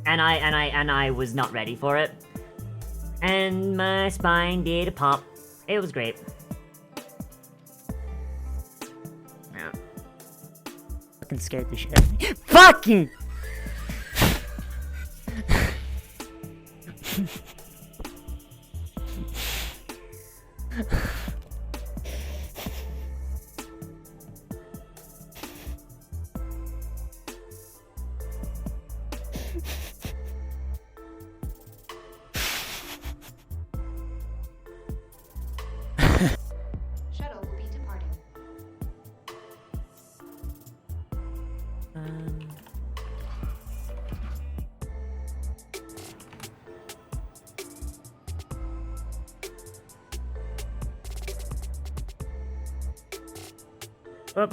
and I was not ready for it. And my spine did a pop. It was great. Yeah. Fucking scared the shit out of me. Fucking! Shuttle will be departing.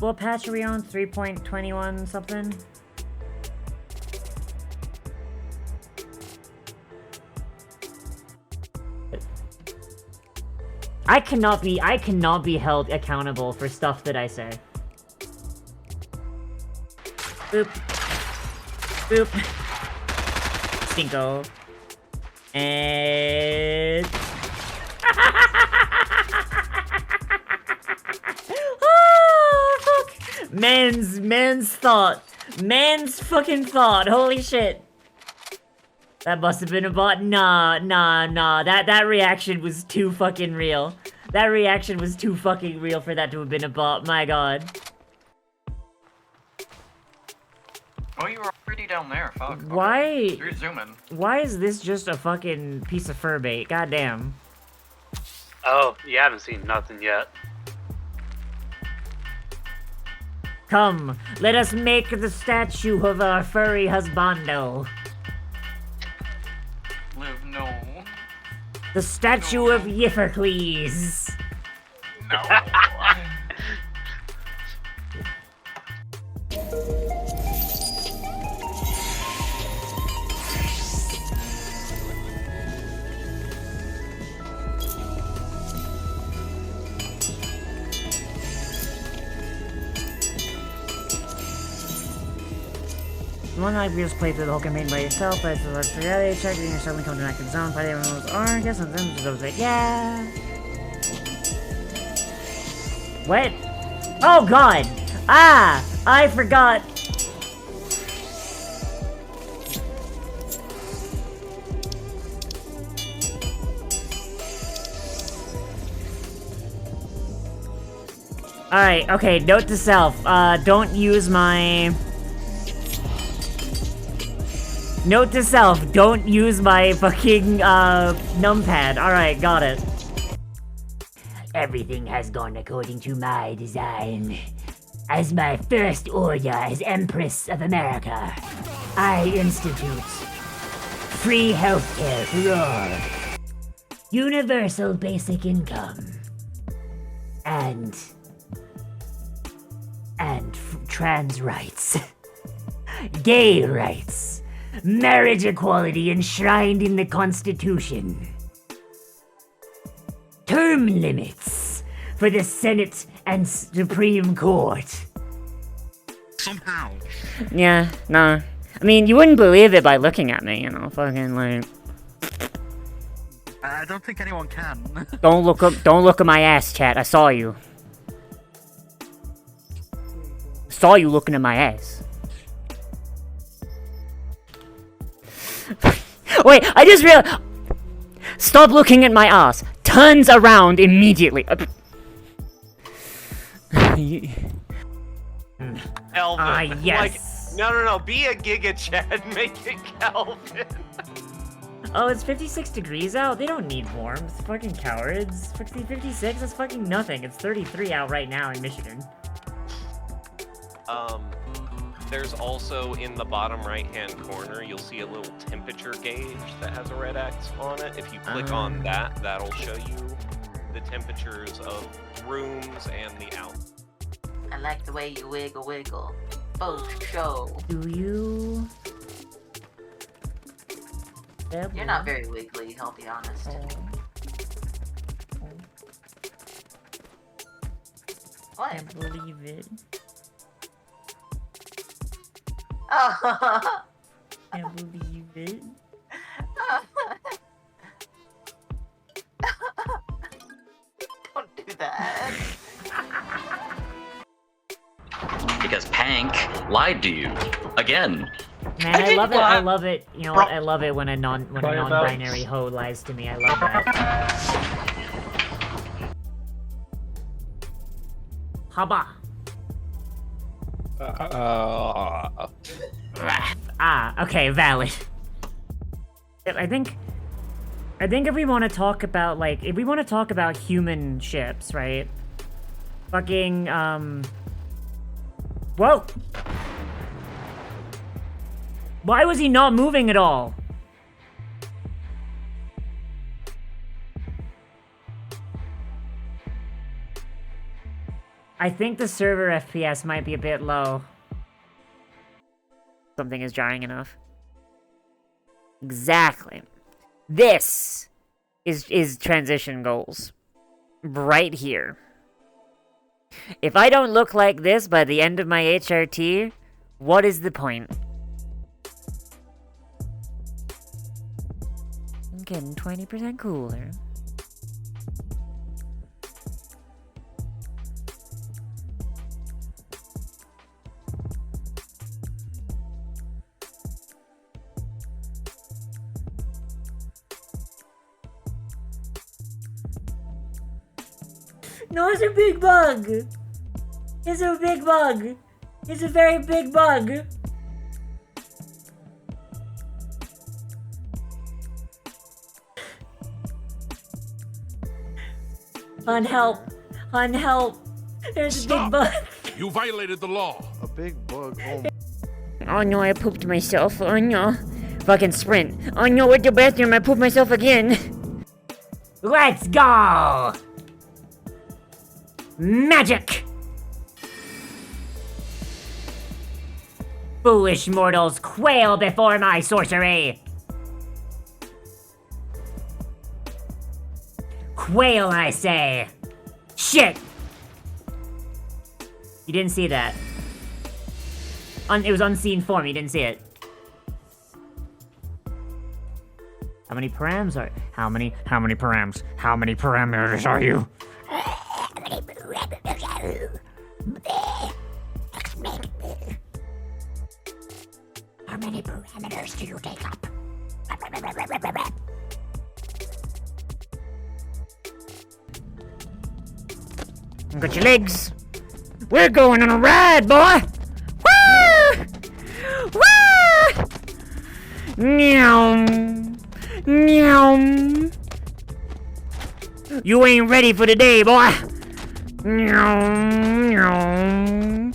What patch are we on? 3.21 something? I cannot be held accountable for stuff that I say. Boop. Boop. Stinko. And... oh, fuck! Man's thought. Man's fucking thought. Holy shit. That must have been a bot. Nah. That reaction was too fucking real. That reaction was too fucking real for that to have been a bot. My god. Oh, you were already down there. Fuck. Okay. Why? You're zooming. Why is this just a fucking piece of fur bait? Goddamn. Oh, you haven't seen nothing yet. Come, let us make the statue of our furry husbando. Live, no. The statue of Yiffercles. No. One night we just played through the whole campaign by yourself, but it's like reality check, and you suddenly come to an active zone, fight everyone was orange, and then I was like, yeah. What? Oh god! Ah! I forgot! Alright, okay, note to self, don't use my... Note to self, don't use my fucking, numpad. Alright, got it. Everything has gone according to my design. As my first order as Empress of America, I institute free healthcare for all, universal basic income, and trans rights, gay rights, marriage equality enshrined in the Constitution, term limits for the Senate and Supreme Court. Somehow. Yeah, no. I mean, you wouldn't believe it by looking at me, you know, fucking like... I don't think anyone can. Don't look at my ass, chat. I saw you. Saw you looking at my ass. Wait, I just realized... Stop looking at my ass. Turns around immediately. Kelvin. Yes. Like, no. Be a Giga Chad. Make it Kelvin. Oh, it's 56 degrees out? They don't need warmth. Fucking cowards. 56? That's fucking nothing. It's 33 out right now in Michigan. There's also in the bottom right-hand corner, you'll see a little temperature gauge that has a red X on it. If you click on that, that'll show you the temperatures of rooms and the out. I like the way you wiggle. Both show. Do you? You're not very wiggly, I'll be honest. What? I can't believe it. Oh. Can't believe Don't do that. Because Pank lied to you. Again. Man, I love it. I what? love it. You know what? I love it when a non-binary hoe lies to me. I love that. Haba. Okay, valid. I think if we want to talk about, like, if we want to talk about human ships, right? Fucking, whoa! Why was he not moving at all? I think the server FPS might be a bit low. Something is jarring enough. Exactly. This is transition goals. Right here. If I don't look like this by the end of my HRT, what is the point? I'm getting 20% cooler. No, it's a big bug! It's a big bug! It's a very big bug! Unhelp! Unhelp! There's a big bug! You violated the law. A big bug. Oh, Oh no, I pooped myself. Oh no. Fucking sprint. Oh no, at the bathroom, I pooped myself again. Let's go! Magic! Foolish mortals, quail before my sorcery! Quail, I say! Shit! You didn't see that. It was unseen form, you didn't see it. How many params are... How many params? How many parameters are you? How many parameters do you take up? Got your legs. We're going on a ride, boy! Woo! Woo! Meow. Meow. You ain't ready for the day, boy! Meow. Meow.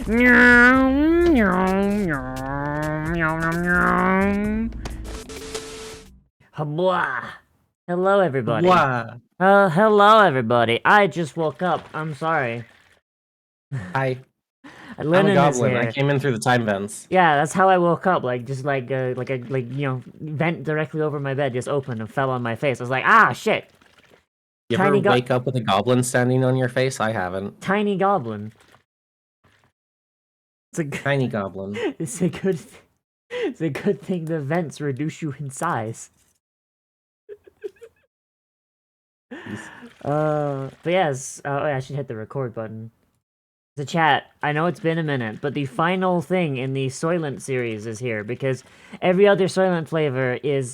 Meow. Meow. Meow. Meow. Meow. Habla. Hello, everybody. Wow. Hello, everybody. I just woke up. I'm sorry. Hi. I'm a Lennon is goblin. here. I came in through the time vents. Yeah, that's how I woke up. Like, just like you know, vent directly over my bed just opened and fell on my face. I was like, ah, shit. You Tiny ever wake up with a goblin standing on your face? I haven't. Tiny goblin. It's a good, Tiny goblin. it's a good, it's a good thing the vents reduce you in size. But yes, oh, I should hit the record button. The chat, I know it's been a minute, but the final thing in the Soylent series is here because every other Soylent flavor is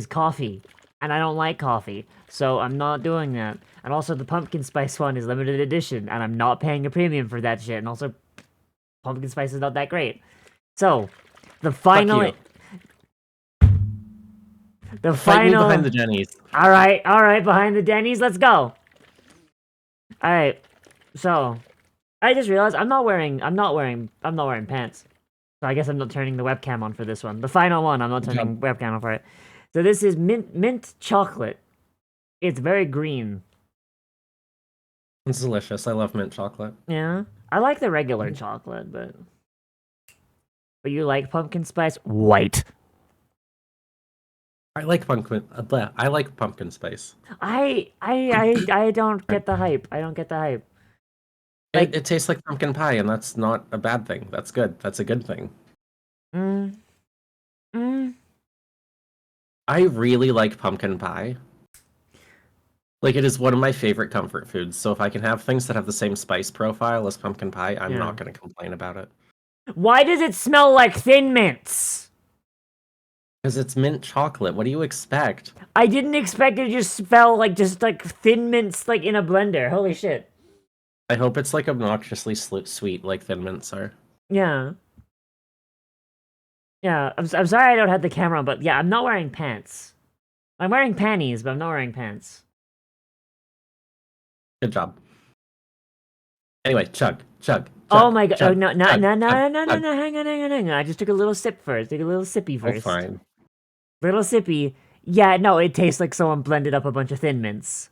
coffee, and I don't like coffee, so I'm not doing that. And also the pumpkin spice one is limited edition, and I'm not paying a premium for that shit. And also, pumpkin spice is not that great. So, the final, you. the Fight me final. behind the Jennies. All right, behind the Denny's, let's go. All right, so I just realized I'm not wearing pants. So I guess I'm not turning the webcam on for this one. The final one, I'm not turning webcam on for it. So this is mint chocolate. It's very green. It's delicious. I love mint chocolate. Yeah, I like the regular chocolate, but you like pumpkin spice white. I like pumpkin. I like pumpkin spice. I don't get the hype. I don't get the hype. It tastes like pumpkin pie, and that's not a bad thing. That's good. That's a good thing. I really like pumpkin pie. Like, it is one of my favorite comfort foods, so if I can have things that have the same spice profile as pumpkin pie, I'm Yeah. not going to complain about it. Why does it smell like Thin Mints? Because it's mint chocolate. What do you expect? I didn't expect it to just smell like Thin Mints like in a blender. Holy shit. I hope it's like obnoxiously sweet like Thin Mints are. Yeah. Yeah, I'm sorry I don't have the camera on, but yeah, I'm not wearing pants. I'm wearing panties, but I'm not wearing pants. Good job. Anyway, chug. Oh my god! Oh, chug, no, no, chug, no, no, chug, no, no, chug. no! Hang on! I just took a little sip first. Took a little sippy Oh, first. fine. Little sippy. Yeah, no, it tastes like someone blended up a bunch of Thin Mints.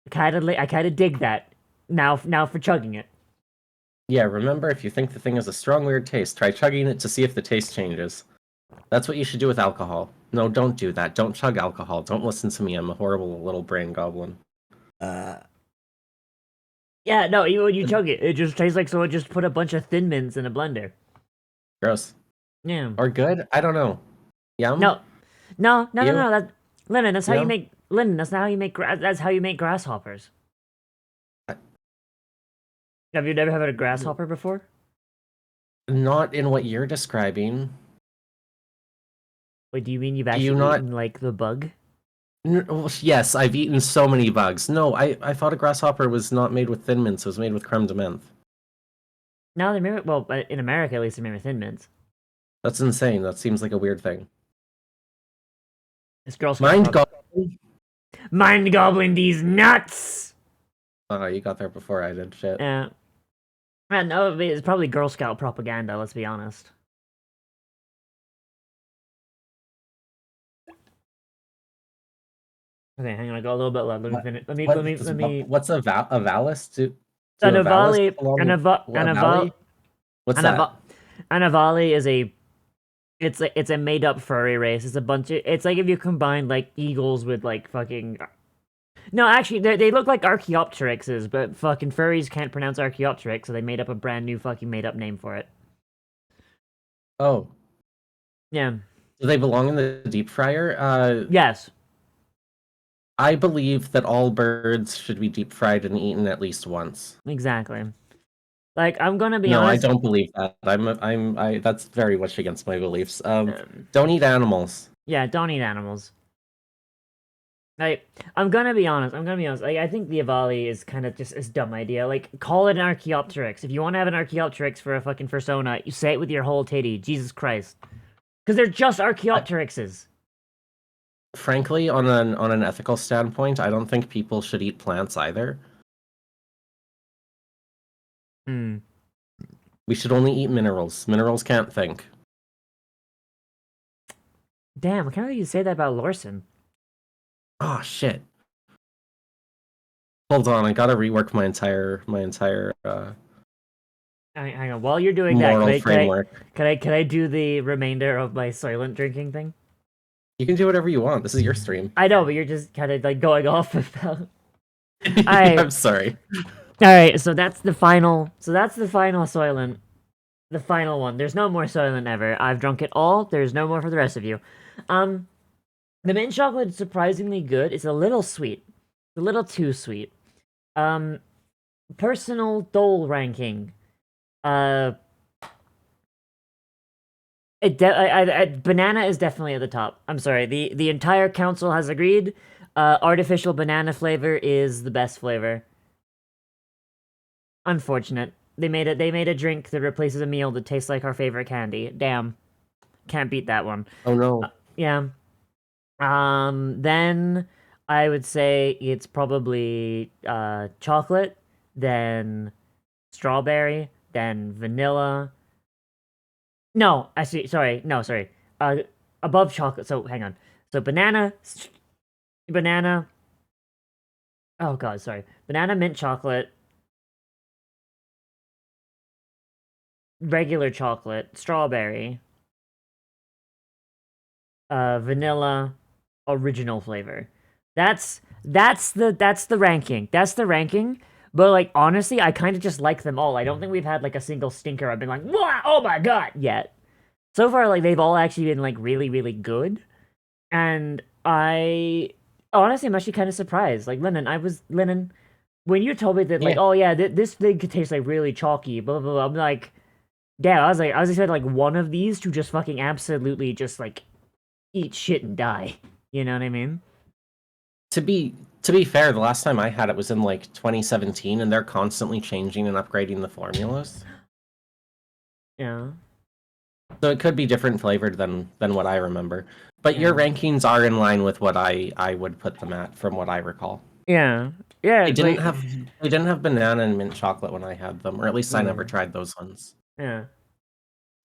I kind of dig that. Now for chugging it. Yeah, remember, if you think the thing has a strong, weird taste, try chugging it to see if the taste changes. That's what you should do with alcohol. No, don't do that. Don't chug alcohol. Don't listen to me. I'm a horrible little brain goblin. Yeah, no, even when you chug it, it just tastes like someone just put a bunch of Thin Mints in a blender. Gross. Yeah. Or good? I don't know. Yum? No. No. You? That Lennon. That's how you Yum? make Lennon. That's how you make. That's how you make grasshoppers. I- Have you never had a grasshopper before? Not in what you're describing. Wait, do you mean you've Do actually you not- eaten like the bug? Well, yes, I've eaten so many bugs. No, I thought a grasshopper was not made with Thin Mints. It was made with creme de menthe. No, they're made. Well, in America at least they're made with Thin Mints. That's insane. That seems like a weird thing. This Girl Scout Mind pop- goblin. Mind gobbling these nuts. Oh, you got there before I did. Shit. Yeah. Man, no, it's probably Girl Scout propaganda. Let's be honest. Okay, hang on. I got a little bit left. Let me What- finish. What- Let me. What's a valis? An a valis avali. belong An with- ava. a An valley? aval. What's An that? ava- An avali is a. It's a made up furry race. It's a bunch of. It's like if you combine like eagles with like fucking. No, actually, they look like Archaeopteryxes, but fucking furries can't pronounce Archaeopteryx, so they made up a brand new fucking made up name for it. Oh, Yeah. do they belong in the deep fryer? Yes. I believe that all birds should be deep fried and eaten at least once. Exactly. Like, I'm gonna be No, honest. I don't believe that. That's very much against my beliefs. Um, Don't eat animals. yeah, don't eat animals. Like, I'm gonna be honest. Like, I think the Avali is kind of just a dumb idea. Like, call it an Archaeopteryx. If you want to have an Archaeopteryx for a fucking persona, you say it with your whole titty. Jesus Christ. Because they're just Archaeopteryxes. Frankly, on an ethical standpoint, I don't think people should eat plants either. Hmm. We should only eat minerals. Minerals can't think. Damn, I can't believe you say that about Lorson. Oh shit. Hold on, I gotta rework my entire Hang on. While you're doing that, moral framework. can I do the remainder of my Soylent drinking thing? You can do whatever you want. This is your stream. I know, but you're just kind of like going off about. I'm sorry. All right, so that's the final. So that's the final Soylent, the final one. There's no more Soylent ever. I've drunk it all. There's no more for the rest of you. The mint chocolate is surprisingly good. It's a little sweet, a little too sweet. Personal dole ranking. Banana is definitely at the top. I'm sorry. The entire council has agreed. Artificial banana flavor is the best flavor. Unfortunate. They made a drink that replaces a meal that tastes like our favorite candy. Damn. Can't beat that one. Oh no. Yeah. Then I would say it's probably chocolate, then strawberry, then vanilla. No, actually, sorry. No, sorry. Above chocolate. So hang on. So banana. Oh god, sorry. Banana, mint chocolate, regular chocolate, strawberry, vanilla, original flavor. That's the ranking. That's the ranking. But like honestly, I kind of just like them all. I don't think we've had like a single stinker I've been like, "Wow, oh my god," yet. So far, like, they've all actually been, like, really, really good. And honestly, I'm actually kind of surprised. Like, Lennon, when you told me that, like, Yeah. oh yeah, this thing could taste, like, really chalky, blah, blah, blah, I'm like, yeah, I was expecting, like, one of these to just fucking absolutely just, like, eat shit and die. You know what I mean? To be fair, the last time I had it was in like 2017, and they're constantly changing and upgrading the formulas. Yeah. So it could be different flavored than what I remember. But your Yeah. rankings are in line with what I would put them at, from what I recall. Yeah. Yeah, They it's didn't like... have they didn't have banana and mint chocolate when I had them, or at least I never Mm, tried those ones. yeah.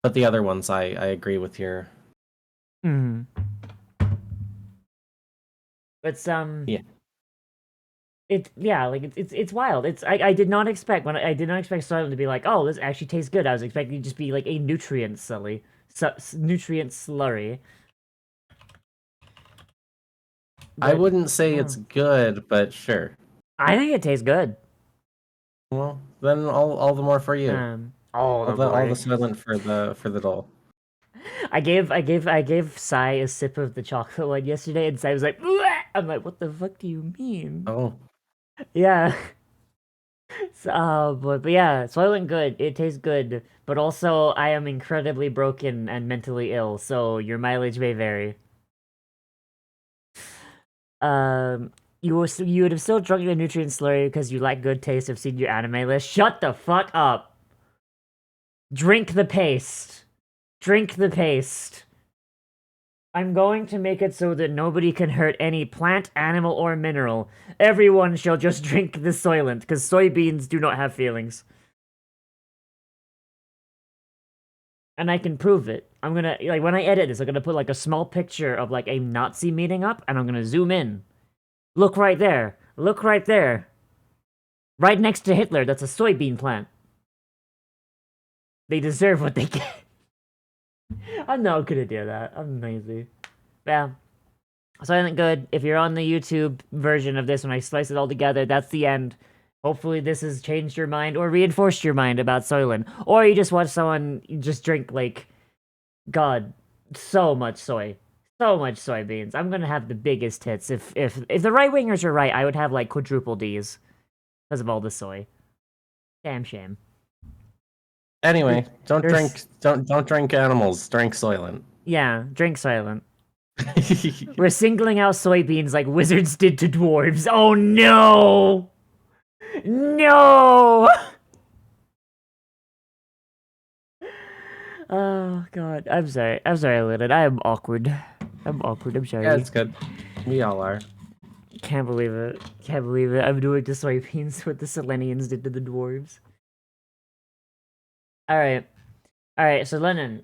But the other ones, I agree with your. Mm. But Yeah. It's wild. I did not expect I did not expect Soylent to be like, oh, this actually tastes good. I was expecting it to just be like a nutrient slurry. I But wouldn't say oh, it's good, but sure. I think it tastes good. Well, then all the more for you. All the All the boy. silent for the doll. I gave Sai a sip of the chocolate one yesterday, and Sai was like, "Bleh!" I'm like, what the fuck do you mean? Oh, Yeah. So, but yeah, Soylent good. It tastes good, but also I am incredibly broken and mentally ill, so your mileage may vary. You would have still drunk the nutrient slurry because you like good taste. Have seen your anime list. Shut the fuck up. Drink the paste. Drink the paste. I'm going to make it so that nobody can hurt any plant, animal, or mineral. Everyone shall just drink the Soylent, because soybeans do not have feelings. And I can prove it. I'm gonna, like, when I edit this, I'm gonna put, like, a small picture of, like, a Nazi meeting up, and I'm gonna zoom in. Look right there. Look right there. Right next to Hitler, that's a soybean plant. They deserve what they get. I'm not gonna do that. I'm lazy. Yeah. Silent Good, if you're on the YouTube version of this, when I slice it all together, that's the end. Hopefully this has changed your mind or reinforced your mind about Soylent. Or you just watch someone just drink, like, God, so much soy. So much soybeans. I'm gonna have the biggest hits. If the right-wingers are right, I would have, like, quadruple Ds. Because of all the soy. Damn shame. anyway, There's- don't drink animals. Drink Soylent. Yeah, drink Soylent. We're singling out soybeans like wizards did to dwarves. Oh no! No! Oh god. I'm sorry. I'm sorry, Lyndon. I am awkward. I'm awkward. I'm sorry. Yeah, it's good. We all are. Can't believe it. Can't believe it. I'm doing to soybeans what the Selenians did to the dwarves. Alright. Alright, so Lennon,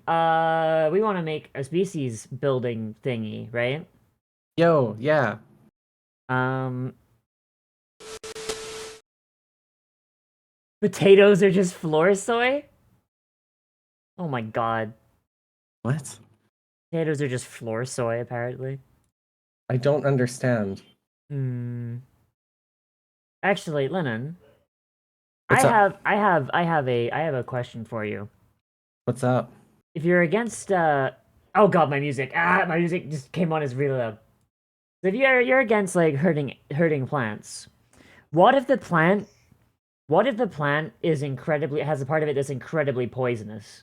we want to make a species building thingy, right? Yo, yeah. Potatoes are just floor soy? Oh my god. What? Potatoes are just floor soy, apparently. I don't understand. Hmm. Actually, Lennon, What's up? I have a question for you. What's up? If you're against, oh god, my music. My music just came on as really loud. So if you're against, like, hurting plants, what if the plant, is incredibly, has a part of it that's incredibly poisonous?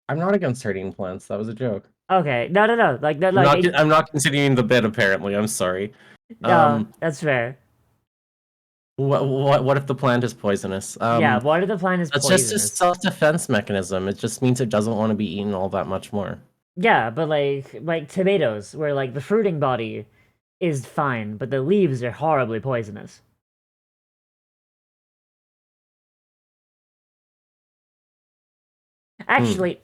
I'm not against hurting plants. That was a joke. Okay, no, like that, like, I'm not considering the bit. Apparently, I'm sorry. that's fair. What if the plant is poisonous? Yeah, what if the plant is That's poisonous? just a self-defense mechanism. It just means it doesn't want to be eaten all that much more. Yeah, but like tomatoes, where like the fruiting body is fine, but the leaves are horribly poisonous. Actually,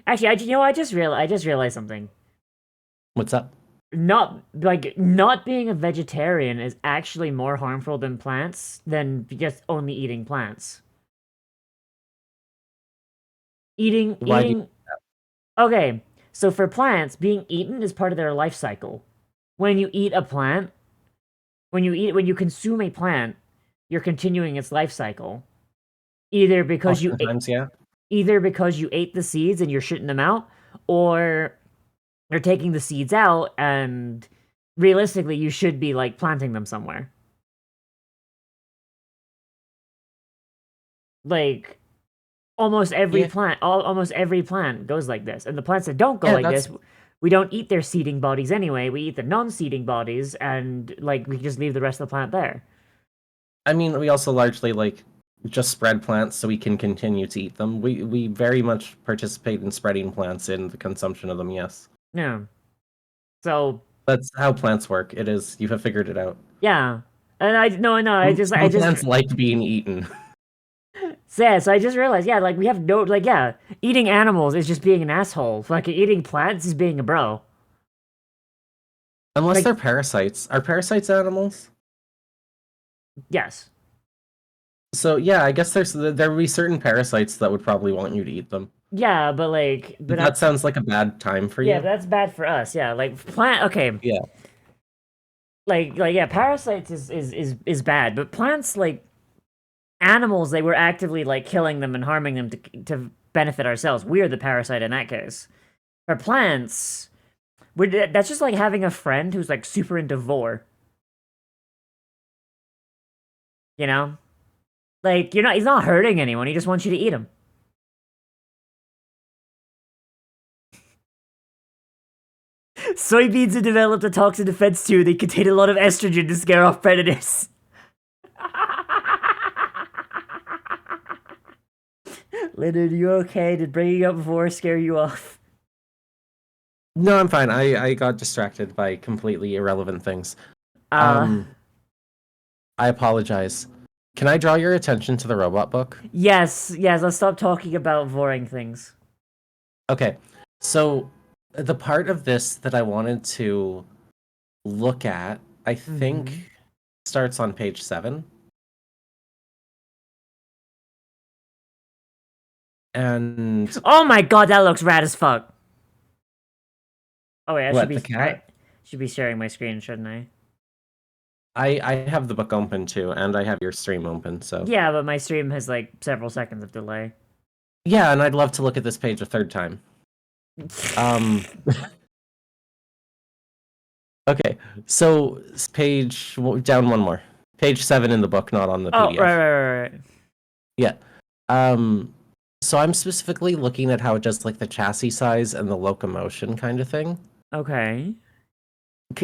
I just realized something. What's up? Not being a vegetarian is actually more harmful than just only eating plants. Why do you- Eating Okay, so for plants, being eaten is part of their life cycle. When you eat a plant, when you consume a plant, you're continuing its life cycle. Either because you ate, Oftentimes, yeah. either because you ate the seeds and you're shitting them out, or you're taking the seeds out and realistically you should be like planting them somewhere. Like almost every Yeah. plant, almost every plant goes like this, and the plants that don't go Yeah, like that's- this, we don't eat their seeding bodies anyway. We eat the non-seeding bodies, and like we just leave the rest of the plant there. I mean, we also largely like just spread plants so we can continue to eat them. We very much participate in spreading plants in the consumption of them. Yes, Yeah. So that's how plants work. It is. You have figured it out. yeah, and I no, I just Some plants like being eaten. yeah. So I just realized, yeah, like we have no, like, yeah, eating animals is just being an asshole. Fucking eating plants is being a bro. Unless Like- they're parasites. Are parasites animals? Yes. So yeah, I guess there would be certain parasites that would probably want you to eat them. Yeah, but like, but That sounds like a bad time for yeah, you. that's bad for us. Yeah, like plant. Okay. Yeah. Like yeah, parasites is bad, but plants, like animals, they were actively like killing them and harming them to benefit ourselves. We're the parasite in that case. For plants, that's just like having a friend who's like super into vor. You know, like he's not hurting anyone. He just wants you to eat him. Soybeans have developed a toxin defense too. They contain a lot of estrogen to scare off predators. Leonard, are you okay? Did bringing up vor scare you off? No, I'm fine. I got distracted by completely irrelevant things. Uh, I apologize. Can I draw your attention to the robot book? yes, let's stop talking about voring things. Okay. So the part of this that I wanted to look at, I think starts on page 7. And Oh my god, that looks rad as fuck. Oh wait, I What, should be the cat? I should be sharing my screen, shouldn't I? I have the book open too, and I have your stream open, so Yeah, but my stream has like several seconds of delay. yeah, and I'd love to look at this page a third time. Okay, so page down one more. Page 7 in the book, not on the Oh, PDF. right. Yeah. So I'm specifically looking at how it does like the chassis size and the locomotion kind of thing. Okay.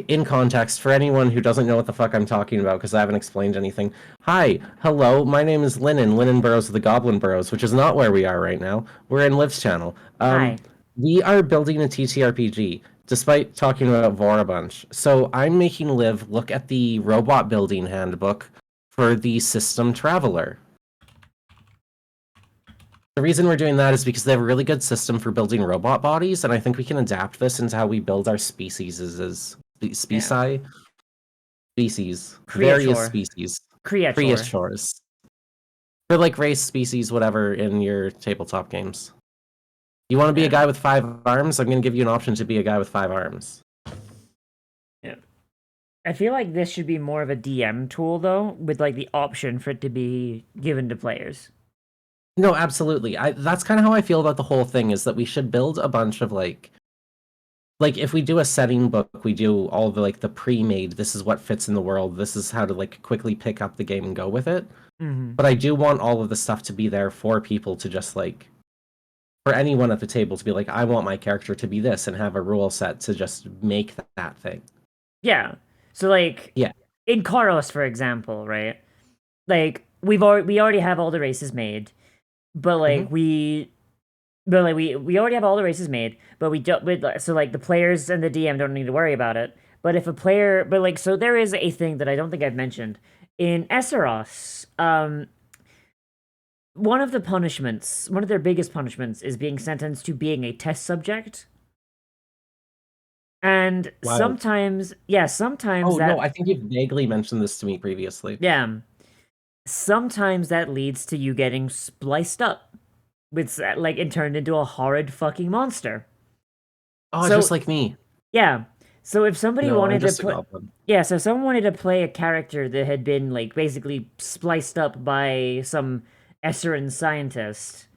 In context, for anyone who doesn't know what the fuck I'm talking about, because I haven't explained anything. Hi, hello, my name is Linen Burrows of the Goblin Burrows, which is not where we are right now. We're in Liv's channel. Hi. We are building a TTRPG, despite talking about Vor a bunch. So I'm making Liv look at the robot building handbook for the System Traveler. The reason we're doing that is because they have a really good system for building robot bodies, and I think we can adapt this into how we build our species as species. Various Creature. species. Creature. Creatures. For like race, species, whatever in your tabletop games. You want to be a guy with 5 arms? I'm going to give you an option to be a guy with 5 arms. Yeah. I feel like this should be more of a DM tool though, with like the option for it to be given to players. No, absolutely. That's kind of how I feel about the whole thing, is that we should build a bunch of like if we do a setting book, we do all the like the pre-made, this is what fits in the world, this is how to like quickly pick up the game and go with it. But I do want all of the stuff to be there for people to just like, for anyone at the table to be like, I want my character to be this, and have a rule set to just make that thing. Yeah. So like, Yeah. In Karos, for example, right? Like we already have all the races made, but like we already have all the races made, but we don't. So like the players and the DM don't need to worry about it. But if a player, but like, so there is a thing that I don't think I've mentioned in Esseros. One of their biggest punishments is being sentenced to being a test subject. And Wow. sometimes Oh that, no, I think you've vaguely mentioned this to me previously. yeah, sometimes that leads to you getting spliced up, with like and turned into a horrid fucking monster. Oh, So- just like me. Yeah. So if somebody No, I'm wanted just to a play, goblin. yeah, so if someone wanted to play a character that had been like basically spliced up by some Esseran scientist,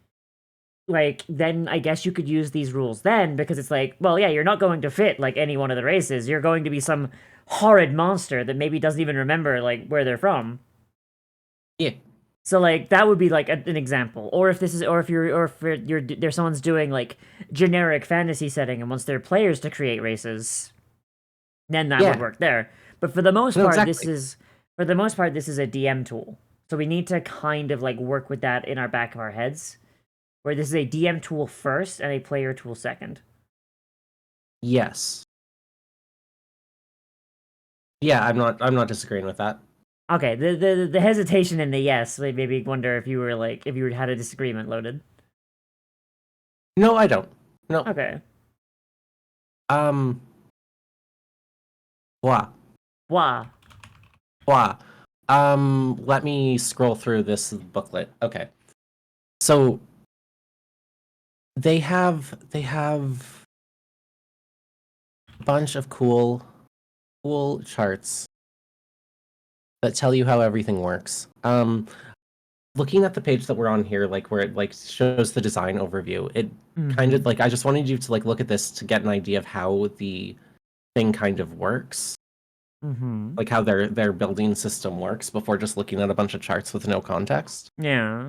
like then I guess you could use these rules then, because it's like, well, yeah, you're not going to fit like any one of the races. You're going to be some horrid monster that maybe doesn't even remember like where they're from. Yeah. So like that would be like an example. Or if this is, or if you're there's someone's doing like generic fantasy setting and wants their players to create races, then that would Yeah. work there. But for the most No, part, exactly. this is a DM tool. So we need to kind of like work with that in our back of our heads, where this is a DM tool first and a player tool second. Yes. Yeah, I'm not disagreeing with that. Okay, the hesitation in the yes made me wonder if you were like if you had a disagreement loaded. No, I don't. No. Okay. Um. Blah. Wah. Blah. Let me scroll through this booklet. Okay. So they have a bunch of cool charts that tell you how everything works. Looking at the page that we're on here, like where it like shows the design overview, it kind of like I just wanted you to like look at this to get an idea of how the thing kind of works. Mm-hmm. Like how their building system works before just looking at a bunch of charts with no context. Yeah.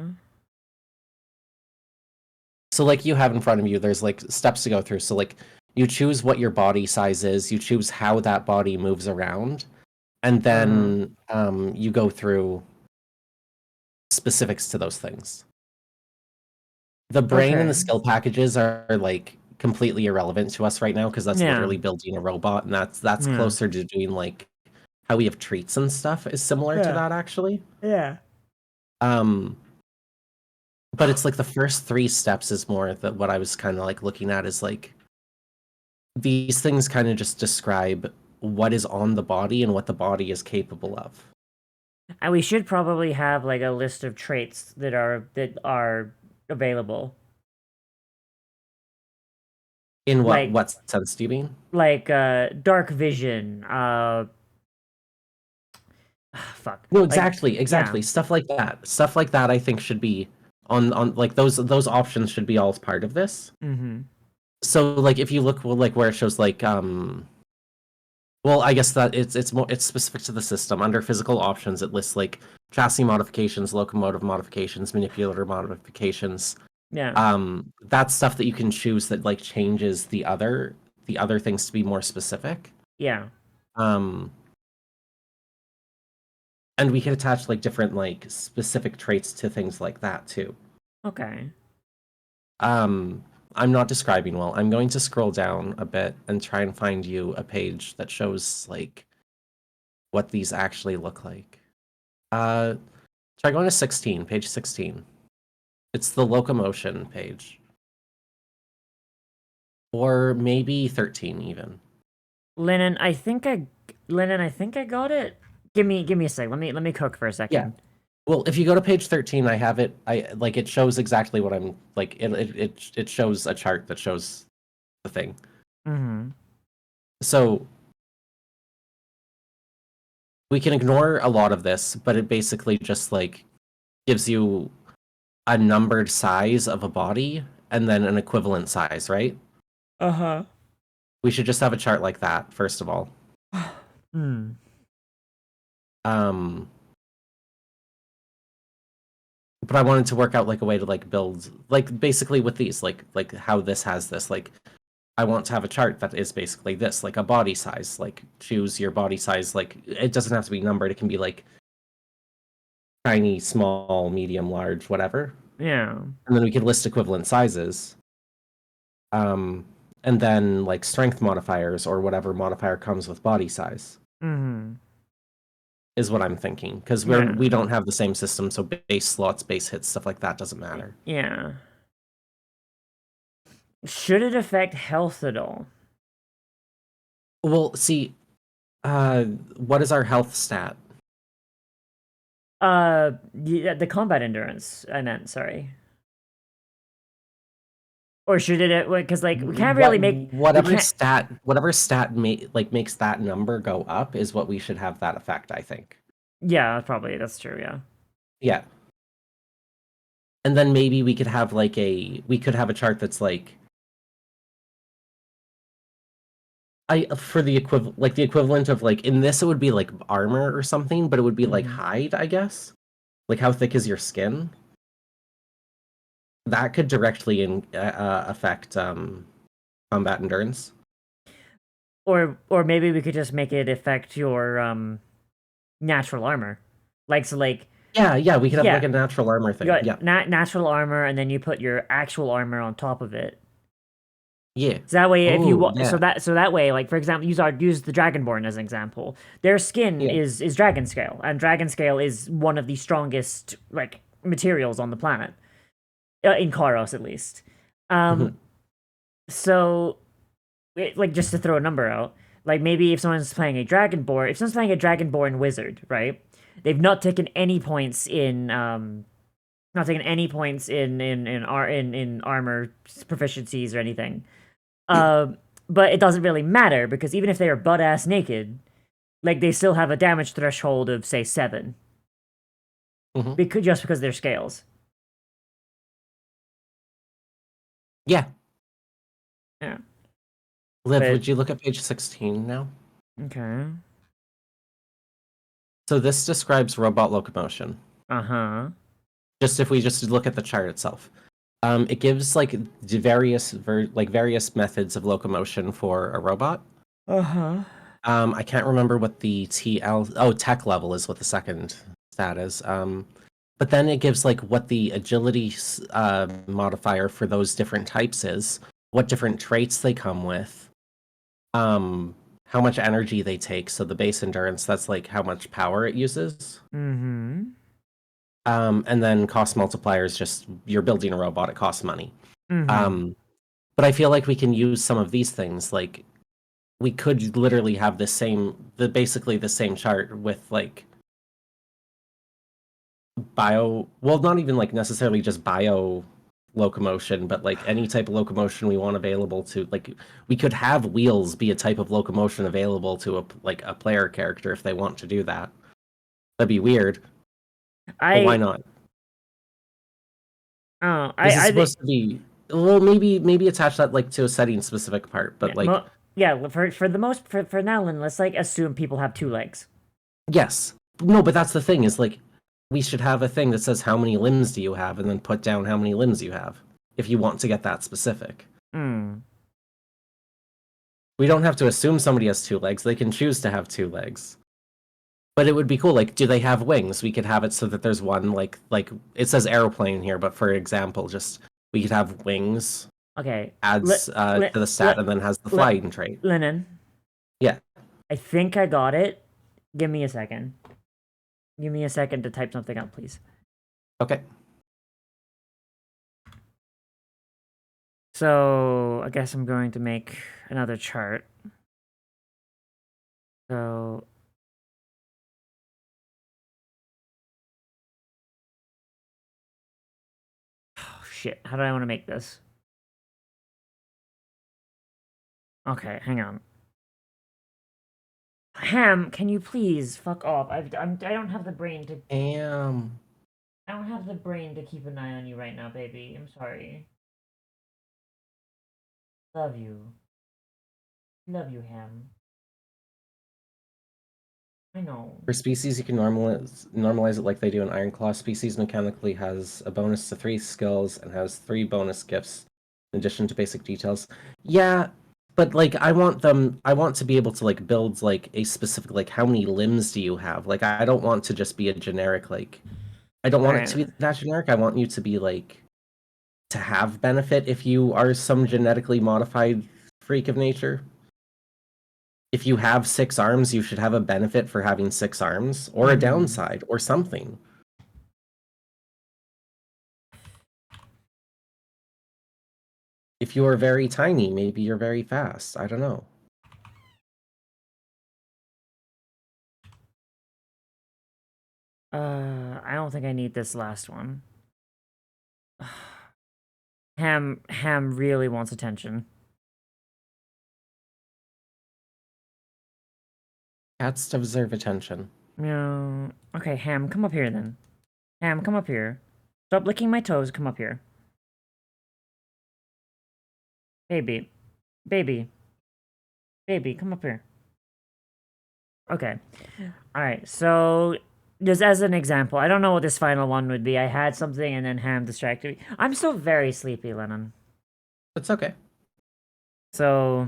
So like you have in front of you, there's like steps to go through. So like you choose what your body size is, you choose how that body moves around, and then you go through specifics to those things. The brain and the Okay. skill packages are like completely irrelevant to us right now because that's Yeah. literally building a robot, and that's Yeah. closer to doing like how we have treats and stuff is similar to Yeah. that actually. Yeah. But it's like the first 3 steps is more that what I was kind of like looking at is like these things kind of just describe what is on the body and what the body is capable of. And we should probably have like a list of traits that are available. In Like- what sense do you mean? Like dark vision, fuck. No, Like, exactly. yeah. Stuff like that. Stuff like that I think should be on like those options should be all part of this. Mm-hmm. So like if you look like where it shows like well, I guess that it's specific to the system. Under physical options, it lists like chassis modifications, locomotive modifications, manipulator modifications. Yeah. That's stuff that you can choose that like changes the other things to be more specific. Yeah. And we can attach like different like specific traits to things like that too. Okay. I'm not describing well. I'm going to scroll down a bit and try and find you a page that shows like what these actually look like. Try going to 16, page 16. It's the locomotion page. Or maybe 13 even. Lennon, I think I got it. Give me a sec. Let me cook for a second. Yeah. Well, if you go to page 13, I have it. I like it shows exactly what I'm like. It shows a chart that shows the thing. Mm-hmm. So we can ignore a lot of this, but it basically just like gives you a numbered size of a body and then an equivalent size, right? Uh-huh. We should just have a chart like that, first of all. Hmm. But I wanted to work out like a way to like build like basically with these like how this has this like I want to have a chart that is basically this like a body size, like choose your body size, like it doesn't have to be numbered, it can be like tiny, small, medium, large, whatever. Yeah. And then we could list equivalent sizes. And then like strength modifiers or whatever modifier comes with body size. Mm-hmm. Is what I'm thinking because Yeah. we don't have the same system, so base slots, base hits, stuff like that doesn't matter. Yeah. Should it affect health at all? Well, see, what is our health stat? The combat endurance. I meant, sorry. Or should it? Because like we can't really make whatever we can't- stat makes that number go up is what we should have that effect. I think. Yeah, probably that's true. Yeah. Yeah. And then maybe we could have like a chart that's like for the equivalent of like in this it would be like armor or something, but it would be like hide, I guess. Like how thick is your skin? That could directly affect combat endurance. Or maybe we could just make it affect your natural armor. Like Yeah, we could have Yeah. like a natural armor you thing. got Yeah. natural armor, and then you put your actual armor on top of it. Yeah. So that way, if you Oh, yeah. so that way, like for example, use the Dragonborn as an example. Their skin Yeah. is dragon scale, and dragon scale is one of the strongest like materials on the planet, in Karos at least. Mhm. So like just to throw a number out, like maybe if someone's playing a Dragonborn wizard, right? They've not taken any points in in armor proficiencies or anything. But it doesn't really matter because even if they are butt ass naked, like they still have a damage threshold of say 7, Mhm. because of their scales. Yeah. Yeah. Liv, But- would you look at page 16 now? Okay. So this describes robot locomotion. Uh-huh. Just if we just look at the chart itself. It gives like various methods of locomotion for a robot. Uh-huh. I can't remember what the tech level is what the second stat is. But then it gives like what the agility modifier for those different types is, what different traits they come with, how much energy they take. So the base endurance, that's like how much power it uses. Mm-hmm. And then cost multipliers, just you're building a robot, it costs money. Mm-hmm. But I feel like we can use some of these things. Like we could literally have basically the same chart with like not even like necessarily just bio locomotion, but like any type of locomotion we want available to like we could have wheels be a type of locomotion available to a player character if they want to do that. That'd be weird, but why not? Oh, This is I think supposed to be well, maybe attach that like to a setting specific part, but like for now, then let's like assume people have 2 legs. yes, no, but that's the thing is like we should have a thing that says how many limbs do you have, and then put down how many limbs you have if you want to get that specific. Hmm. We don't have to assume somebody has 2 legs; they can choose to have 2 legs. But it would be cool. Like, do they have wings? We could have it so that there's one like it says airplane here, but for example, just we could have wings Okay. adds to the stat and then has the flying trait. Lennon. Yeah. I think I got it. Give me a second. Give me a second to type something up, please. Okay. So, I guess I'm going to make another chart. So, oh shit, how do I want to make this? Okay, hang on. Ham, can you please fuck off? I don't have the brain to. I don't have the brain to keep an eye on you right now, baby. I'm sorry. Love you. Love you, Ham. I know. For species, you can normalize it like they do in Ironclaw. Species mechanically has a bonus to 3 skills and has 3 bonus gifts in addition to basic details. Yeah, but like I want to be able to like build like a specific like how many limbs do you have? Like I don't want to just be a generic like I don't want it to be that generic. I want you to be like to have benefit if you are some genetically modified freak of nature. If you have 6 arms, you should have a benefit for having 6 arms, or a downside, or something. If you are very tiny, maybe you're very fast. I don't know. I don't think I need this last one. Ham really wants attention. Cats deserve attention. No. Okay, Ham, come up here then. Ham, come up here. Stop licking my toes. Come up here. Baby. Baby. Baby, come up here. Okay. Alright, so just as an example, I don't know what this final one would be. I had something and then Ham distracted me. I'm still very sleepy, Lennon. It's okay. So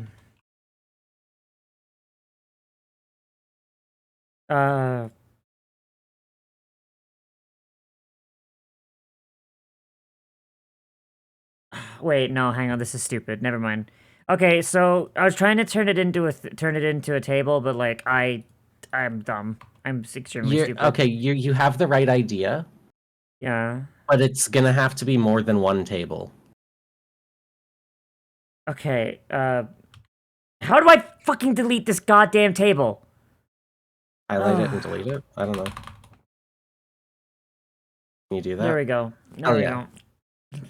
wait, no, hang on, this is stupid. Never mind. Okay, so I was trying to turn it into a table, but like I'm dumb. I'm extremely stupid. Okay, you have the right idea, Yeah. but it's gonna have to be more than one table. Okay, how do I fucking delete this goddamn table? Highlight it and delete it. I don't know. Can you do that? There we go. There Oh, we yeah. go.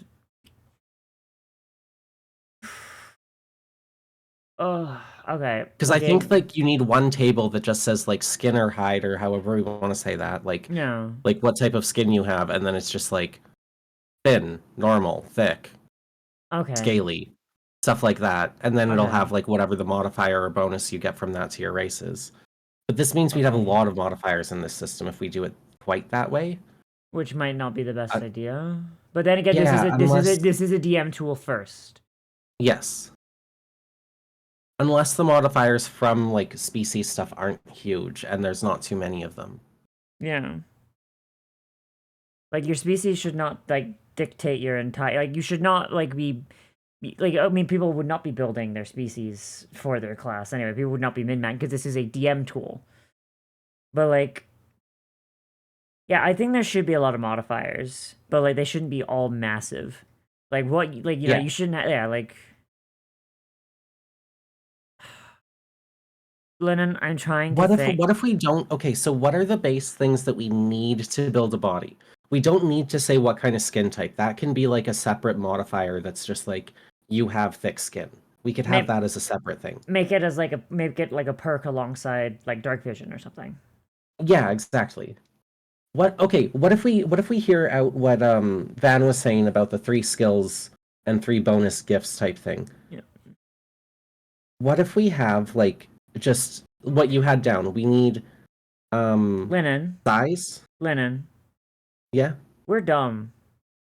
Oh, okay. Because I think like you need one table that just says like skin or hide or however we want to say that, like no. like what type of skin you have, and then it's just like thin, normal, thick, Okay. scaly, stuff like that, and then it'll Okay. have like whatever the modifier or bonus you get from that to your races. But this means we'd have a Okay. lot of modifiers in this system if we do it quite that way. Which might not be the best idea. But then again, yeah, this is a DM tool first. Yes. Unless the modifiers from like species stuff aren't huge and there's not too many of them. Yeah. Like your species should not like dictate your entire like you should not like be like I mean people would not be building their species for their class anyway. People would not be min-max because this is a DM tool. But like yeah, I think there should be a lot of modifiers, but like they shouldn't be all massive. Like what like you know, you shouldn't yeah, like Lennon, I'm trying to think. What if we don't? Okay, so what are the base things that we need to build a body? We don't need to say what kind of skin type. That can be like a separate modifier that's just like you have thick skin. We could have that as a separate thing. Make it like a perk alongside like dark vision or something. Yeah, exactly. What if we hear out what Van was saying about the 3 skills and 3 bonus gifts type thing? Yeah. What if we have like just what you had down? We need Lennon. size. Lennon. Yeah. We're dumb.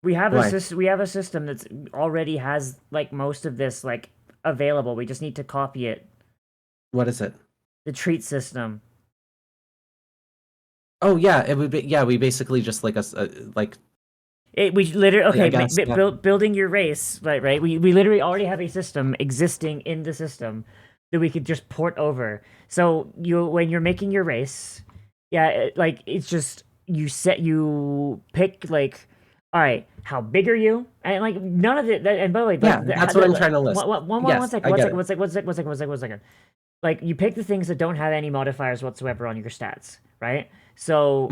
We have Why? a system that's already has like most of this like available. We just need to copy it. What is it? The treat system. Oh yeah, it would be we basically just like like We literally okay. guess, Building your race, right? We literally already have a system existing in the system that we could just port over. So when you're making your race, like it's just you pick like, all right, how big are you? And like none of it. And by the way, that's what I'm trying to list. One second. Like you pick the things that don't have any modifiers whatsoever on your stats, right? So,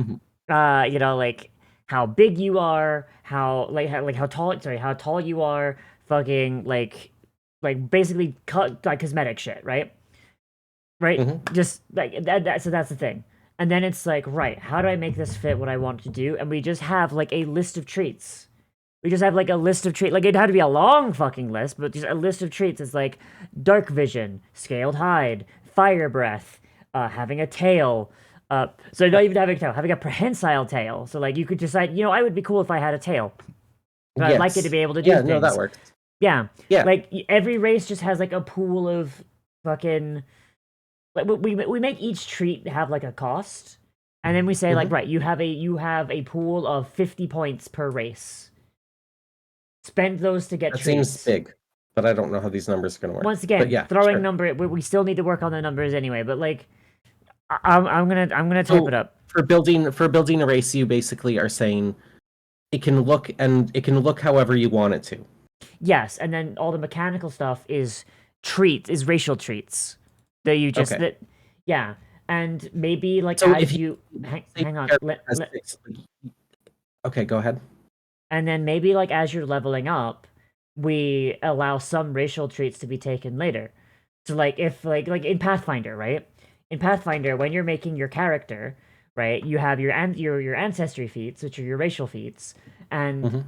you know, like how big you are, how tall you are, fucking like basically like cosmetic shit, right? Just like that. So that's the thing. And then it's like, right, how do I make this fit what I want to do? And we just have like a list of treats. We just have like a list of treats. Like it'd have to be a long fucking list, but just a list of treats is like dark vision, scaled hide, fire breath, having a tail. So not even having a tail, having a prehensile tail. So like you could decide, you know, I would be cool if I had a tail. But I'd like it to be able to do things. Yeah, no, that works. Yeah. Yeah. Like every race just has like a pool of fucking like we make each treat have like a cost. And then we say like, right, you have a pool of 50 points per race. Spend those to get that treats. Seems big, but I don't know how these numbers are going to work. Once again, throwing number, we still need to work on the numbers anyway. But like, I'm gonna type it up. For building a race, you basically are saying it can look however you want it to. Yes, and then all the mechanical stuff is racial treats that you just yeah, and maybe like So as you hang on. Okay, go ahead. And then maybe like as you're leveling up, we allow some racial treats to be taken later. So like if like in Pathfinder, right? In Pathfinder, when you're making your character, right, you have your ancestry feats, which are your racial feats, And Mhm.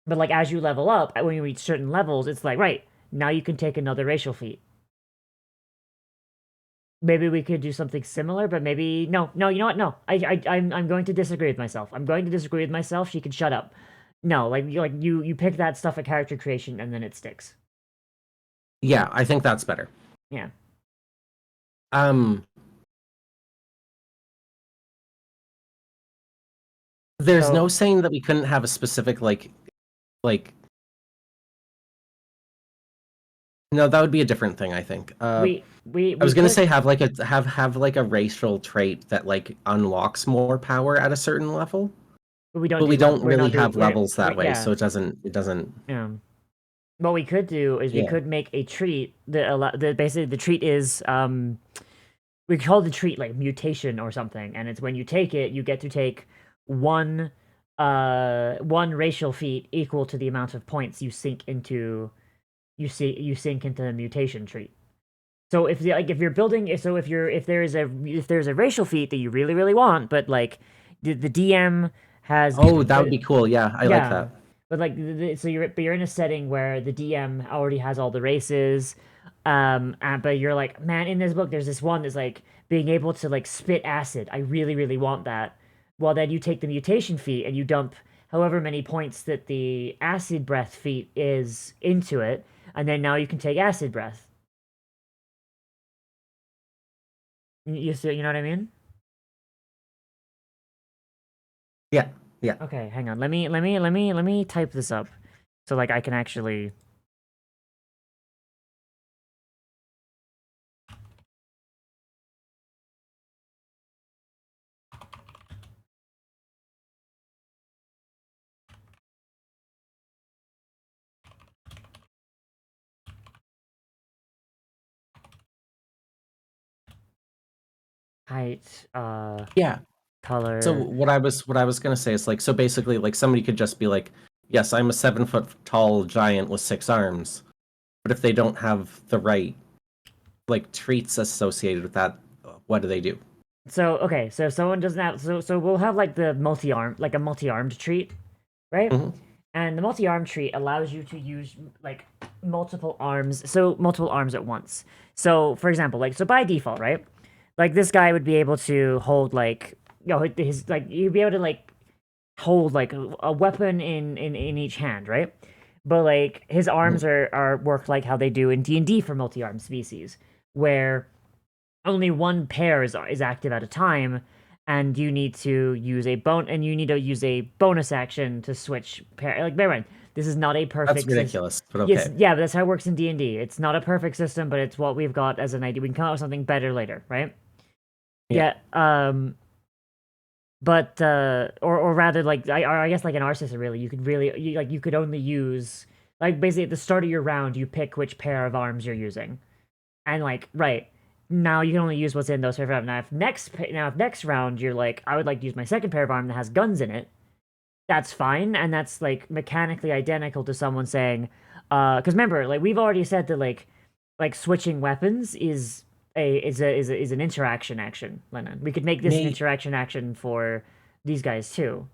but like as you level up, when you reach certain levels, it's like right now you can take another racial feat. Maybe we could do something similar, but maybe no, no. You know what? No, I'm going to disagree with myself. I'm going to disagree with myself. She can shut up. No, you pick that stuff at character creation, and then it sticks. Yeah, I think that's better. Yeah. Um, there's So- no saying that we couldn't have a specific like. No, that would be a different thing, I think. We I was gonna could, say have like a have like a racial trait that like unlocks more power at a certain level, but we don't but do we don't we're really not doing have levels that way, yeah. so it doesn't. What we could do is we Yeah. could make a treat that basically the treat is we call the treat like mutation or something, and it's when you take it, you get to take one one racial feat equal to the amount of points you sink into you sink into the mutation treat. So if you're building if there's a racial feat that you really want, but like the DM has Oh, that would but be cool. Yeah, I like yeah, that. but like so you're in a setting where the DM already has all the races, but you're like, man, in this book there's this one that's like being able to like spit acid. I really want that. Well, then you take the mutation feat and you dump however many points that the acid breath feat is into it, and then now you can take acid breath. You know what I mean? Yeah, yeah. Okay, hang on. Let me type this up so like I can actually. Height, Yeah. color. So what I was gonna say is like so basically like somebody could just be like, yes, I'm a 7 foot tall giant with 6 arms, but if they don't have the right like traits associated with that, what do they do? So okay, so if someone doesn't have so we'll have like the multi-arm like a multi-armed treat, right? Mhm. And the multi-arm treat allows you to use like multiple arms, so multiple arms at once. So for example, like so by default, right? Like this guy would be able to hold like his like you'd be able to like hold like a weapon in each hand, right? But like his arms are work like how they do in D&D for multi-armed species, where only one pair is active at a time, and you need to use a bonus action to switch pair. Like, bear in mind, this is not a That's perfect system. ridiculous, but Yes, okay. yeah, but that's how it works in D&D. It's not a perfect system, but it's what we've got as an idea. We can come up with something better later, right? Yeah. But or rather, like I guess like in our system, really, you could only use like basically at the start of your round, you pick which pair of arms you're using, and like right now you can only use what's in those pair of arms. Now if next round you're like, I would like to use my second pair of arm that has guns in it, that's fine, and that's like mechanically identical to someone saying, because remember, like we've already said that like switching weapons is an interaction action, Lennon. We could make this an Me, interaction action for these guys too.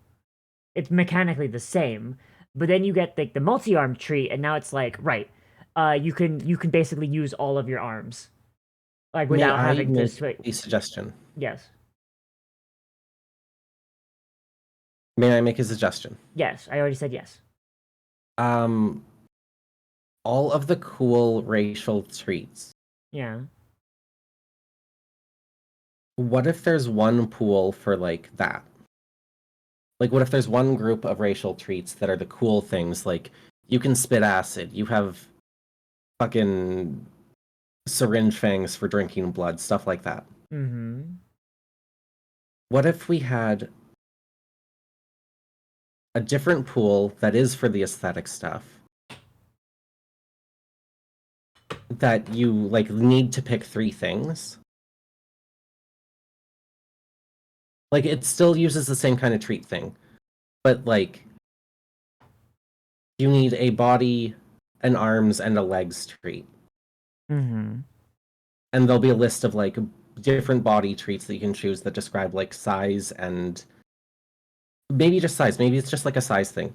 It's mechanically the same, but then you get like the multi-arm tree, and now it's like right, you can basically use all of your arms like may without I having to make switch. a suggestion? Yes, May I make a suggestion? yes, I already said yes. Um, all of the cool racial traits. Yeah. What if there's one pool for like that? Like, what if there's one group of racial treats that are the cool things? Like, you can spit acid. You have fucking syringe fangs for drinking blood, stuff like that. Mm-hmm. What if we had a different pool that is for the aesthetic stuff that you like need to pick 3 things? Like, it still uses the same kind of treat thing, but like you need a body, an arms, and a legs treat. Mm-hmm. And there'll be a list of like different body treats that you can choose that describe like size and Maybe just size. Maybe it's just like a size thing.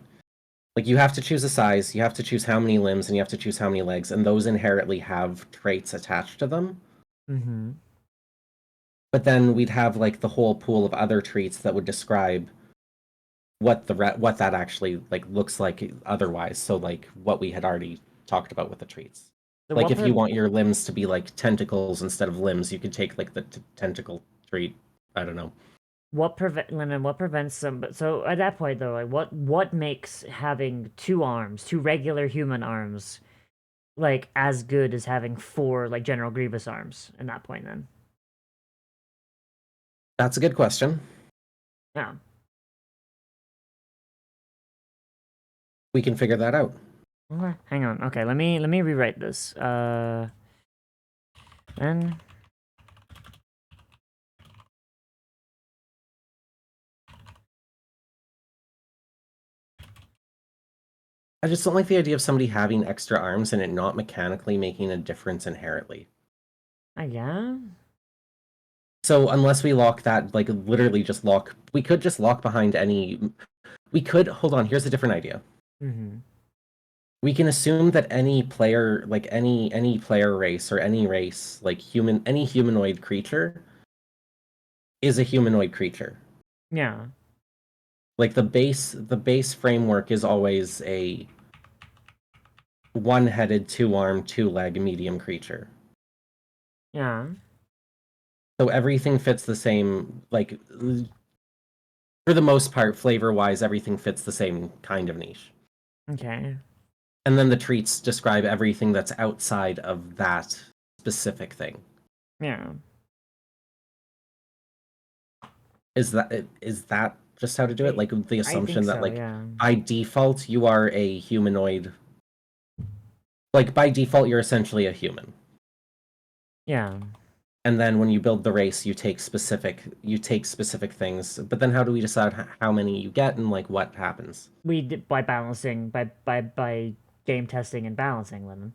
Like you have to choose a size, you have to choose how many limbs, and you have to choose how many legs, and those inherently have traits attached to them. Mm-hmm. But then we'd have like the whole pool of other traits that would describe what what that actually like looks like otherwise. So like what we had already talked about with the traits. So Like what if you want your limbs to be like tentacles instead of limbs, you could take like the tentacle trait. I don't know. what prevents some? So at that point though, like what makes having 2 arms, 2 regular human arms, like as good as having 4 like General Grievous arms? In that point, then. That's a good question. Yeah. We can figure that out. Okay. Hang on. Okay. Let me rewrite this. Then. I just don't like the idea of somebody having extra arms and it not mechanically making a difference inherently. Yeah. So unless we lock that, like literally just lock, we could just lock behind any. We could hold on. Here's a different idea. Mm-hmm. We can assume that any player, like any player race or any race, like any humanoid creature, is a humanoid creature. Yeah. Like the base framework is always a one-headed, two-armed, two-leg medium creature. Yeah. So everything fits the same, like for the most part, flavor-wise, everything fits the same kind of niche. Okay. And then the treats describe everything that's outside of that specific thing. Yeah. Is that just how to do it? Like the I assumption think that so. like Yeah. by default you are a humanoid. Like by default you're essentially a human. Yeah. And then when you build the race you take specific things. But then how do we decide how many you get and like what happens? By balancing by game testing and balancing, Lemon.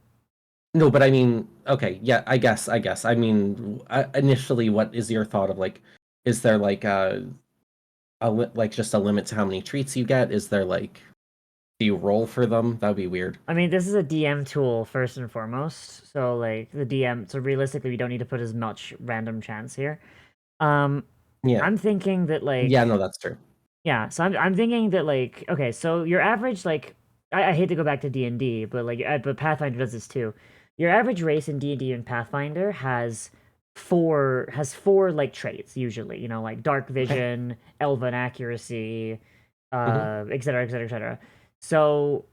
No, but I mean, okay, yeah, I guess. I mean, initially, what is your thought of like, is there like like just a limit to how many treats you get? Is there like, do you roll for them? That would be weird. I mean, this is a DM tool first and foremost. So like the DM. So realistically, we don't need to put as much random chance here. Yeah, I'm thinking that like yeah, no, that's true. yeah. So I'm thinking that like okay. So your average like I hate to go back to D&D, but like but Pathfinder does this too. Your average race in D&D and Pathfinder has four like traits usually. You know, like dark vision, elven accuracy, et cetera, et cetera, et cetera. So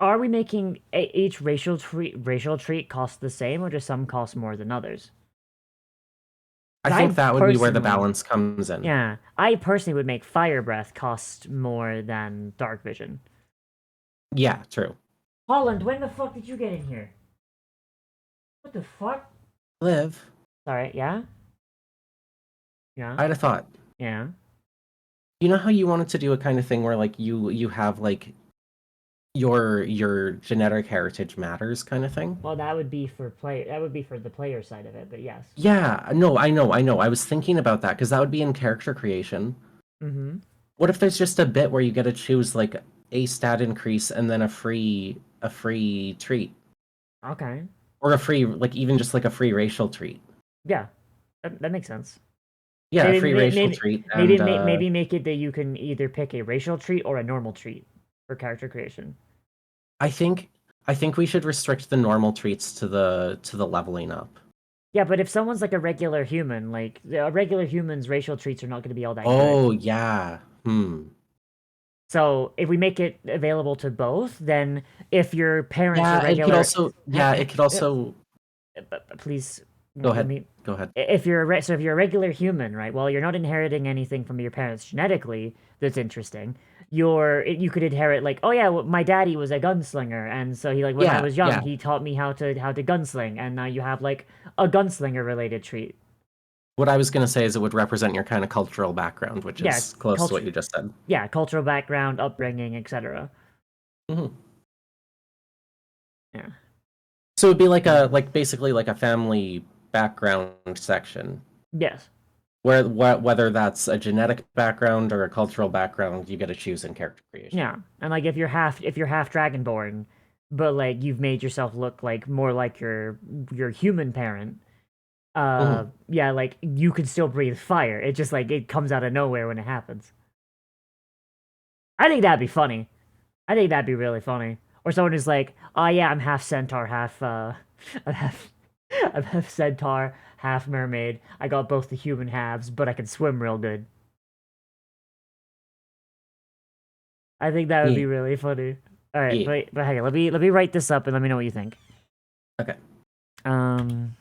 are we making each racial trait cost the same, or do some cost more than others? I think that would be where the personally- balance comes in. Yeah, I personally would make fire breath cost more than dark vision. Yeah, true. Holland, when the fuck did you get in here? What the fuck? Liv, Sorry, yeah? Yeah? I had a thought. Yeah? You know how you wanted to do a kind of thing where like you have like your genetic heritage matters kind of thing? Well, that would be for the player side of it, but yes. Yeah, no, I know. I was thinking about that because that would be in character creation. Mm-hmm. What if there's just a bit where you get to choose like a stat increase and then a free treat, Okay. or a free like even just like a free racial treat? Yeah. That makes sense. Yeah, Maybe- a free may- racial maybe- treat. Maybe And, maybe make it that you can either pick a racial treat or a normal treat for character creation. I think we should restrict the normal treats to the leveling up. Yeah, but if someone's like a regular human, like a regular human's racial treats are not going to be all that good. Oh yeah. So if we make it available to both, then if your parents Yeah, are regular, it could also. please Go let ahead. me- Go ahead. If you're if you're a regular human, right? Well, you're not inheriting anything from your parents genetically that's interesting. You could inherit like, oh yeah, well, my daddy was a gunslinger, and so he like when I Yeah, was young, yeah. he taught me how to gunsling, and now you have like a gunslinger related treat. What I was gonna say is it would represent your kind of cultural background, which Yeah, is close to what you just said. Yeah, cultural background, upbringing, etc. Mhm. Yeah. So it'd be like basically like a family background section Yes. whether that's a genetic background or a cultural background, you get to choose in character creation. Yeah, and like if you're half dragonborn, but like you've made yourself look like more like your human parent, yeah, like you can still breathe fire. It just like it comes out of nowhere when it happens. I think that'd be funny. I think that'd be really funny. Or someone who's like, oh yeah, I'm half centaur, half I'm half I'm half centaur, half mermaid. I got both the human halves, but I can swim real good. I think that would be Yeah. really funny. All right, Yeah. but hang on, let me write this up and let me know what you think. Okay. Um.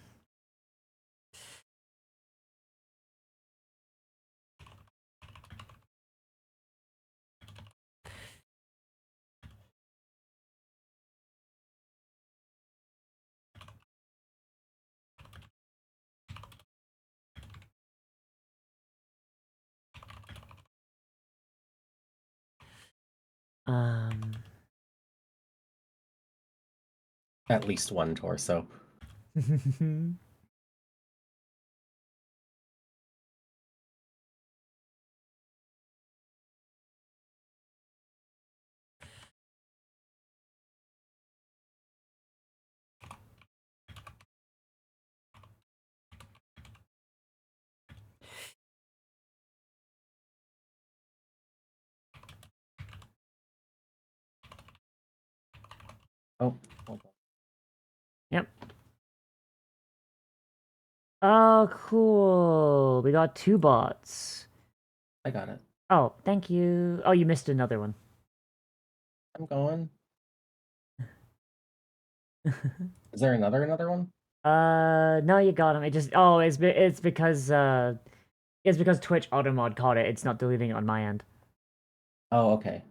Um. At least one torso. Oh, hold on. Yep. Oh, cool. We got 2 bots. I got it. Oh, thank you. Oh, you missed another one. I'm going. Is there another one? No, you got him. It just it's because Twitch automod caught it. It's not deleting it on my end. Oh, okay.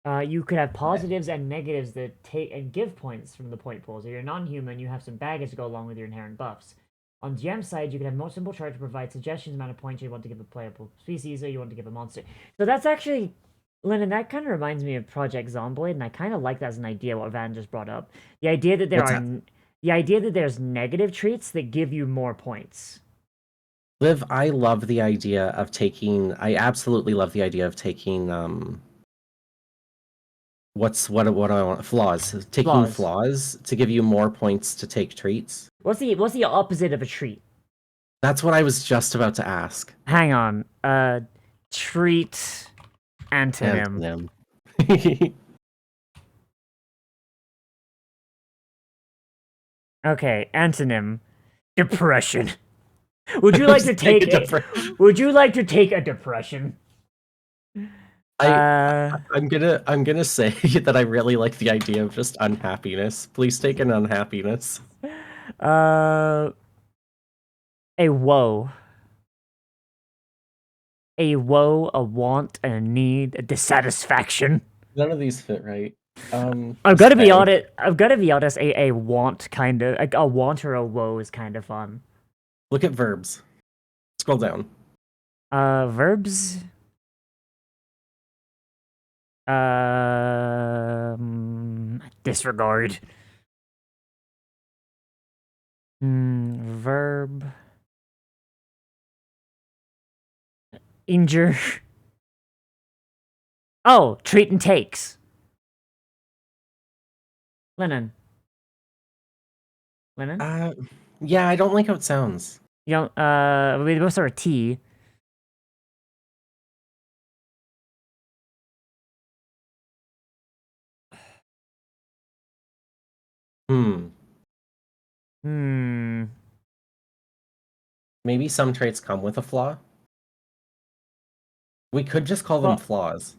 You could have positives and negatives that take and give points from the point pools. If you're non-human, you have some baggage to go along with your inherent buffs. On GM side, you can have more simple chart to provide suggestions amount of points you want to give a playable species or you want to give a monster. So that's actually, Lennon, that kind of reminds me of Project Zomboid, and I kind of like that as an idea, what Van just brought up. The idea that the idea that there's negative traits that give you more points. Liv, I love the idea of taking. I absolutely love the idea of taking. What I want? Flaws. Taking flaws to give you more points to take traits. What's the opposite of a treat? That's what I was just about to ask. Hang on. Treat antonym. Antonym. Okay, antonym. Depression. Would you like to take Would you like to take a depression? I'm gonna say that I really like the idea of just unhappiness. Please take an unhappiness. A woe. A woe, a want, a need, a dissatisfaction. None of these fit right. I've got to be honest. A want kind of a want or a woe is kind of fun. Look at verbs. Scroll down. Verbs. Disregard. Verb. Injure. Oh, treat and takes. Lennon. Yeah, I don't like how it sounds. You know, they both start with T. Maybe some traits come with a flaw. We could just call them flaws.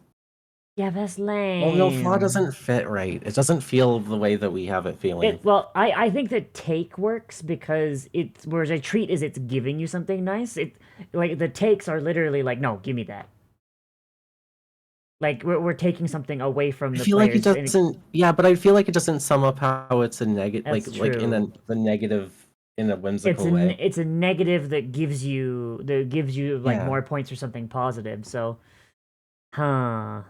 Yeah, that's lame. Well, no, flaw doesn't fit right. It doesn't feel the way that we have it feeling. I think that take works because whereas a treat is it's giving you something nice. Like the takes are literally like, no, give me that. Like we're taking something away from the I feel players. like it doesn't. Yeah, but I feel like it doesn't sum up how it's a negative, like in the negative, in a whimsical way. It's a negative that gives you like Yeah. more points for something positive. So, huh.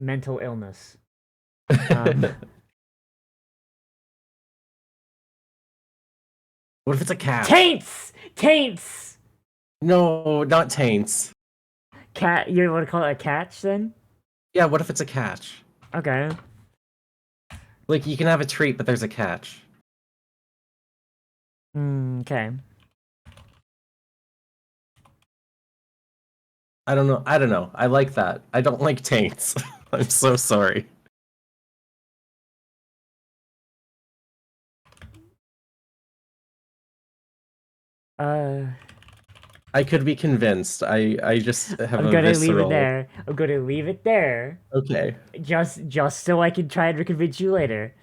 Mental illness. What if it's a catch? Taints! Taints! No, not taints. Cat, you want to call it a catch then? Yeah, what if it's a catch? Okay. Like, you can have a treat, but there's a catch. Okay. I don't know. I don't know. I like that. I don't like taints. I'm so sorry. I could be convinced. I just have I'm a gonna leave it visceral. there. I'm gonna leave it there. Okay. Just so I can try and convince you later.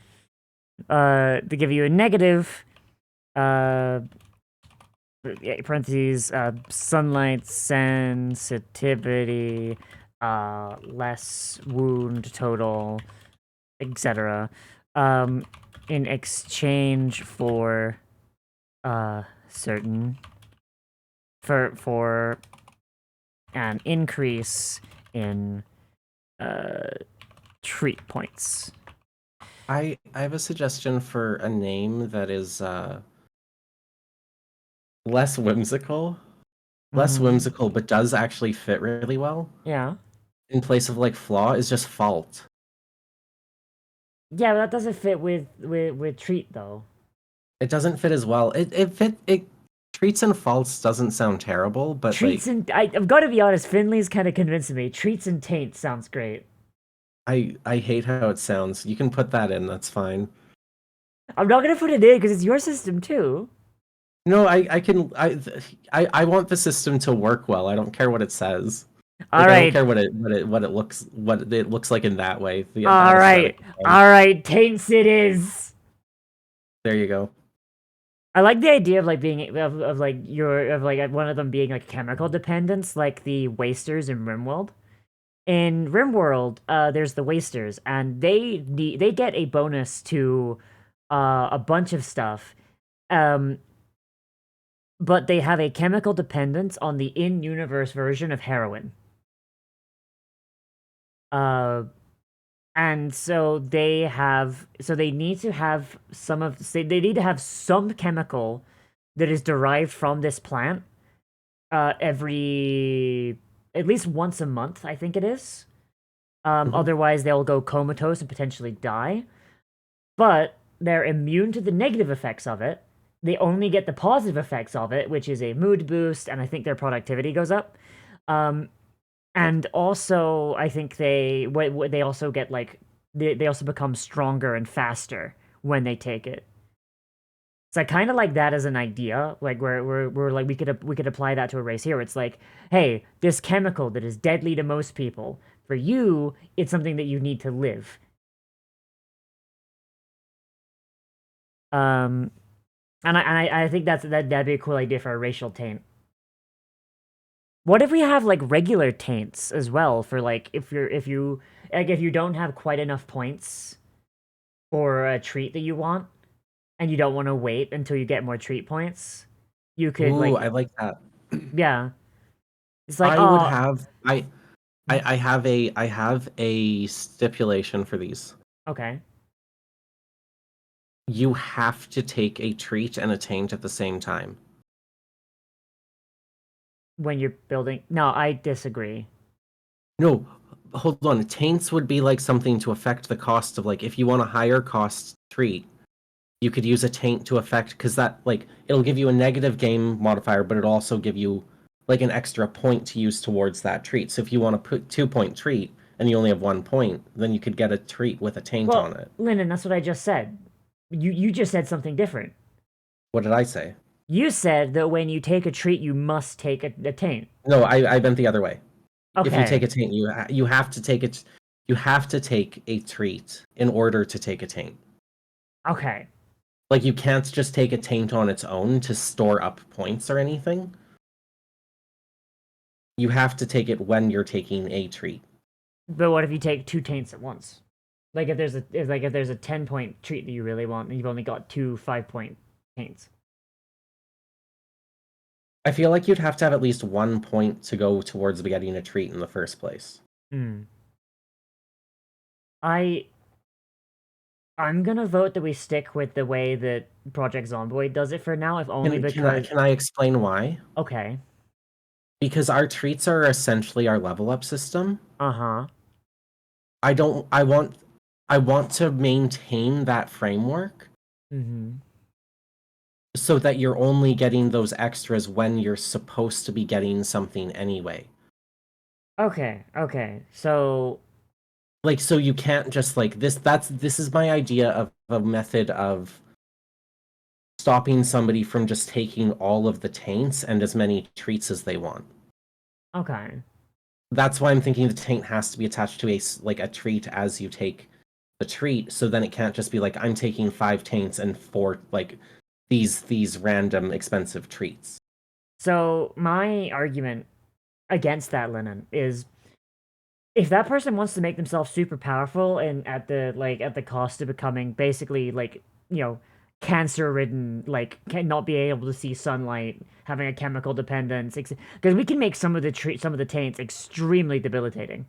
To give you a negative, parentheses, sunlight sensitivity, less wound total, etc. In exchange for, certain, for an increase in, treat points. I have a suggestion for a name that is less whimsical. Less Mhm. whimsical, but does actually fit really well. Yeah. In place of like flaw is just fault. Yeah, but that doesn't fit with treat though. It doesn't fit as well. It treats and faults doesn't sound terrible, but Treats like and I've got to be honest, Finley's kind of convincing me. Treats and taint sounds great. I hate how it sounds. You can put that in, that's fine. I'm not gonna put it in because it's your system too. No, I can I want the system to work well. I don't care what it says. All Like I don't right, care what it looks like in that way. all That right, aesthetic is fine. all right. Taints it is. There you go. I like the idea of like being of like your of like one of them being like chemical dependence, like the wasters in RimWorld. In RimWorld, there's the wasters, and they get a bonus to a bunch of stuff. But they have a chemical dependence on the in-universe version of heroin. And so they need to have they need to have some chemical that is derived from this plant every at least once a month, I think it is. Otherwise they'll go comatose and potentially die. But they're immune to the negative effects of it. They only get the positive effects of it, which is a mood boost, and I think their productivity goes up. And also, I think they also get like they also become stronger and faster when they take it. So I kind of like that as an idea, like we're like we could apply that to a race here. It's like, hey, this chemical that is deadly to most people, for you, it's something that you need to live. And I think that'd be a cool idea for a racial taint. What if we have like regular taints as well for like if you don't have quite enough points for a treat that you want and you don't want to wait until you get more treat points, you could Ooh, like I like that. yeah. It's like I would oh have I have a stipulation for these. okay. You have to take a treat and a taint at the same time. When you're building no, I disagree. No, hold on. Taints would be like something to affect the cost of like if you want a higher cost treat, you could use a taint to affect because that like it'll give you a negative game modifier, but it'll also give you like an extra point to use towards that treat. So if you want to put 2-point treat and you only have 1 point, then you could get a treat with a taint on it. Lyndon, that's what I just said. You just said something different. What did I say? You said that when you take a treat, you must take a taint. No, I meant the other way. Okay. If you take a taint, you have to take it. You have to take a treat in order to take a taint. Okay. Like you can't just take a taint on its own to store up points or anything. You have to take it when you're taking a treat. But what if you take 2 taints at once? Like if there's a 10-point treat that you really want and you've only got 2 5-point taints. I feel like you'd have to have at least 1 point to go towards getting a treat in the first place. I I'm gonna vote that we stick with the way that Project Zomboid does it for now, if only because. Can I explain why? Okay. Because our treats are essentially our level up system. Uh-huh. I don't. I want to maintain that framework Mm-hmm. so that you're only getting those extras when you're supposed to be getting something anyway. Okay. So, Like, so you can't just like this. This is my idea of a method of stopping somebody from just taking all of the taints and as many treats as they want. okay. That's why I'm thinking the taint has to be attached to a treat as you take the treat, so then it can't just be like I'm taking 5 taints and 4 like these random expensive treats. So, my argument against that, Lennon, is if that person wants to make themselves super powerful and at the cost of becoming basically like, cancer ridden, like cannot be able to see sunlight, having a chemical dependence, because we can make some of the taints extremely debilitating.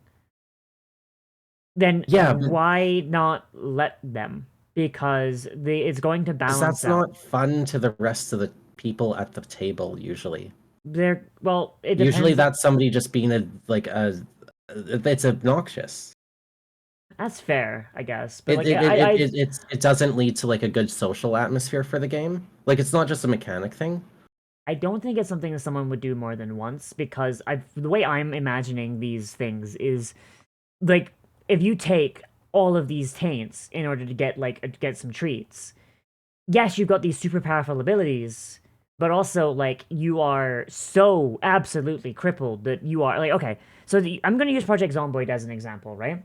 Then Yeah, but why not let them? Because it's going to balance that's out. not fun to the rest of the people at the table usually. Well, it Usually depends. that's somebody just being a it's obnoxious. That's fair, I guess. But like I It doesn't lead to like a good social atmosphere for the game. Like it's not just a mechanic thing. I don't think it's something that someone would do more than once because the way I'm imagining these things is like if you take all of these taints in order to get some treats. Yes, you've got these super powerful abilities, but also like you are so absolutely crippled that you are like okay. So I'm going to use Project Zomboid as an example, right?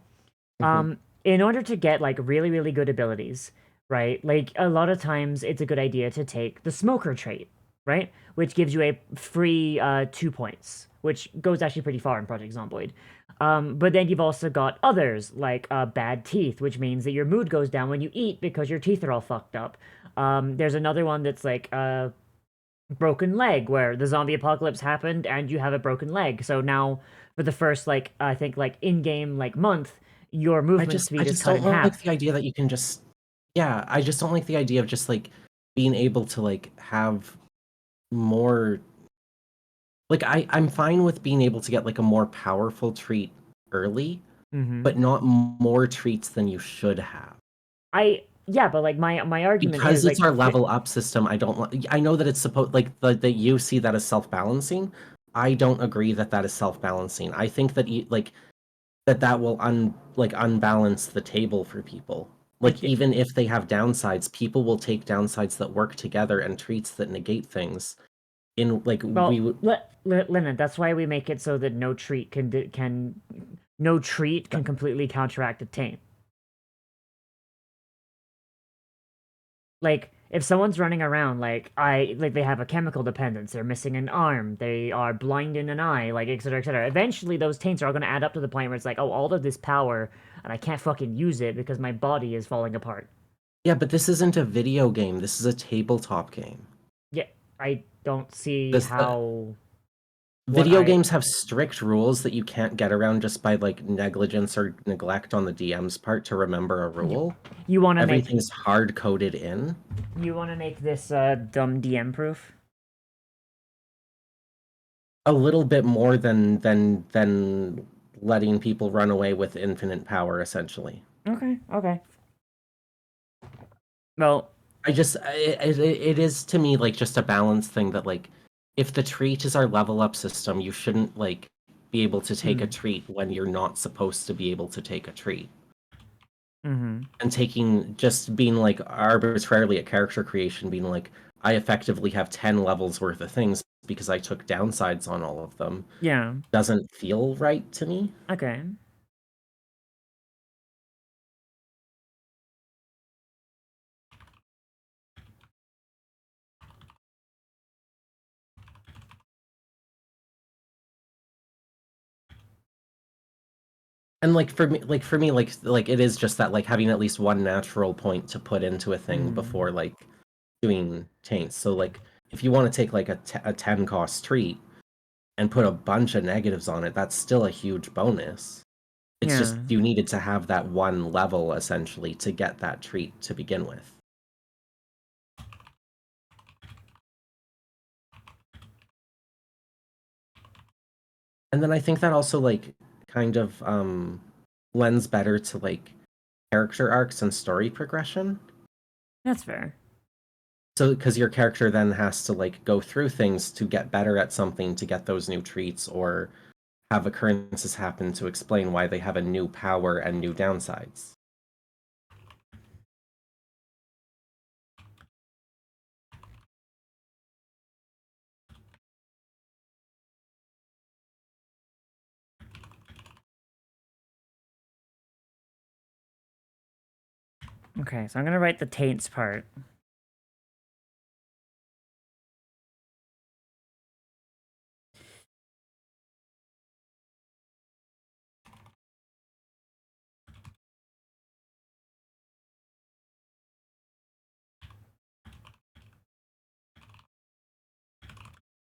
Mhm. In order to get like really really good abilities, right? Like a lot of times it's a good idea to take the smoker trait, right? Which gives you a free 2 points, which goes actually pretty far in Project Zomboid. But then you've also got others like bad teeth, which means that your mood goes down when you eat because your teeth are all fucked up. There's another one that's like broken leg, where the zombie apocalypse happened and you have a broken leg. So now for the first like I think like in-game like month, your movement I speed is just cut don't in like half. the idea that you can just yeah, I just don't like the idea of just like being able to like have more like I'm fine with being able to get like a more powerful treat early, Mm-hmm. but not more treats than you should have. Yeah, but like my argument Because is it's like our level up system, I don't want. I know that it's supposed that you see that as self balancing. I don't agree that that is self balancing. I think that that will unbalance the table for people. Like it, even if they have downsides, people will take downsides that work together and treats that negate things. In like we well, would Lennon, that's why we make it so that no treat can completely counteract a taint. Like if someone's running around like they have a chemical dependence, they're missing an arm, they are blind in an eye, like etc etc. Eventually those taints are going to add up to the point where it's like, oh, all of this power and I can't fucking use it because my body is falling apart. yeah, but this isn't a video game. This is a tabletop game. Yeah, I don't see This how what Video I games have strict rules that you can't get around just by like negligence or neglect on the DM's part to remember a you, rule. you want to make Everything's hard coded in. this dumb DM proof. A little bit more than letting people run away with infinite power, essentially. Okay. Well, It is to me like just a balance thing that like if the treat is our level up system, you shouldn't like be able to take a mm, treat when you're not supposed to be able to take a treat. mm-hmm. And taking just being like arbitrarily at character creation, being like I effectively have 10 levels worth of things because I took downsides on all of them Yeah. doesn't feel right to me. Okay. And like it is just that like having at least one natural point to put into a thing Mm. before like doing taints. So like if you want to take like a 10 cost treat and put a bunch of negatives on it, that's still a huge bonus. It's just Yeah. you needed to have that one level essentially to get that treat to begin with. And then I think that also like kind of lends better to like character arcs and story progression. That's fair. So because your character then has to like go through things to get better at something to get those new treats or have occurrences happen to explain why they have a new power and new downsides. Okay, so I'm gonna write the taints part.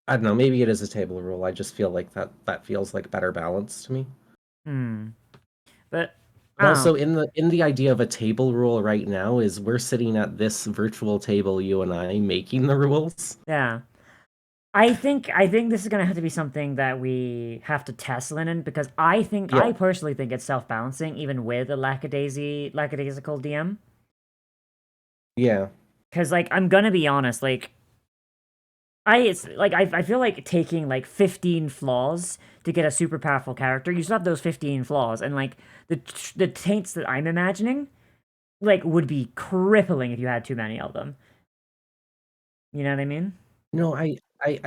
I don't know, maybe it is a table rule. I just feel like that feels like better balance to me. Hmm. But But oh also in the idea of a table rule right now is we're sitting at this virtual table, you and I, making the rules. yeah. I think this is gonna have to be something that we have to test, Lennon, because Yeah. I personally think it's self-balancing even with a lackadaisical DM. Yeah. Because like I'm gonna be honest, like I feel like taking like 15 flaws to get a super powerful character. You still have those 15 flaws, and like the taints that I'm imagining, like would be crippling if you had too many of them. You know what I mean? No, I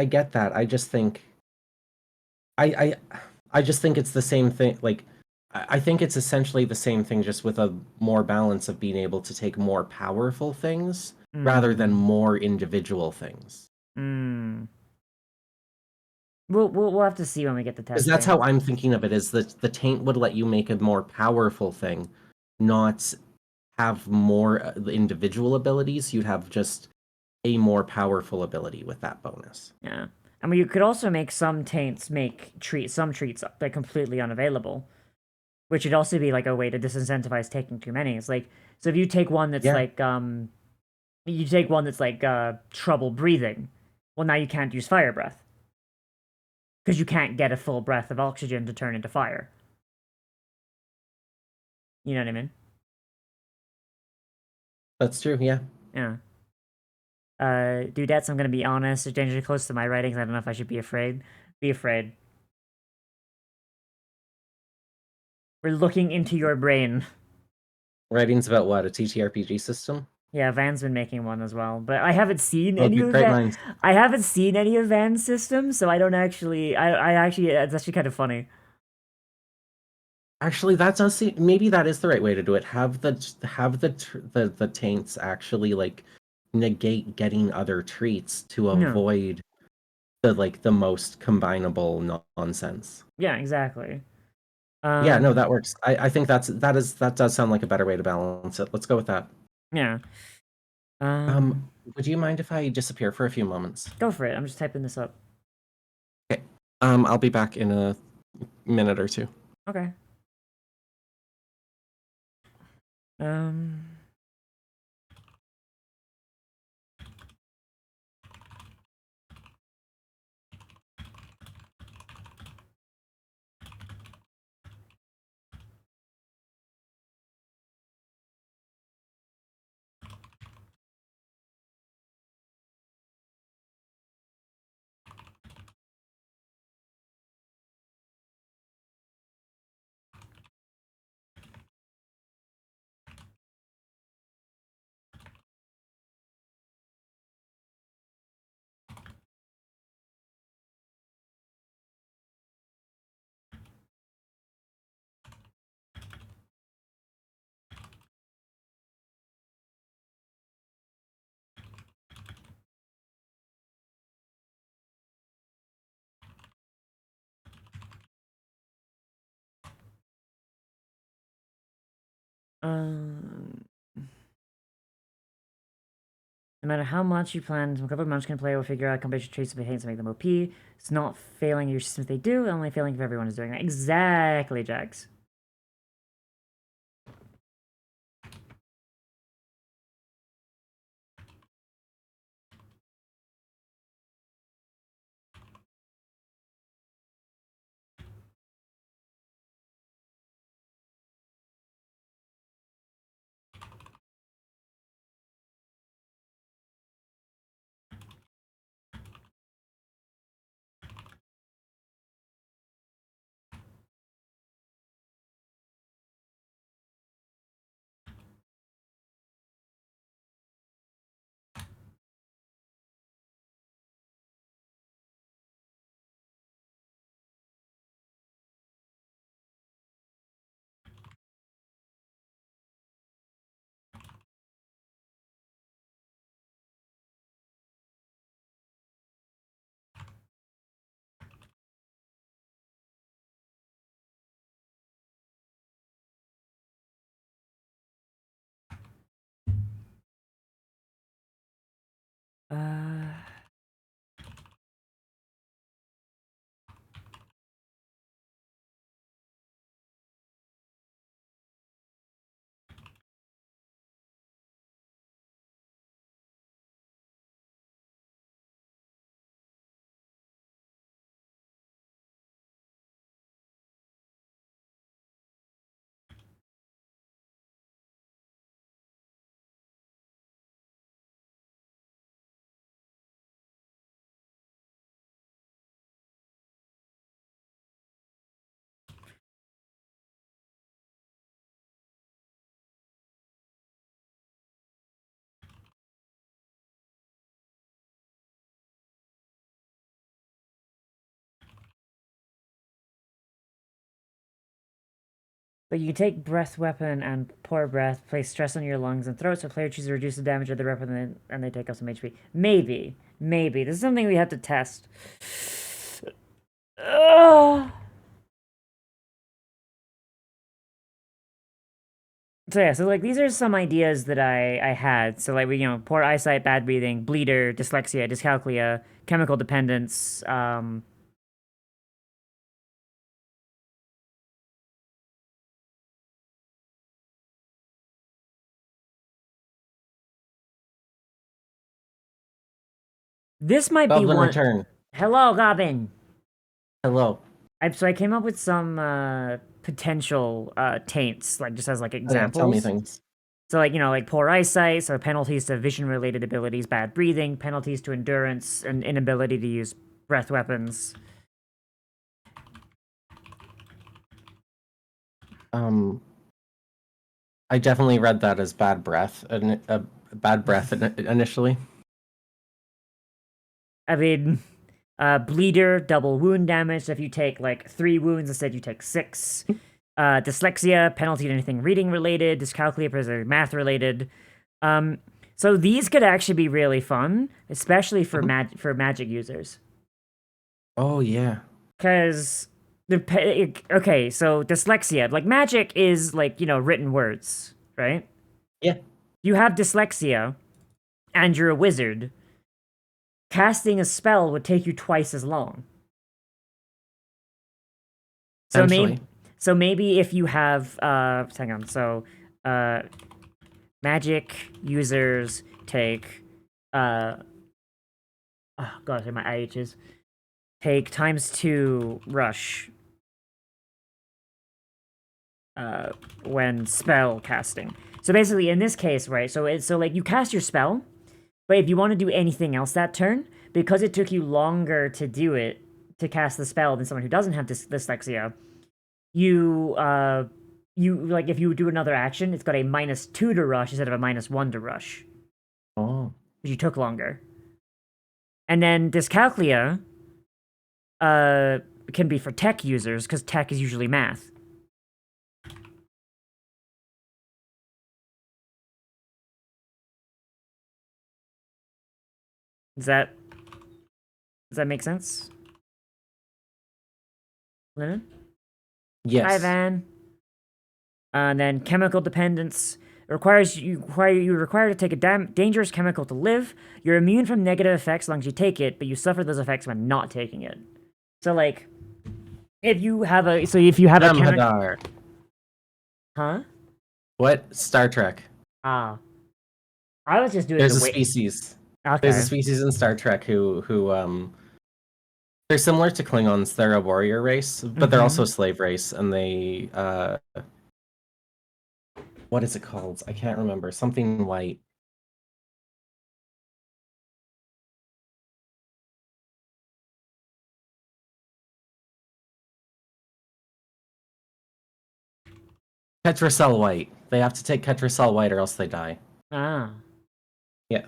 get that. I just think I I just think it's the same thing. Like I think it's essentially the same thing, just with a more balance of being able to take more powerful things rather than Mm. more individual things. Mm. We'll have to see when we get to Because that's testing. how I'm thinking of it. Is that the taint would let you make a more powerful thing, not have more individual abilities. You'd have just a more powerful ability with that bonus. Yeah. I mean, you could also make some taints make some treats like completely unavailable, which would also be like a way to disincentivize taking too many. It's like, so if you take one that's Yeah. like you take one that's like trouble breathing, well now you can't use fire breath because you can't get a full breath of oxygen to turn into fire. You know what I mean? That's true. Yeah. Yeah. Dudettes, I'm gonna be honest, it's dangerously close to my writings. I don't know if I should be afraid. Be afraid. We're looking into your brain. Writing's about what? A TTRPG system? Yeah, Van's been making one as well, but I haven't seen Oh, any of great Van. minds. I haven't seen any of Van's systems, so I don't actually. I actually, it's actually kind of funny. Actually, that does seem, maybe that is the right way to do it. Have the taints actually like negate getting other treats to No. avoid the most combinable nonsense. Yeah, exactly. Yeah, no, that works. I think that does sound like a better way to balance it. Let's go with that. Yeah. Would you mind if I disappear for a few moments? Go for it. I'm just typing this up. Okay. I'll be back in a minute or two. Okay. Um. Um. No matter how much you plan, some couple of months can play will figure out combination traits of behaviors to make them OP. It's not failing your system if they do, only failing if everyone is doing it. Exactly, Jax. But you take breath weapon and pour breath, place stress on your lungs and throat, so player chooses to reduce the damage of the weapon and they take off some HP. Maybe. Maybe. This is something we have to test. Ugh. So yeah, so like these are some ideas that I had. So like we poor eyesight, bad breathing, bleeder, dyslexia, dyscalculia, chemical dependence, this might be Goblin one. return. Hello, Goblin. Hello. So I came up with some potential taints, like just as like Oh, yeah, examples. tell me things. So like like poor eyesight, so penalties to vision-related abilities, bad breathing, penalties to endurance, and inability to use breath weapons. I definitely read that as bad breath, initially. I mean, bleeder, double wound damage. So if you take like 3 wounds, instead you take 6. Dyslexia, penalty to anything reading related. Dyscalculia, is math related. So these could actually be really fun, especially for for magic users. Oh yeah. Because okay, so dyslexia, like magic is like written words, right? Yeah. You have dyslexia, and you're a wizard. Casting a spell would take you twice as long. So maybe if you have hang on, so magic users take oh god, my IHs take ×2 rush when spell casting. So basically in this case, right, so like you cast your spell, but if you want to do anything else that turn, because it took you longer to do it, to cast the spell than someone who doesn't have dyslexia, you like if you do another action, it's got a -2 to rush instead of a -1 to rush. Oh. Because you took longer. And then dyscalculia can be for tech users, because tech is usually math. Does that make sense? Lennon? Yes. Hi, Van. And then chemical dependence requires you require to take a dangerous chemical to live. You're immune from negative effects as long as you take it, but you suffer those effects when not taking it. So like, if you have a Hadar. Huh? What? Star Trek. I was just doing There's the a species. Okay. There's a species in Star Trek who they're similar to Klingons. They're a warrior race, but they're also a slave race, and they what is it called? I can't remember. Something white. Tetracell white. They have to take Tetracell white or else they die. Ah. Yeah.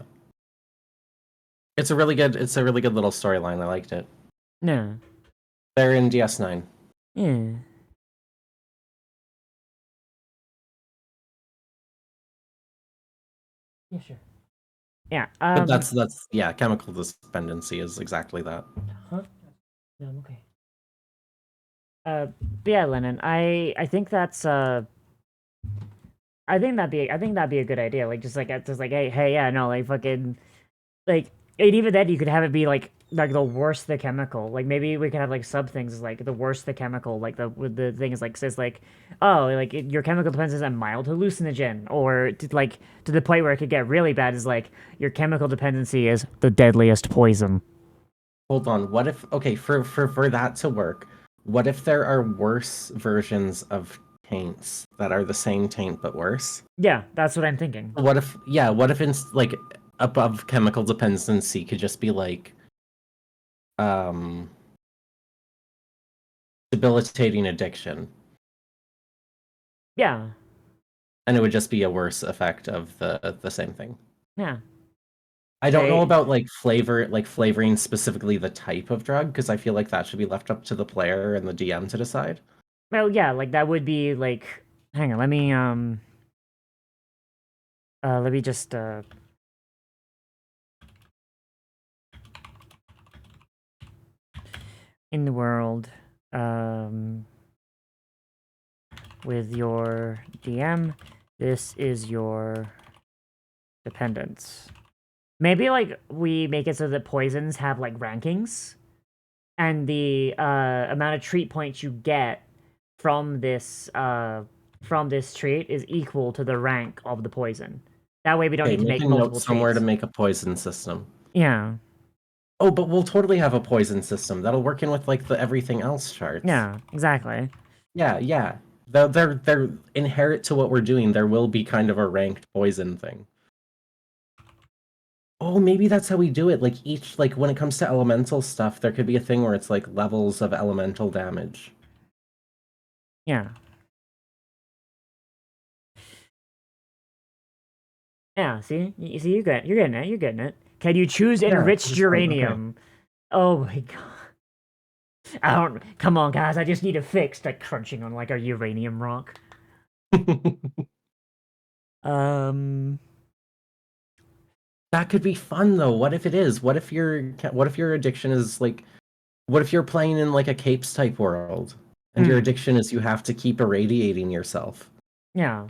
It's a really good little storyline. I liked it. No. They're in DS9. Yeah. Yeah, sure. Yeah. But that's chemical dependency is exactly that. Huh? No, I'm okay. But yeah, Lennon, I think that's I think that'd be a good idea. Like just like hey, yeah, no, like fucking like, and even then you could have it be like the worse the chemical. Like maybe we could have like sub things like the worse the chemical. Like the thing is like says like, oh, like your chemical dependence is a mild hallucinogen, or to the point where it could get really bad is like your chemical dependency is the deadliest poison. Hold on. What if for that to work? What if there are worse versions of taints that are the same taint but worse? Yeah, that's what I'm thinking. What if like above chemical dependency could just be like debilitating addiction. Yeah. And it would just be a worse effect of the same thing. Yeah. I don't know about flavoring specifically the type of drug, because I feel like that should be left up to the player and the DM to decide. Well, yeah, like that would be like Hang on, let me just in the world, with your DM, this is your dependence. Maybe, like, we make it so that poisons have, like, rankings, and the amount of treat points you get from this treat is equal to the rank of the poison. That way we don't Okay, need to make make a note multiple somewhere to treats. make a poison system. Yeah, Oh, but we'll totally have a poison system. That'll work in with like the everything else charts. yeah, exactly. Yeah, yeah. They're inherent to what we're doing. There will be kind of a ranked poison thing. Oh, maybe that's how we do it. Like each, like when it comes to elemental stuff, there could be a thing where it's like levels of elemental damage. Yeah. Yeah, see? You see, you're getting it, you're getting it. Can you choose Yeah, enriched that's fine, okay. uranium? Oh my god. I don't, come on guys, I just need a fix, like crunching on like a uranium rock. That could be fun though. What if it is? What if your addiction is like, what if you're playing in like a capes type world and your addiction is you have to keep irradiating yourself? Yeah.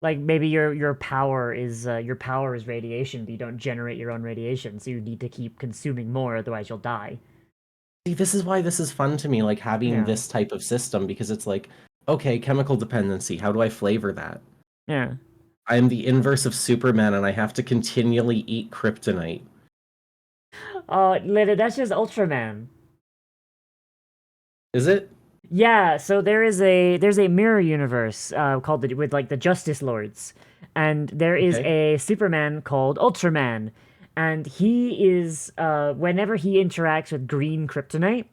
Like maybe your power is radiation, but you don't generate your own radiation, so you need to keep consuming more, otherwise you'll die. See, this is why this is fun to me, like having Yeah. this type of system, because it's like, okay, chemical dependency, how do I flavor that? Yeah. I am the inverse of Superman and I have to continually eat kryptonite. Oh, Lita, that's just Ultraman. Is it? Yeah, so there's a mirror universe called with like the Justice Lords, and there is Okay. a Superman called Ultraman, and he is whenever he interacts with green kryptonite,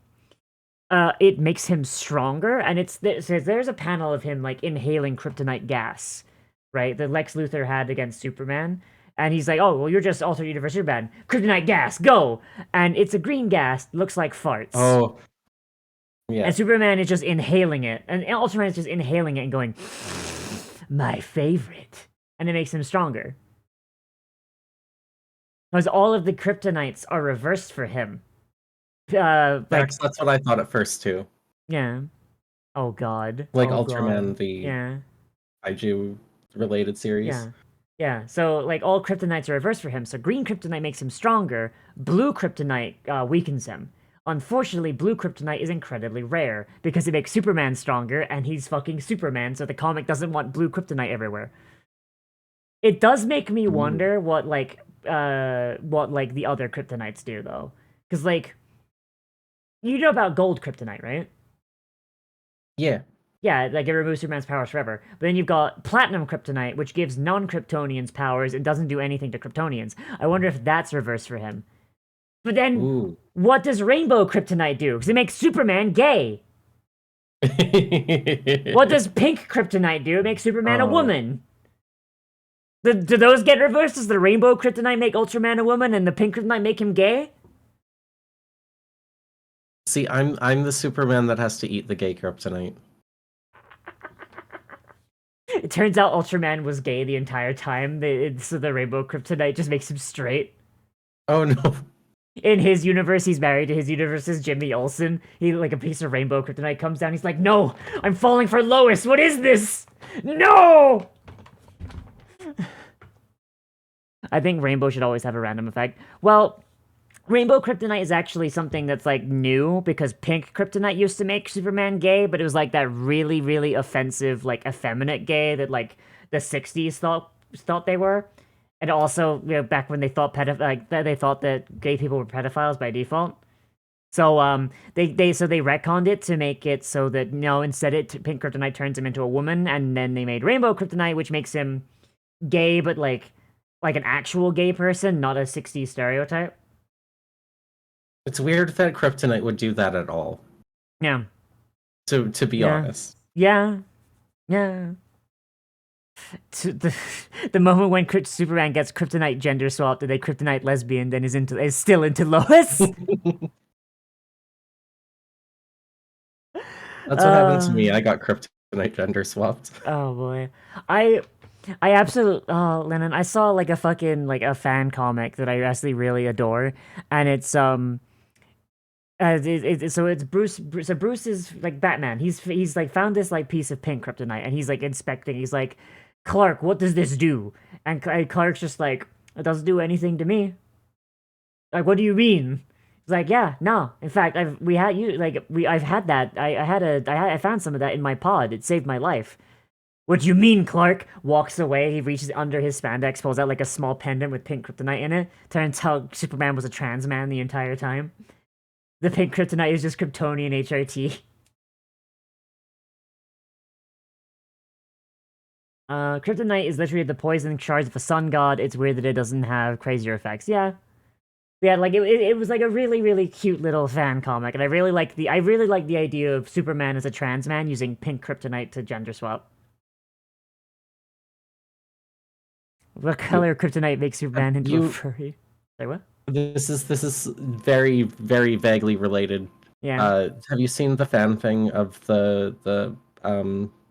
it makes him stronger, and so there's a panel of him like inhaling kryptonite gas, right? That Lex Luthor had against Superman. And he's like, "Oh, well, you're just alternate universe Superman. Kryptonite gas, go!" And it's a green gas, looks like farts. Oh, yeah. And Superman is just inhaling it. And Ultraman is just inhaling it and going, my favorite. And it makes him stronger. Because all of the kryptonites are reversed for him. That's what I thought at first too. Yeah. Oh god. Like Oh Ultraman, god. the Yeah. kaiju related series. Yeah. Yeah. So like all kryptonites are reversed for him. So green kryptonite makes him stronger. Blue kryptonite weakens him. Unfortunately, blue kryptonite is incredibly rare because it makes Superman stronger, and he's fucking Superman, so the comic doesn't want blue kryptonite everywhere. It does make me wonder what the other kryptonites do though, because like you know about gold kryptonite, right? Yeah. Yeah, like it removes Superman's powers forever. But then you've got platinum kryptonite, which gives non-Kryptonians powers and doesn't do anything to Kryptonians. I wonder if that's reversed for him. But then, Ooh. what does rainbow kryptonite do? Because it makes Superman gay. What does pink kryptonite do? It makes Superman a woman. Do those get reversed? Does the rainbow kryptonite make Ultraman a woman, and the pink kryptonite make him gay? See, I'm the Superman that has to eat the gay kryptonite. It turns out Ultraman was gay the entire time, so the rainbow kryptonite just makes him straight. Oh no. In his universe, he's married to his universe's Jimmy Olsen. He, like, a piece of rainbow kryptonite comes down. He's like, no, I'm falling for Lois. What is this? No! I think rainbow should always have a random effect. Well, rainbow kryptonite is actually something that's, like, new, because pink kryptonite used to make Superman gay, but it was, like, that really, really offensive, like, effeminate gay that, like, the 60s thought they were. And also, you know, back when they thought they thought that gay people were pedophiles by default. So they retconned it to make it so that no, instead pink kryptonite turns him into a woman, and then they made rainbow kryptonite, which makes him gay, but like an actual gay person, not a 60s stereotype. It's weird that kryptonite would do that at all. Yeah. To be honest. Yeah. Yeah. The moment when Superman gets kryptonite gender swapped and a kryptonite lesbian, then is still into Lois. That's what happened to me. I got kryptonite Kryptonite gender swapped. Oh boy. I absolutely Lennon, I saw like a fucking like a fan comic that I actually really adore, and it's so it's so Bruce is like Batman. He's like found this like piece of pink kryptonite and he's like inspecting. He's like, "Clark, what does this do?" And Clark's just like, "It doesn't do anything to me." Like, what do you mean? It's like, yeah, no. In fact, I've had that. I found some of that in my pod. It saved my life. What do you mean, Clark? Walks away. He reaches under his spandex, pulls out like a small pendant with pink kryptonite in it. Turns out Superman was a trans man the entire time. The pink kryptonite is just Kryptonian HRT. Kryptonite is literally the poison shards of a sun god. It's weird that it doesn't have crazier effects. Yeah. Yeah, like it was like a really, really cute little fan comic, and I really like the idea of Superman as a trans man using pink kryptonite to gender swap. What color kryptonite makes Superman into a furry? Say what? This is very, very vaguely related. Yeah. Have you seen the fan thing of the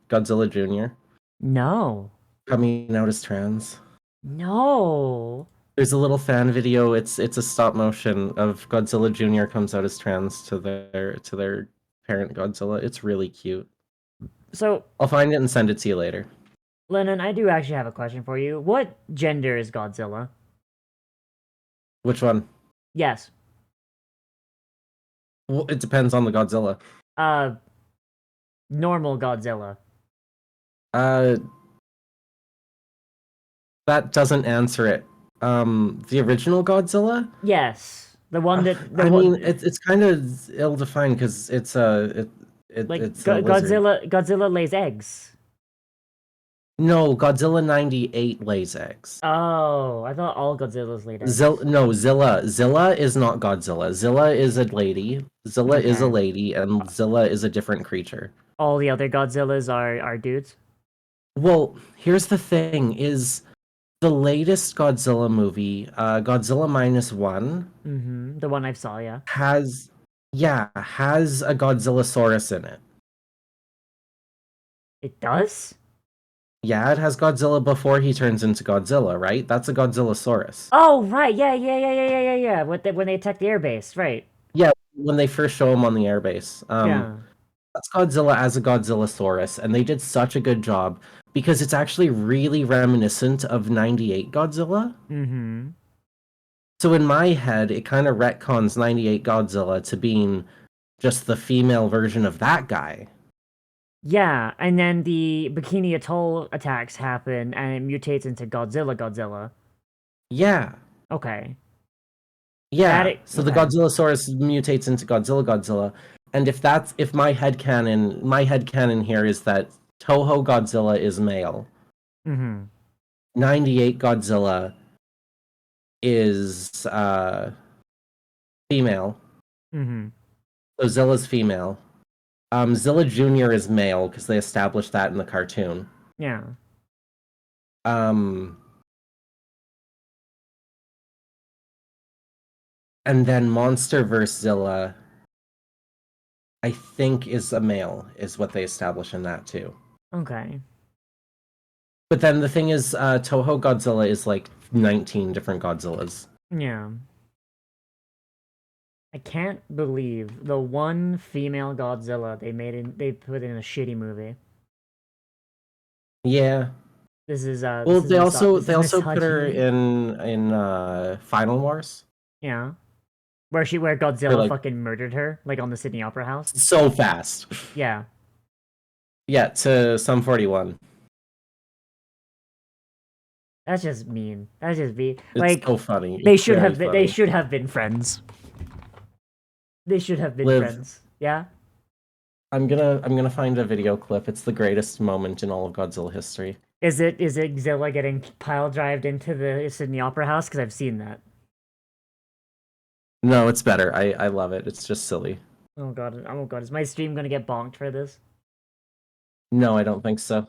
Godzilla Jr. No. coming out as trans? No. There's a little fan video. It's a stop motion of Godzilla Jr. comes out as trans to their parent Godzilla. It's really cute. So, I'll find it and send it to you later. Lennon, I do actually have a question for you. What gender is Godzilla? Which one? Yes. Well, it depends on the Godzilla. Normal Godzilla. That doesn't answer it. The original Godzilla? Yes. The one that it's kind of ill-defined because it's a lizard. Godzilla lays eggs. No, Godzilla 98 lays eggs. Oh, I thought all Godzillas laid eggs. Zilla. Zilla is not Godzilla. Zilla is a lady. Zilla is a Okay. lady, and Zilla is a different creature. All the other Godzillas are dudes. Well, here's the thing: is the latest Godzilla movie, Godzilla -1, Mm-hmm. The one I saw, yeah. has a Godzillasaurus in it. It does? Yeah, it has Godzilla before he turns into Godzilla, right? That's a Godzillasaurus. Oh, right. Yeah. When they attack the airbase, right. Yeah, when they first show him on the airbase. Yeah. That's Godzilla as a Godzillasaurus, and they did such a good job because it's actually really reminiscent of 98 Godzilla. Mm-hmm. So in my head, it kind of retcons 98 Godzilla to being just the female version of that guy. Yeah, and then the Bikini Atoll attacks happen, and it mutates into Godzilla. Yeah. Okay. Yeah. So the okay. Godzillasaurus mutates into Godzilla. And if my headcanon here is that Toho Godzilla is male. Mm-hmm. 98 Godzilla is female. Mm-hmm. So Zilla's female. Zilla Jr. is male because they established that in the cartoon. Yeah. And then Monster vs. Zilla, I think, is a male, is what they establish in that too. Okay. But then the thing is, Toho Godzilla is like 19 different Godzillas. Yeah. I can't believe the one female Godzilla they put in a shitty movie. Yeah. This is Well, they also put her misogyny. in Final Wars. Yeah. Where Godzilla like- fucking murdered her, like on the Sydney Opera House. So fast. Yeah. Yeah, to Sum 41. That's just mean. That's just mean. It's Like so funny. they It's should very have been, funny. they should have been friends. They should have been Liv. friends. Yeah. I'm gonna find a video clip. It's the greatest moment in all of Godzilla history. Is it Zilla getting pile drived into the Sydney Opera House? Because I've seen that. No, it's better. I love it. It's just silly. Oh god. Is my stream gonna get bonked for this? No, I don't think so.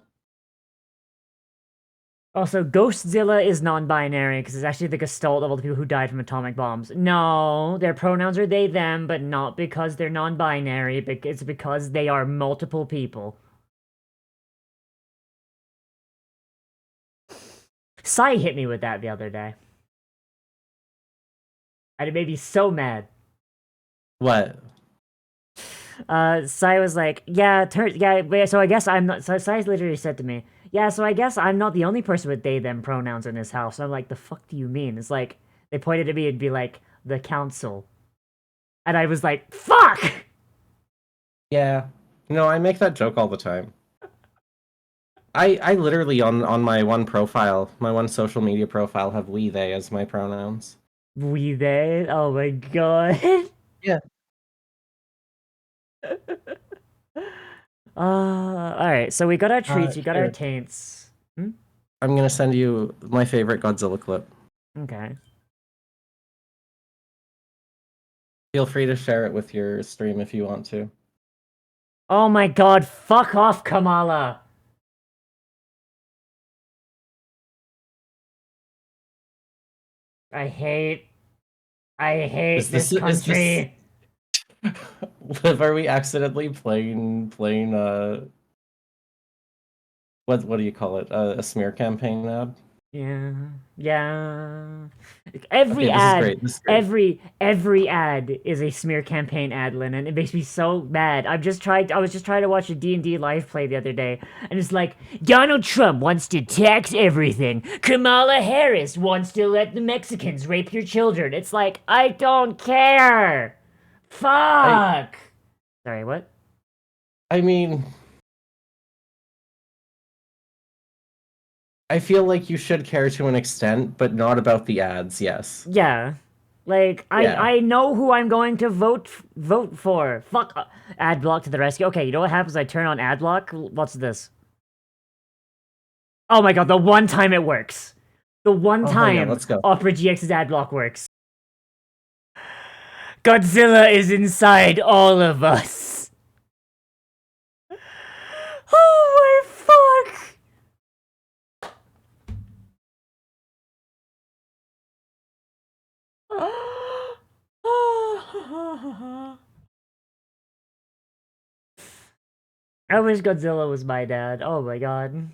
Also, Ghostzilla is non-binary because it's actually the gestalt of all the people who died from atomic bombs. No, their pronouns are they, them, but not because they're non-binary. It's because they are multiple people. Sai hit me with that the other day. And it made me so mad. What? Sai was like, yeah, so I guess I'm not, so Sai literally said to me, yeah, so I guess I'm not the only person with they, them pronouns in this house. I'm like, the fuck do you mean? It's like, they pointed at me and be like, the council. And I was like, fuck! Yeah. No, I make that joke all the time. I literally on my one profile, my one social media profile, have we, they as my pronouns. We, they? Oh my god. Yeah. Alright, so we got our treats, we got our sure. taints. I'm gonna send you my favorite Godzilla clip. Okay. Feel free to share it with your stream if you want to. Oh my god, fuck off, Kamala! I hate this country. Are we accidentally playing what do you call it? A smear campaign ad? Yeah. Every Okay, ad, this is great. every ad is a smear campaign ad, Lynn, and it makes me so mad. I was just trying to watch a D&D live play the other day, and it's like, Donald Trump wants to tax everything. Kamala Harris wants to let the Mexicans rape your children. It's like, I don't care. Fuck. Sorry, what? I mean, I feel like you should care to an extent, but not about the ads, yes. Yeah. Like, Yeah. I know who I'm going to vote for. Fuck. Ad block to the rescue. Okay, you know what happens? I turn on ad block. What's this? Oh my god, the one time it works. The one Oh, time yeah, let's go. Opera GX's ad block works. Godzilla is inside all of us. Oh my fuck. I wish Godzilla was my dad. Oh my god.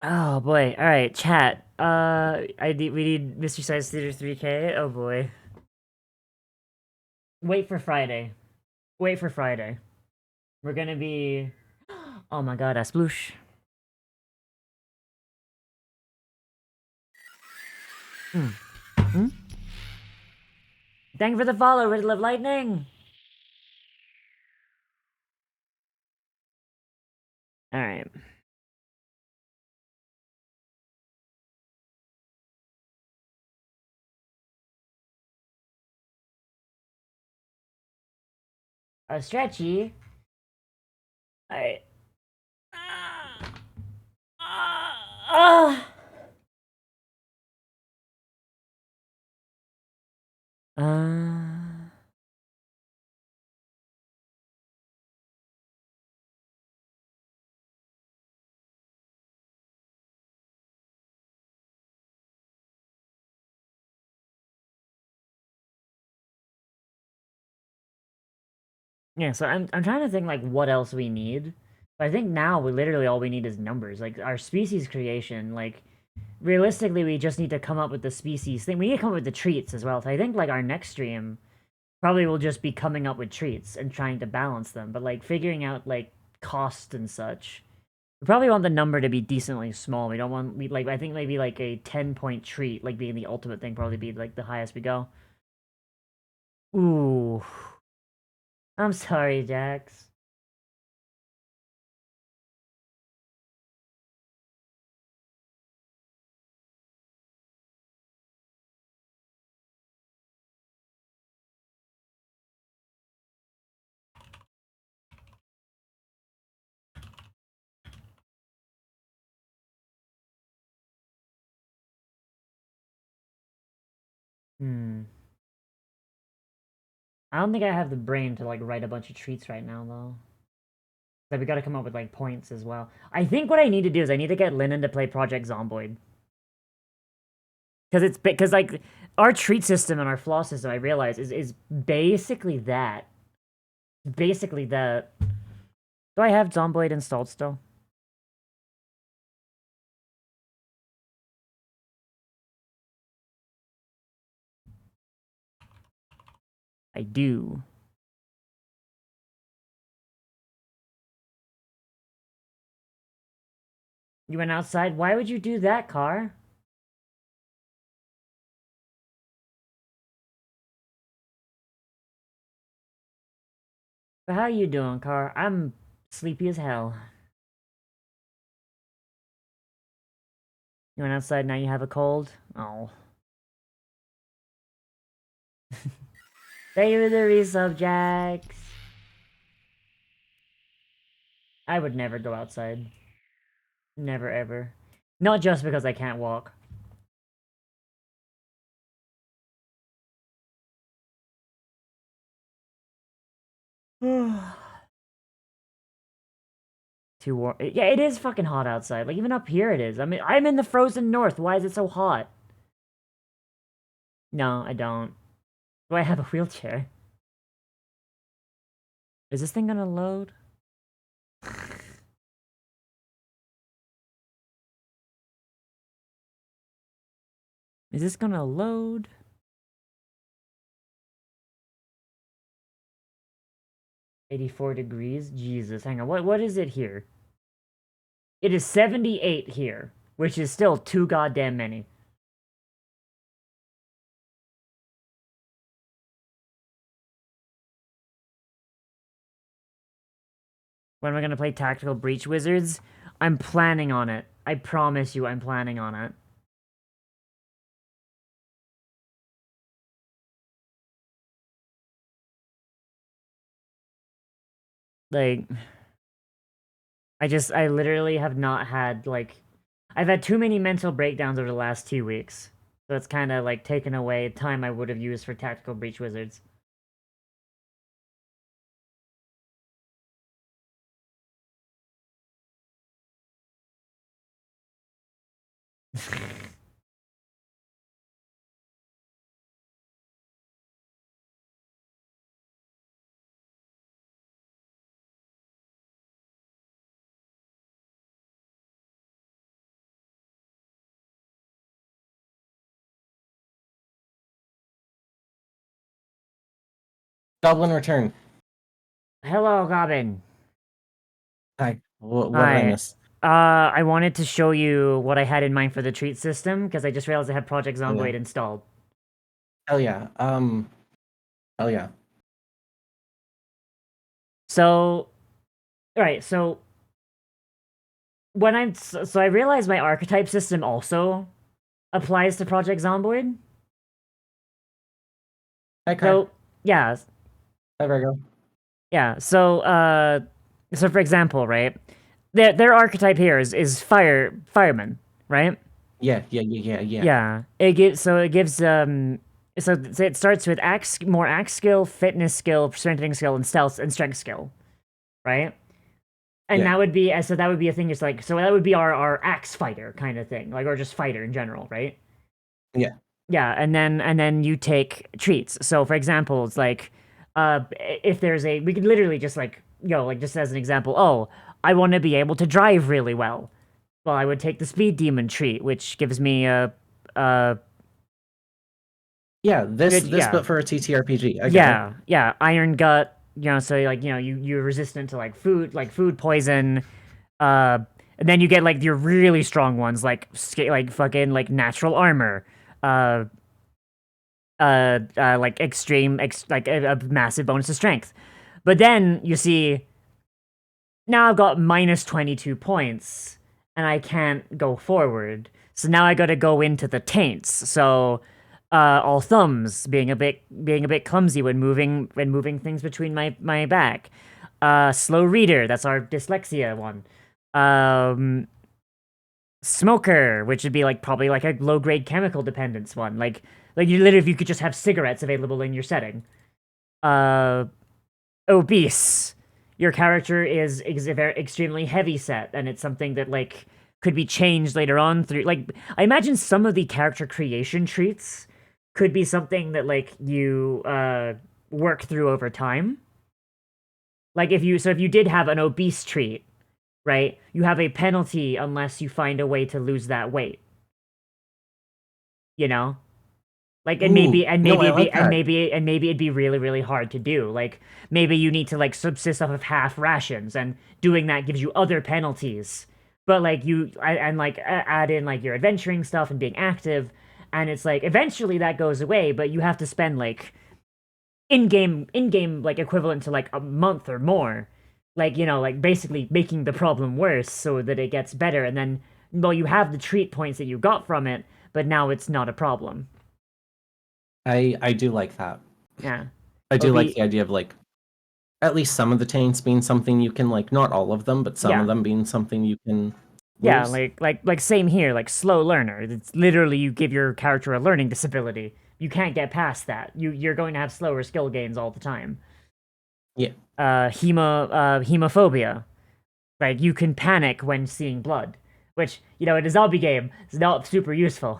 Oh boy. All right, chat. we need Mystery Science Theater 3K. Oh boy. Wait for Friday. Wait for Friday. We're gonna be. Oh my god, a sploosh. Thank you for the follow, Riddle of Lightning. All right. Stretchy. All right. Uh, yeah, so I'm trying to think like what else we need. But I think now we literally all we need is numbers. Like our species creation, like realistically we just need to come up with the species thing. We need to come up with the treats as well. So I think like our next stream probably will just be coming up with treats and trying to balance them, but like figuring out like cost and such. We probably want the number to be decently small. We don't want I think maybe like a 10-point treat, like being the ultimate thing, probably be like the highest we go. Ooh. I'm sorry, Jax. I don't think I have the brain to like write a bunch of treats right now though. Like we gotta come up with like points as well. I think what I need to do is I need to get Lennon to play Project Zomboid. Because like our treat system and our flaw system, I realize, is basically that. Basically that. Do I have Zomboid installed still? I do. You went outside? Why would you do that, Car? But how you doing, Car? I'm sleepy as hell. You went outside, now you have a cold? Oh. Thank you for the resub, Jax. I would never go outside. Never, ever. Not just because I can't walk. Too warm. Yeah, it is fucking hot outside. Like, even up here it is. I mean, I'm in the frozen north. Why is it so hot? No, I don't. Do I have a wheelchair? Is this thing gonna load? Is this gonna load? $84 degrees? Jesus, hang on. What is it here? It is 78 here, which is still too goddamn many. When am I gonna play Tactical Breach Wizards? I'm planning on it. I promise you I'm planning on it. Like, I literally have not had, like, I've had too many mental breakdowns over the last 2 weeks. So it's kind of, like, taken away time I would have used for Tactical Breach Wizards. Goblin return. Hello, Goblin. Hi. What did I Hi. miss? I wanted to show you what I had in mind for the treat system, because I just realized I had Project yeah. Zomboid installed. Hell yeah. Hell yeah. So, alright, so I realized my archetype system also applies to Project Zomboid. Hi, Kai. So, yeah, Hi, Virgo. yeah, so for example, right, their archetype here is fireman, right? Yeah. Yeah, it gives so it starts with more axe skill, fitness skill, strengthening skill, and stealth and strength skill, right? And Yeah. that would be a thing. It's like, so that would be our axe fighter kind of thing, like, or just fighter in general, right? Yeah. Yeah, and then you take treats. So for example, it's like, if we could literally just like, like, just as an example, oh, I want to be able to drive really well. Well, I would take the speed demon treat, which gives me Yeah, this yeah. but for a TTRPG. I get it. Yeah, iron gut. So like, you're resistant to like food poison. And then you get like your really strong ones, like fucking like natural armor. Like like a massive bonus to strength. But then you see, now I've got minus 22 points, and I can't go forward. So now I got to go into the taints. So, all thumbs, being a bit clumsy when moving things between my back. Slow reader, that's our dyslexia one. Smoker, which would be like probably like a low grade chemical dependence one. Like you literally, if you could just have cigarettes available in your setting. Obese. Your character is extremely heavy set, and it's something that like could be changed later on through, like, I imagine some of the character creation treats could be something that like you work through over time. Like if you did have an obese treat, right? You have a penalty unless you find a way to lose that weight. You know? Like, and maybe, Ooh, no, I like that. maybe it'd be really, really hard to do. Like, maybe you need to like subsist off of half rations, and doing that gives you other penalties. But like add in like your adventuring stuff and being active, and it's like eventually that goes away, but you have to spend like in game like equivalent to like a month or more, like like basically making the problem worse so that it gets better, and then well you have the treat points that you got from it, but now it's not a problem. I do like that. Yeah. I do It'll like be the idea of like at least some of the taints being something you can like, not all of them, but some Yeah. of them being something you can Yeah, lose. like same here, like slow learner. It's literally you give your character a learning disability. You can't get past that. You're going to have slower skill gains all the time. Yeah. Hemophobia. Like you can panic when seeing blood, which in a zombie game is not super useful.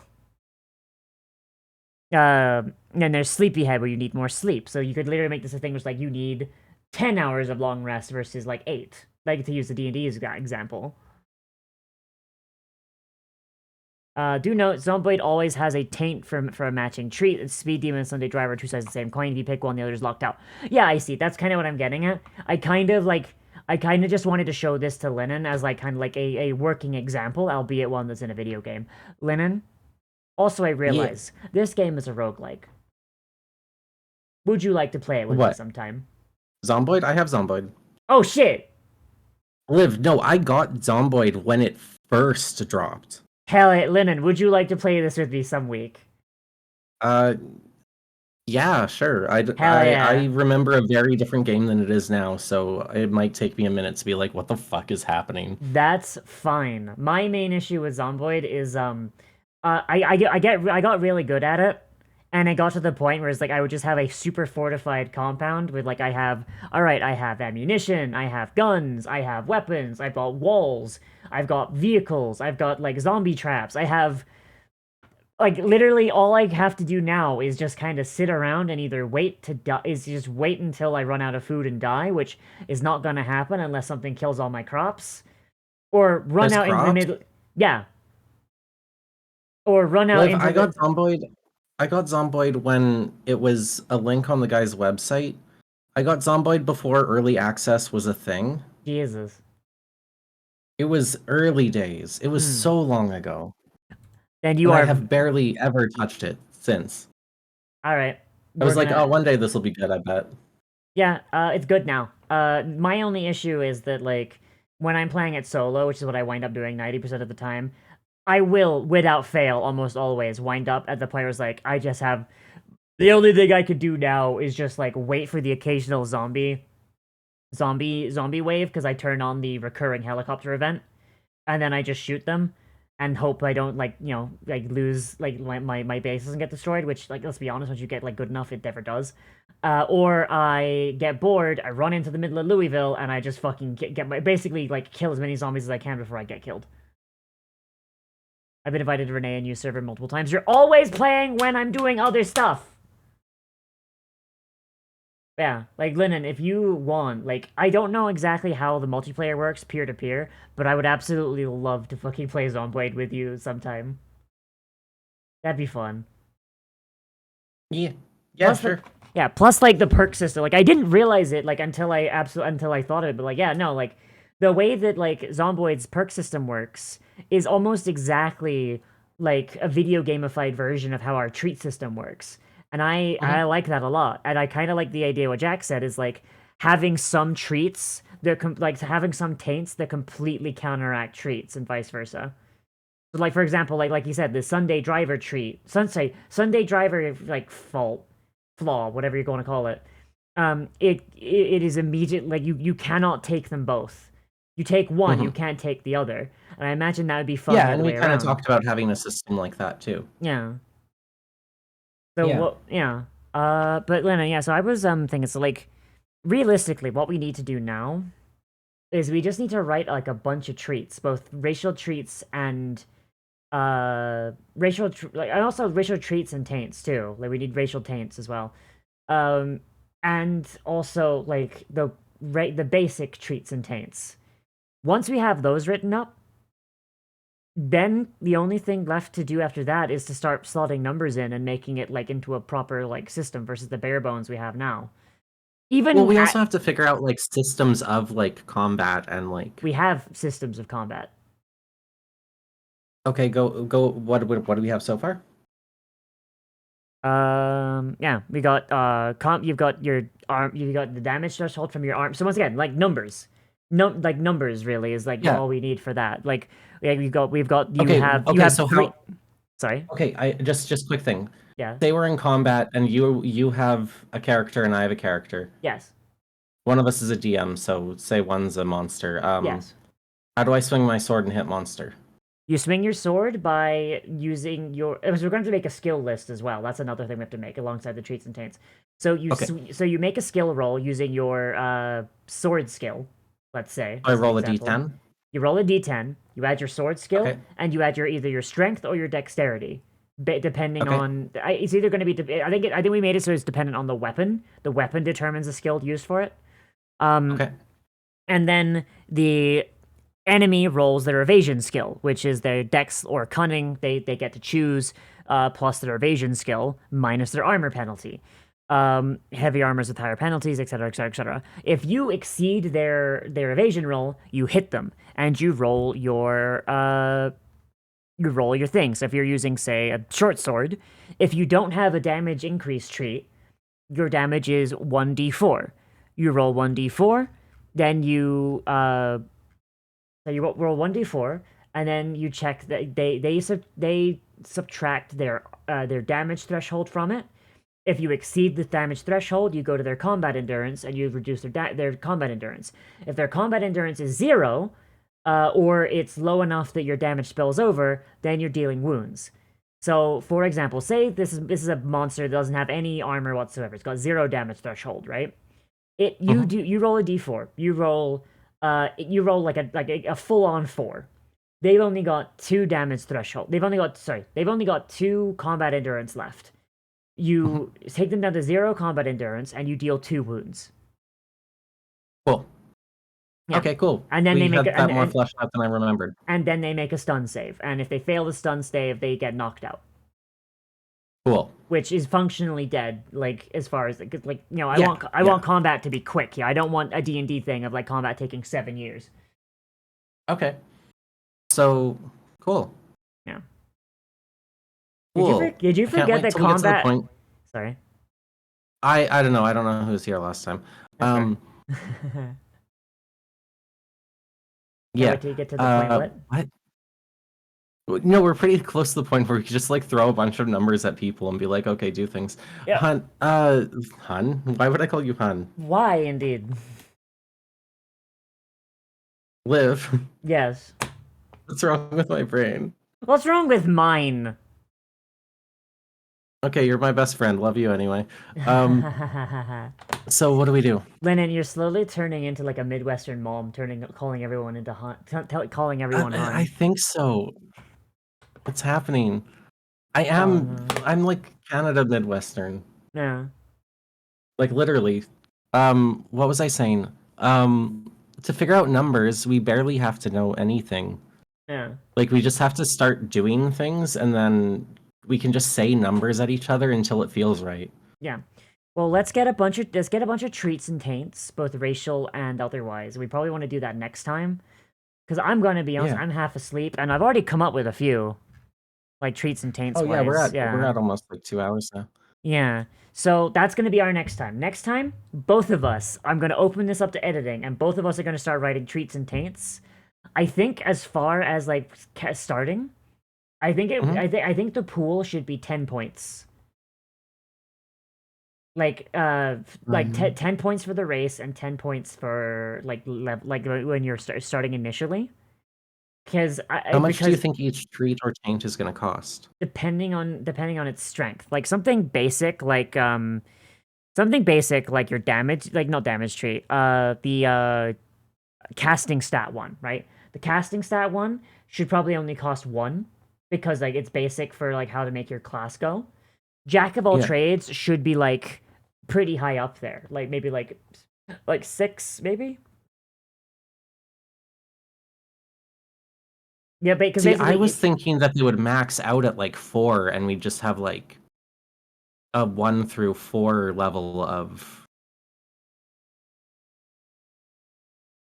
And then there's sleepyhead where you need more sleep. So you could literally make this a thing where it's like you need 10 hours of long rest versus like 8. Like to use the D&D example. Do note, Zomboid always has a taint for a matching treat. It's Speed Demon and Sunday Driver, two sides of the same coin. If you pick one, the other is locked out. Yeah, I see. That's kind of what I'm getting at. I kind of just wanted to show this to Lennon as like kind of like a working example, albeit one that's in a video game. Lennon, also I realize this game is a roguelike. Would you like to play it with me What? sometime? Zomboid? I have Zomboid. Oh shit! Liv, no, I got Zomboid when it first dropped. Hell, Lennon, would you like to play this with me some week? Yeah, sure. Hell yeah. I remember a very different game than it is now, so it might take me a minute to be like, what the fuck is happening? That's fine. My main issue with Zomboid is I got really good at it, and it got to the point where it's like I would just have a super fortified compound with like I have ammunition, I have guns, I have weapons, I've got walls, I've got vehicles, I've got like zombie traps, I have like literally all I have to do now is just kind of sit around and either wait to die, is just wait until I run out of food and die, which is not gonna happen unless something kills all my crops, or run There's out into the crops? middle. Yeah. Or run out Liv, into I the. got Zomboid. I got Zomboid when it was a link on the guy's website. I got Zomboid before early access was a thing. Jesus. It was early days. It was so long ago. Then you And are. I have barely ever touched it since. All right. I was We're like, gonna- oh, one day this will be good, I bet. Yeah, it's good now. My only issue is that like when I'm playing it solo, which is what I wind up doing 90% of the time, I will, without fail, almost always wind up at the point where it's like I just have the only thing I could do now is just like wait for the occasional zombie wave because I turn on the recurring helicopter event, and then I just shoot them and hope I don't like lose like my base doesn't get destroyed, which like let's be honest, once you get like good enough it never does. Or I get bored, I run into the middle of Louisville and I just fucking basically like kill as many zombies as I can before I get killed. I've been invited to Renee and you server multiple times. You're always playing when I'm doing other stuff. Yeah, like Lennon, if you want, like, I don't know exactly how the multiplayer works peer-to-peer, but I would absolutely love to fucking play Zomboid with you sometime. That'd be fun. Yeah. Yeah, Plus sure. plus like the perk system. Like I didn't realize it like until I thought of it, but like yeah, no, like the way that like Zomboid's perk system works is almost exactly like a video gamified version of how our treat system works. And I like that a lot. And I kind of like the idea what Jack said is like having some treats like having some taints that completely counteract treats and vice versa. So like for example, like you said, the Sunday driver treat, Sunday driver like flaw, whatever you're going to call it. It is immediate, like you cannot take them both. You take one, you can't take the other. And I imagine that would be fun. Yeah, the and other we way kind of around. talked about having a system like that too. Yeah. So Yeah. yeah. But Lena, yeah. So I was thinking. So like, realistically, what we need to do now is we just need to write like a bunch of treats, both racial treats and and also racial treats and taints too. Like we need racial taints as well. And also like the basic treats and taints. Once we have those written up, then the only thing left to do after that is to start slotting numbers in and making it like into a proper like system versus the bare bones we have now. Even Well, we also have to figure out like systems of like combat and like. we have systems of combat. Okay, go. What do we have so far? Yeah, we got you've got your arm, you've got the damage threshold from your arm. So once again, like numbers, like numbers really is like Yeah. all we need for that. Like, yeah, we've got you Okay, have you okay, have so three. how- Sorry. Okay, I just quick thing. Yeah. Say we're in combat and you have a character and I have a character. Yes. One of us is a DM, so say one's a monster. Yes. How do I swing my sword and hit monster? You swing your sword by using your. Because we're going to make a skill list as well. That's another thing we have to make alongside the treats and taints. So so you make a skill roll using your sword skill. Let's say. I as an roll a example. d10. You roll a d10. You add your sword skill, Okay. and you add either your strength or your dexterity, depending Okay. on. It's either going to be. I think we made it so it's dependent on the weapon. The weapon determines the skill used for it. Okay. And then the enemy rolls their evasion skill, which is their dex or cunning. They get to choose, plus their evasion skill minus their armor penalty. Heavy armors with higher penalties, etc., etc., etc. If you exceed their evasion roll, you hit them, and you roll your thing. So if you're using, say, a short sword, if you don't have a damage increase trait, your damage is 1d4. You roll 1d4, then you so you roll 1d4, and then you check that they subtract their damage threshold from it. If you exceed the damage threshold, you go to their combat endurance and you reduce their combat endurance. If their combat endurance is 0, or it's low enough that your damage spills over, then you're dealing wounds. So, for example, say this is a monster that doesn't have any armor whatsoever. It's got 0 damage threshold, right? You roll a d4. You roll like a full on 4. They've only got 2 damage threshold. They've only got 2 combat endurance left. You take them down to 0 combat endurance and you deal 2 wounds. Cool. Yeah. Okay, cool. And then we they make had that more fleshed out than I remembered. And then they make a stun save. And if they fail the stun save, they get knocked out. Cool. Which is functionally dead, like, as far as, like, you know, I Yeah, want combat to be quick. Yeah, I don't want a D&D thing of, like, combat taking 7 years. Okay. So, cool. Yeah. Cool. Did you I can't forget wait that till we get to the combat... point. Sorry. I don't know. I don't know who was here last time. That's Yeah. Wait till you get to the point what? No, we're pretty close to the point where we could just like throw a bunch of numbers at people and be like, okay, do things. Yeah. Hun? Why would I call you Hun? Why, indeed? Liv. Yes. What's wrong with my brain? What's wrong with mine? Okay, you're my best friend. Love you anyway. So what do we do? Lennon, you're slowly turning into like a Midwestern mom, calling everyone into Hun, calling everyone Hun. I think so. What's happening? I'm like Canada Midwestern. Yeah. Like literally. What was I saying? To figure out numbers, we barely have to know anything. Yeah. Like we just have to start doing things and then we can just say numbers at each other until it feels right. Yeah. Well, let's get a bunch of treats and taints, both racial and otherwise. We probably want to do that next time. Because I'm gonna be honest, Yeah. I'm half asleep, and I've already come up with a few. Like treats and taints. Oh yeah, we're wise. at almost like 2 hours now. Yeah. So that's going to be our next time. Next time, both of us, I'm going to open this up to editing, and both of us are going to start writing treats and taints. I think as far as like starting, I think I think the pool should be 10 points. Like 10 points for the race and 10 points for like when you're starting initially. How much do you think each treat or taint is going to cost? Depending on its strength, like something basic like your damage, like not damage trait, the casting stat one, right? The casting stat one should probably only cost 1 because like it's basic for like how to make your class go. Jack of all trades should be like pretty high up there, like maybe like 6 maybe. Yeah, because See, basically, I was thinking that they would max out at like 4, and we'd just have like a 1 through 4 level of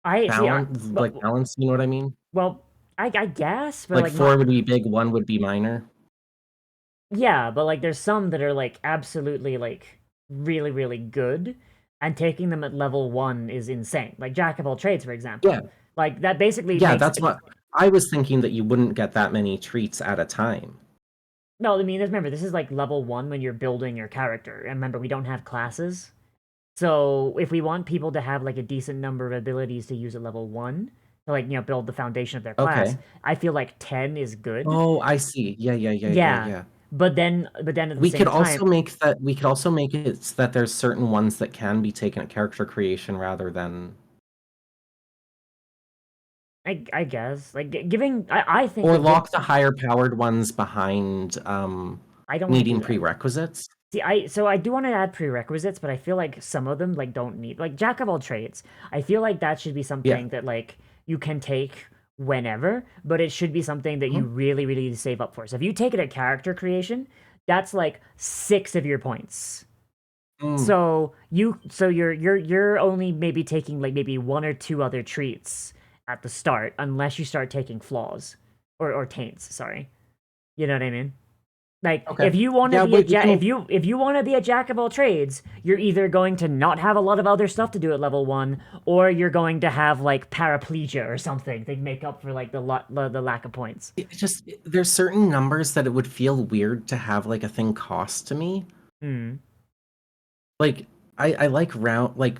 I see. balance. You know what I mean? Well, I guess, but Like like 4 not. would be big, 1 would be minor. Yeah, but like there's some that are like absolutely like really really good, and taking them at level 1 is insane. Like Jack of all trades, for example. Yeah. Like that basically Yeah, makes that's what I was thinking, that you wouldn't get that many treats at a time. No, I mean, remember, this is like level 1 when you're building your character. And remember, we don't have classes. So if we want people to have like a decent number of abilities to use at level 1, to like, build the foundation of their class, Okay. I feel like 10 is good. Oh, I see. Yeah. Yeah. But then at the We same could time, also make that. We could also make it so that there's certain ones that can be taken at character creation rather than, I guess like giving I think or that lock the higher powered ones behind I don't want to do needing that. prerequisites. See, I do want to add prerequisites, but I feel like some of them like don't need like Jack of all trades. I feel like that should be Yeah. something that like you can take whenever, but it should be something that you really really need to save up for. So if you take it at character creation, that's like 6 of your points. Mm. So you're only maybe taking like maybe 1 or 2 other treats at the start, unless you start taking flaws or taints. Sorry, you know what I mean? Like Okay. if you want to Yeah, be but you can- if you want to be a jack of all trades, you're either going to not have a lot of other stuff to do at level 1, or you're going to have like paraplegia or something to make up for like the lack of points. There's certain numbers that it would feel weird to have like a thing cost to me. Hmm. Like I like round, like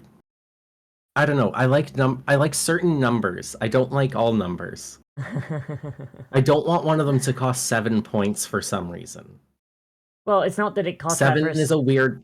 I don't know. I like certain numbers. I don't like all numbers. I don't want one of them to cost 7 points for some reason. Well, it's not that it costs that 7 first. is a weird.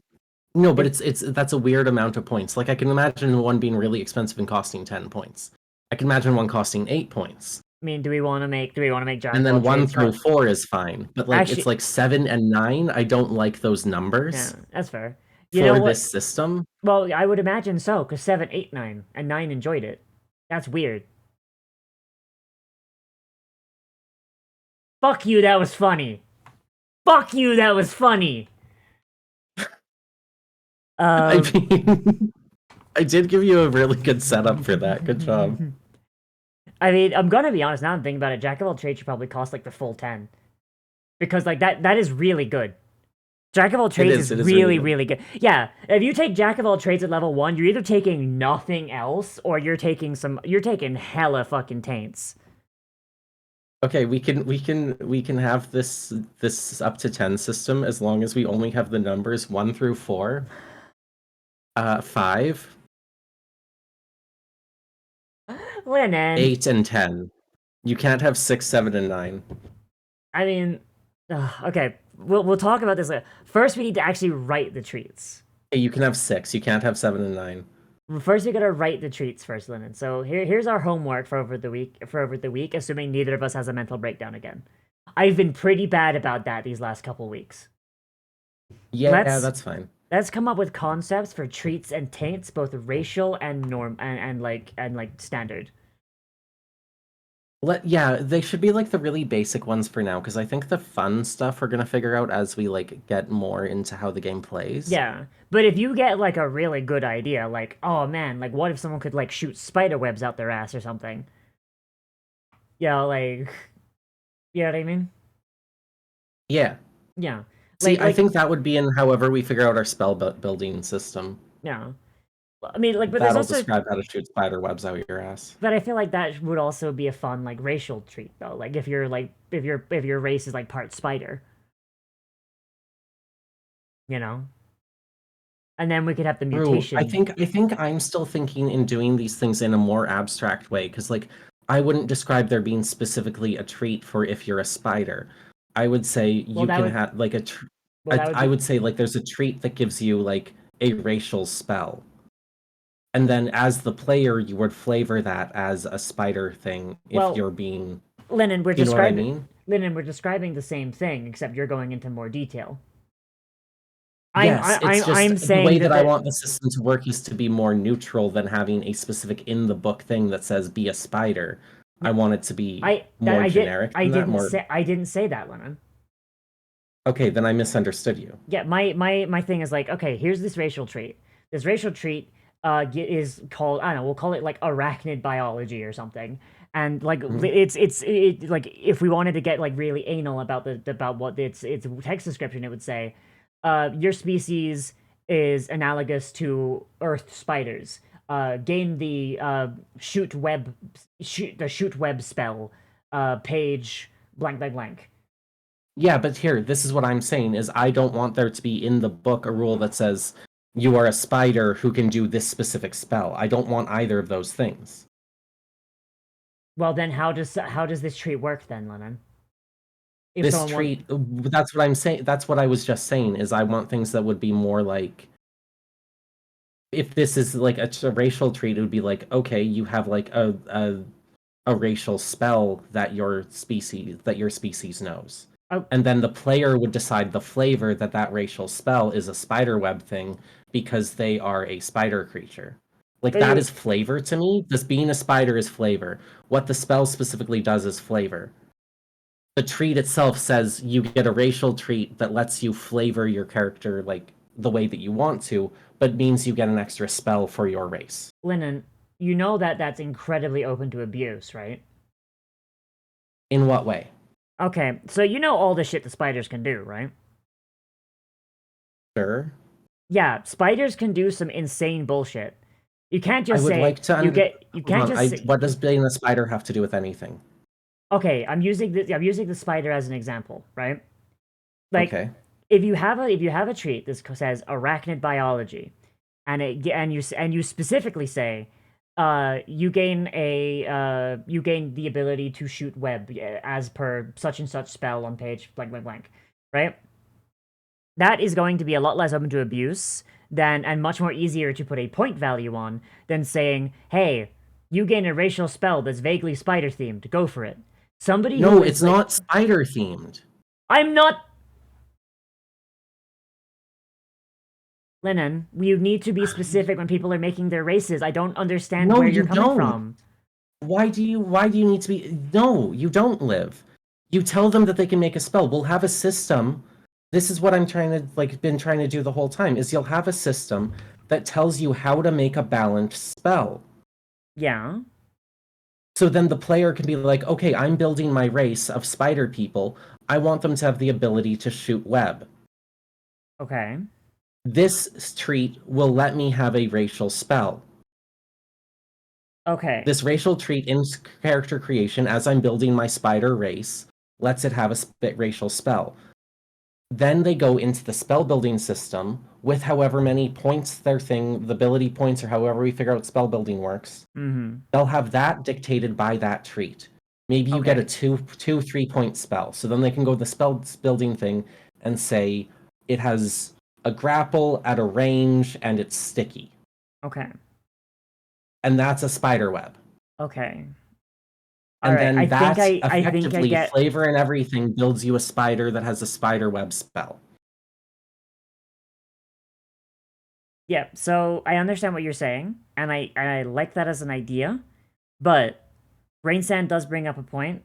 No, but it's that's a weird amount of points. Like I can imagine one being really expensive and costing 10 points. I can imagine one costing 8 points. I mean, do we want to make jack And of all then 1 trades through cost? 4 is fine. But like Actually, it's like 7 and 9, I don't like those yeah, numbers that's fair. You know for what? this system. Well, I would imagine so, because 7, 8, 9, and 9 enjoyed it. That's weird. Fuck you, that was funny. Fuck you, that was funny. I mean, I did give you a really good setup for that. Good job. I mean, I'm gonna be honest. Now I'm thinking about it. Jack of all trades should probably cost like the full 10, because like that is really good. Jack of all trades it is is really really good. Yeah, if you take Jack of all trades at level 1, you're either taking nothing else or you're taking hella fucking taints. Okay, we can have this up to 10 system as long as we only have the numbers 1 through 4. 5, Lennon. 8, and 10. You can't have 6, 7, and 9. I mean, okay, we'll talk about this later. First, we need to actually write the treats. Okay, you can have 6. You can't have 7 and 9. First, we gotta write the treats first, Lennon. So here's our homework for over the week. Assuming neither of us has a mental breakdown again. I've been pretty bad about that these last couple weeks. Yeah, that's fine. Let's come up with concepts for treats and taints, both racial and norm and standard. Yeah, they should be like the really basic ones for now, because I think the fun stuff we're gonna figure out as we like get more into how the game plays. Yeah, but if you get like a really good idea, like, oh man, like what if someone could like shoot spider webs out their ass or something? Yeah, like, you know what I mean? Yeah. Yeah. See, I think that would be in however we figure out our spell building system. Yeah. I mean, like, but there's That'll also describe how to shoot spider webs out your ass. But I feel like that would also be a fun like racial treat though. Like if your race is like part spider. You know? And then we could have the True. mutation. I think I'm still thinking in doing these things in a more abstract way, because like I wouldn't describe there being specifically a trait for if you're a spider. I would say you can have like I would say like there's a trait that gives you like a racial spell. And then as the player, you would flavor that as a spider thing if you're being. Lennon, we're you know what I describing mean? Lennon, we're describing the same thing, except you're going into more detail. Yes, it's just I'm saying the way that I that want the system to work is to be more neutral than having a specific in the book thing that says be a spider, I want it to be I more generic than that. More I didn't say that, Lennon. okay, then I misunderstood you. Yeah, my thing is like, okay, here's this racial trait. This racial trait is called, I don't know, we'll call it like arachnid biology or something. And like it's like if we wanted to get like really anal about about what its text description, it would say, your species is analogous to earth spiders. Gain the shoot web spell, page blank blank blank. Yeah, but here, this is what I'm saying is I don't want there to be in the book a rule that says you are a spider who can do this specific spell. I don't want either of those things. Well, then how does this trait work then, Lennon? If This someone trait, that's what I'm saying. That's what I was just saying is I want things that would be more like if this is like a racial trait, it would be like, okay, you have like a racial spell that your species knows. Oh. And then the player would decide the flavor that racial spell is a spider web thing because they are a spider creature. Like that is flavor to me. This being a spider is flavor. What the spell specifically does is flavor. The treat itself says you get a racial treat that lets you flavor your character like the way that you want to, but means you get an extra spell for your race. Lennon, you know that that's incredibly open to abuse, right? In what way? Okay, so you know all the shit the spiders can do, right? Sure. Yeah, spiders can do some insane bullshit. You can't I just would say like to. you can't just say, what does being a spider have to do with anything? okay, I'm using the spider as an example, right? Like Okay. if you have a trait that says arachnid biology, and you specifically say, you gain the ability to shoot web as per such and such spell on page blank blank blank, right? That is going to be a lot less open to abuse than and much more easier to put a point value on than saying, hey, you gain a racial spell that's vaguely spider themed. Go for it. Somebody No, who it's is like, not spider themed. I'm not. Lennon, you need to be specific when people are making their races. I don't understand No, where you you're coming don't. from. Why do you need to be? No, you don't live. You tell them that they can make a spell. We'll have a system. This is what I'm trying to been trying to do the whole time is you'll have a system that tells you how to make a balanced spell. Yeah. So then the player can be like, okay, I'm building my race of spider people. I want them to have the ability to shoot web. Okay. This treat will let me have a racial spell. Okay. This racial treat in character creation, as I'm building my spider race, lets it have a racial spell. Then they go into the spell building system with however many points the ability points, or however we figure out spell building works. Mm-hmm. They'll have that dictated by that treat. Maybe you get a 3 point spell. So then they can go to the spell building thing and say it has a grapple at a range and it's sticky. Okay. And that's a spider web. Okay. And Alright, then that I effectively get flavor and everything builds you a spider that has a spider web spell. Yeah, so I understand what you're saying, and I like that as an idea, but Rainsand does bring up a point.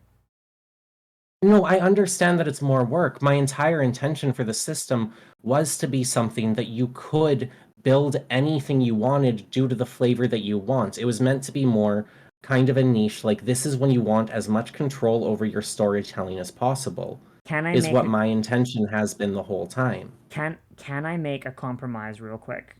No, I understand that it's more work. My entire intention for the system was to be something that you could build anything you wanted due to the flavor that you want. It was meant to be more kind of a niche, like this is when you want as much control over your storytelling as possible. Is what my intention has been the whole time. Can I make a compromise real quick?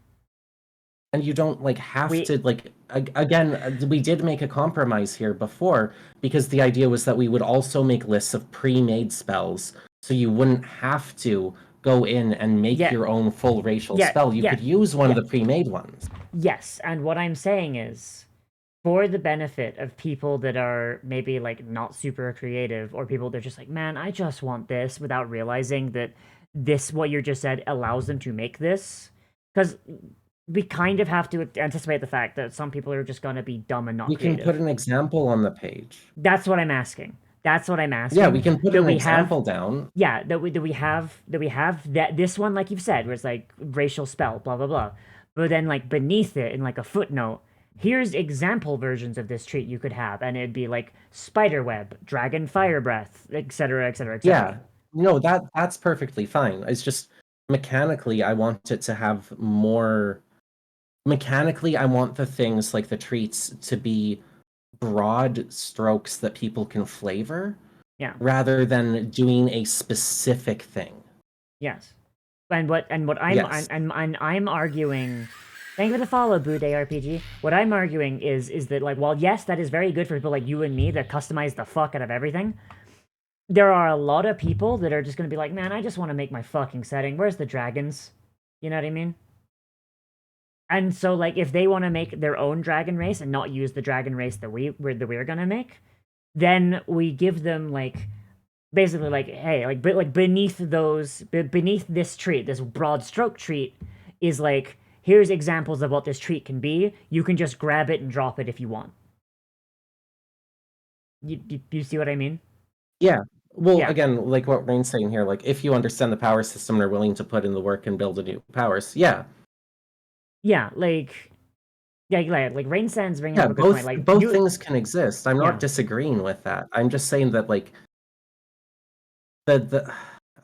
And you don't have to again, we did make a compromise here before because the idea was that we would also make lists of pre-made spells so you wouldn't have to go in and make your own full racial spell. You could use one of the pre-made ones. Yes, and what I'm saying is for the benefit of people that are maybe not super creative, or people that are just like, man, I just want this, without realizing that this, what you just said, allows them to make this, because we kind of have to anticipate the fact that some people are just going to be dumb and not creative. We can put an example on the page. That's what I'm asking. Yeah, we can put an example down. Yeah, that we have this one, like you've said, where it's like racial spell, blah blah blah. But then beneath it, in a footnote, here's example versions of this trait you could have, and it'd be like spider web, dragon fire breath, etc., etc., Yeah. etc. No, that's perfectly fine. It's just mechanically I want it to have more mechanically I want the things like the treats to be broad strokes that people can flavor Yeah. rather than doing a specific thing. Yes. And what Yes. I'm arguing. Thank you for the follow, Boo Day RPG. What I'm arguing is that like, while yes, that is very good for people like you and me that customize the fuck out of everything. There are a lot of people that are just gonna be like, man, I just want to make my fucking setting. Where's the dragons? You know what I mean? And so like, if they want to make their own dragon race and not use the dragon race that we're gonna make, then we give them like basically like, hey, like, but like beneath this treat, this broad stroke treat is like, here's examples of what this treat can be. You can just grab it and drop it if you want. You see what I mean? Yeah. Well, Yeah. again, like what Rain's saying here, like if you understand the power system and are willing to put in the work and build a new powers, yeah. Yeah, like, yeah, like Rain Sand's bringing Yeah, up a good point. Like, both you, things can exist. I'm yeah, not disagreeing with that. I'm just saying that like the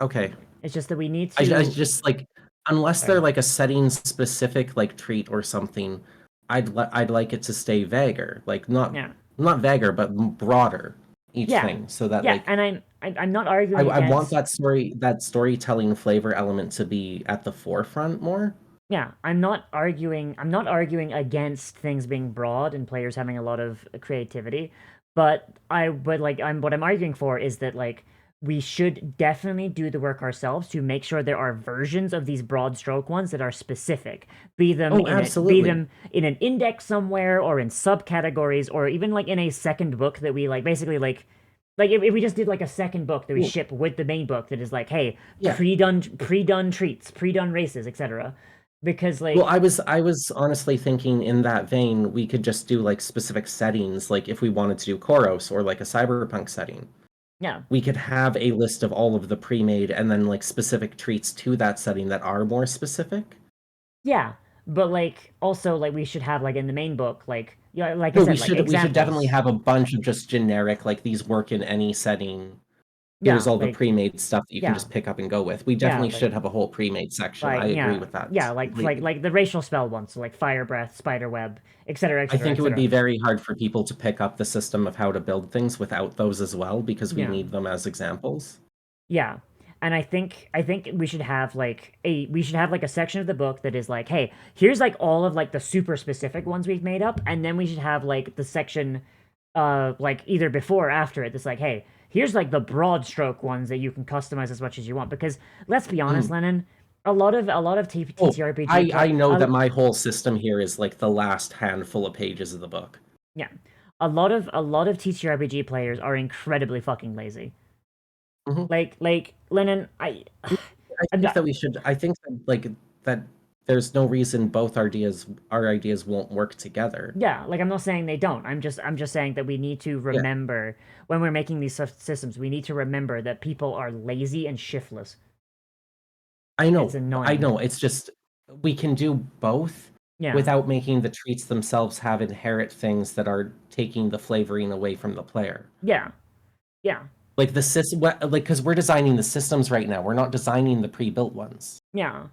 okay. it's just that we need I to. just like unless Sorry. they're like a setting specific like treat or something, I'd like it to stay vaguer, like Yeah, not vaguer but broader each yeah, thing, so that yeah, like and I'm not arguing I want against. that storytelling flavor element to be at the forefront more. Yeah, I'm not arguing. I'm not arguing against things being broad and players having a lot of creativity, but like what I'm arguing for is that like we should definitely do the work ourselves to make sure there are versions of these broad stroke ones that are specific. Oh, Be absolutely. them in an index somewhere or in subcategories or even like in a second book that we like basically like if we just did like a second book that we Well, ship with the main book that is like, hey, yeah. pre-done treats, pre-done races, etc. Because Well, like, I was honestly thinking in that vein, we could just do like specific settings, like if we wanted to do Koros or like a cyberpunk setting, yeah, we could have a list of all of the pre-made and then like specific treats to that setting that are more specific. yeah, but like also like we should have like in the main book like, yeah, like I No, said, like we should definitely examples. have a bunch of just generic like these work in any setting. Here's Yeah, all the like, pre-made stuff that you can yeah, just pick up and go with. We yeah, definitely should have a whole pre-made section. I agree yeah, with that yeah, completely. like the racial spell ones, so like fire breath, spider web, etc., I etc., think it would etc. be very hard for people to pick up the system of how to build things without those as well because we Yeah, need them as examples. yeah. And I think we should have like a section of the book that is like, hey, here's like all of like the super specific ones we've made up, and then we should have like the section like either before or after it that's like, hey, here's like the broad stroke ones that you can customize as much as you want. Because let's be honest, Mm. Lennon, a lot of Oh, TTRPG I play know that my whole system here is like the last handful of pages of the book. yeah. A lot of TTRPG players are incredibly fucking lazy. Mhm. Like Lennon, I I'm think not, that we should. I think that like that. There's no reason both our ideas won't work together. yeah, like I'm not saying they don't. I'm just saying that we need to Yeah, remember when we're making these systems, we need to remember that people are lazy and shiftless. I It's know. I annoying. know. It's just we can do both Yeah. without making the treats themselves have inherent things that are taking the flavoring away from the player. Yeah. Yeah. Like the system, like because we're designing the systems right now. We're not designing the pre-built ones. Yeah.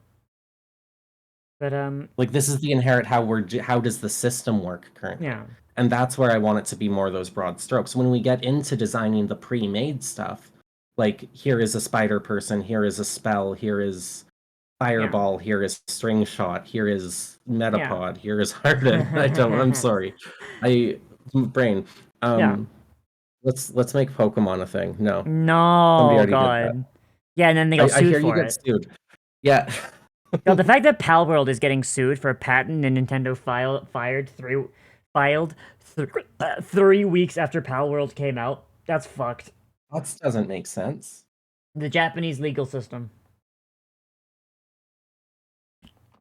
But Like this is the inherent how does the system work currently, yeah. and that's where I want it to be more of those broad strokes. When we get into designing the pre-made stuff, like here is a spider person, here is a spell, here is Yeah. fireball, here is string shot, here is Yeah. metapod, here is harden. I don't. I'm sorry, I brain. Yeah. Um, let's make Pokemon a thing. No, somebody No, already did that. God. Yeah, and then they got I sued hear you for get it. sued. Yeah. God, the fact that Pal World is getting sued for a patent and Nintendo filed 3 weeks after Pal World came out. That's fucked. That doesn't make sense. The Japanese legal system.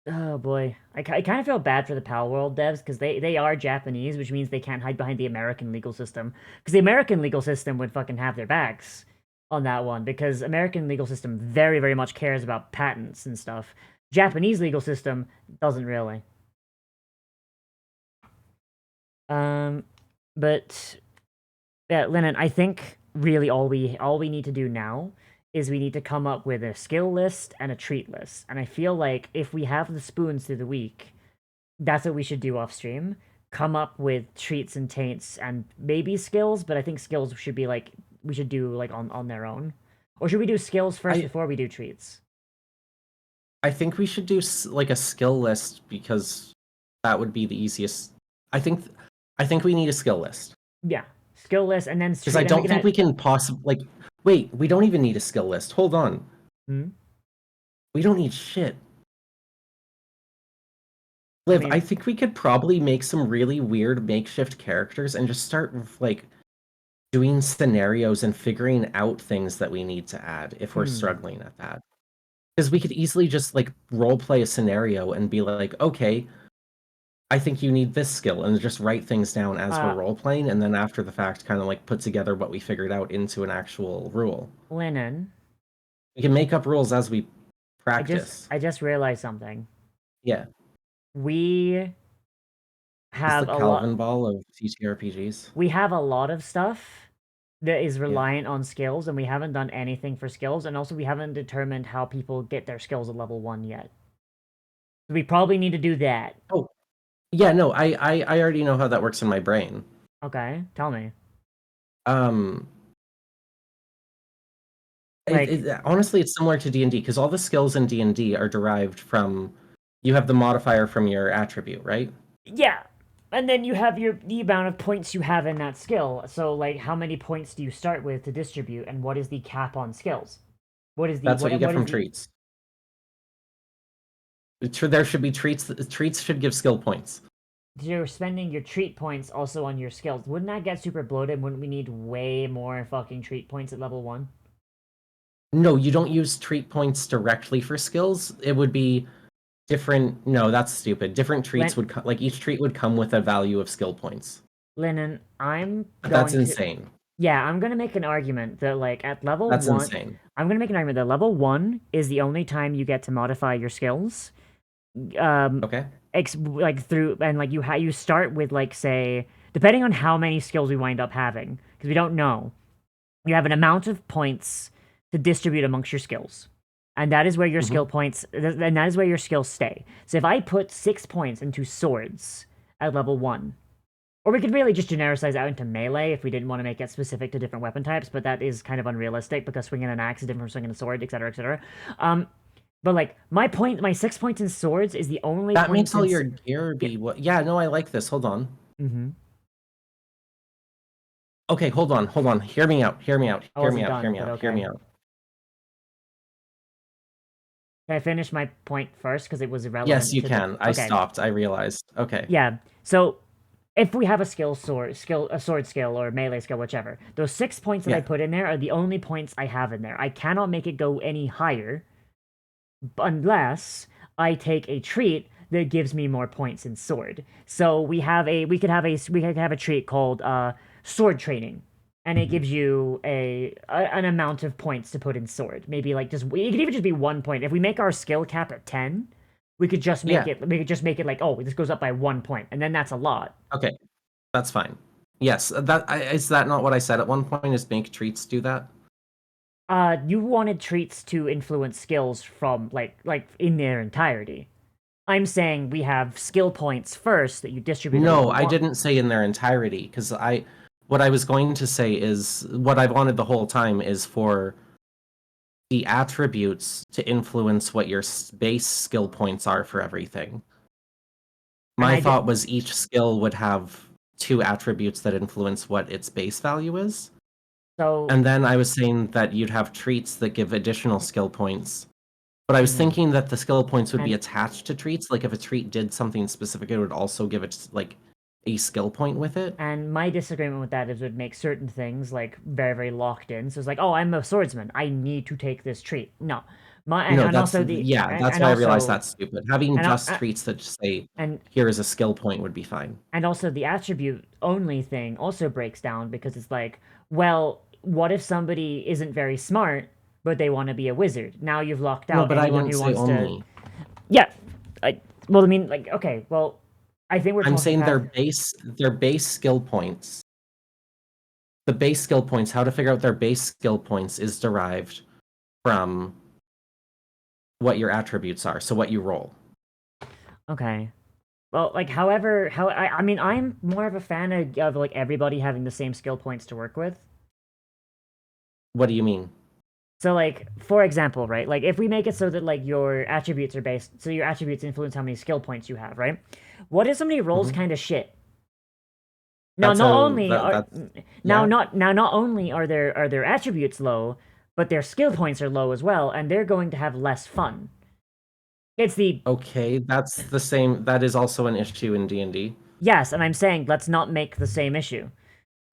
Oh boy, I kind of feel bad for the Pal World devs because they are Japanese, which means they can't hide behind the American legal system. Because the American legal system would fucking have their backs on that one. Because American legal system very very much cares about patents and stuff. Japanese legal system doesn't really. But yeah, Lennon, I think really all we need to do now is we need to come up with a skill list and a treat list. And I feel like if we have the spoons through the week, that's what we should do off stream. Come up with treats and taints and maybe skills, but I think skills should be like we should do like on their own. Or should we do skills first before we do treats? I think we should do like a skill list because that would be the easiest. I think we need a skill list. Yeah, skill list and then because I don't think we can possibly like. Wait, we don't even need a skill list. Hold on. Hmm? We don't need shit. Liv, I think we could probably make some really weird makeshift characters and just start like doing scenarios and figuring out things that we need to add if we're struggling at that. Because we could easily just like role play a scenario and be like, okay, I think you need this skill, and just write things down as we're role playing, and then after the fact, kind of like put together what we figured out into an actual rule. Lennon. We can make up rules as we practice. I just realized something. Yeah. We have the Calvin ball of TTRPGs. We have a lot of stuff that is reliant on skills, and we haven't done anything for skills, and also we haven't determined how people get their skills at level 1 yet. So we probably need to do that. Oh, yeah, no, I already know how that works in my brain. Okay, tell me. Honestly, it's similar to D&D, because all the skills in D&D are derived from, you have the modifier from your attribute, right? Yeah, and then you have the amount of points you have in that skill. So, like, how many points do you start with to distribute, and what is the cap on skills? That's what you get from treats. There should be treats. Treats should give skill points. You're spending your treat points also on your skills. Wouldn't that get super bloated? Wouldn't we need way more fucking treat points at level 1? No, you don't use treat points directly for skills. It would be different. No, that's stupid. Different treats would like each treat would come with a value of skill points. Lennon, that's insane. Yeah, I'm gonna make an argument that like at level 1, that's insane. I'm gonna make an argument that level 1 is the only time you get to modify your skills. Okay. Like through and like you start with like say depending on how many skills we wind up having because we don't know. You have an amount of points to distribute amongst your skills. And that is where your skill points, and that is where your skills stay. So if I put 6 points into swords at level 1, or we could really just genericize out into melee if we didn't want to make it specific to different weapon types, but that is kind of unrealistic because swinging an axe is different from swinging a sword, etc., etc. But like my 6 points in swords is the only. That makes all your gear be what? Yeah, no, I like this. Hold on. Okay, hold on. Hear me out. Hear me out. Hear me out. Can I finish my point first because it was irrelevant? Yes, you can. I stopped. I realized. Okay. Yeah. So if we have a sword skill or melee skill, whichever, those 6 points that I put in there are the only points I have in there. I cannot make it go any higher unless I take a treat that gives me more points in sword. So we could have a treat called sword training. And it gives you an amount of points to put in sword. Maybe like it could even just be 1 point. If we make our skill cap at 10, we could just make it. We could just make it like, oh, this goes up by 1 point, and then that's a lot. Okay, that's fine. Yes, is that not what I said at one point? Is make treats do that? You wanted treats to influence skills from like in their entirety. I'm saying we have skill points first that you distribute. No, I didn't say in their entirety because what I was going to say is what I've wanted the whole time is for the attributes to influence what your base skill points are for everything. My thought was each skill would have 2 attributes that influence what its base value is. And then I was saying that you'd have treats that give additional skill points. But I was thinking that the skill points would be attached to treats. Like if a treat did something specific, it would also give it like a skill point with it. And my disagreement with that is it would make certain things like very, very locked in. So it's like, oh, I'm a swordsman. I need to take this treat. No. That's why I realized that's stupid. Having treats that just say, here is a skill point would be fine. And also the attribute only thing also breaks down because it's like, well, what if somebody isn't very smart, but they want to be a wizard? Now you've locked out anyone who wants to... Yeah. Okay, well, I think we're I'm talking saying about... their base skill points. The base skill points, how to figure out their base skill points is derived from what your attributes are, so what you roll. Okay. Well, like, however, I mean, I'm more of a fan of like everybody having the same skill points to work with. What do you mean? So, like, for example, right? Like, if we make it so that like your attributes are based, so your attributes influence how many skill points you have, right? What if somebody rolls Mhm. kind of shit? Now, That's not how only are that's now yeah. not only are their attributes low, but their skill points are low as well, and they're going to have less fun. It's the Okay, that's the same. That is also an issue in D&D. yes, and I'm saying let's not make the same issue.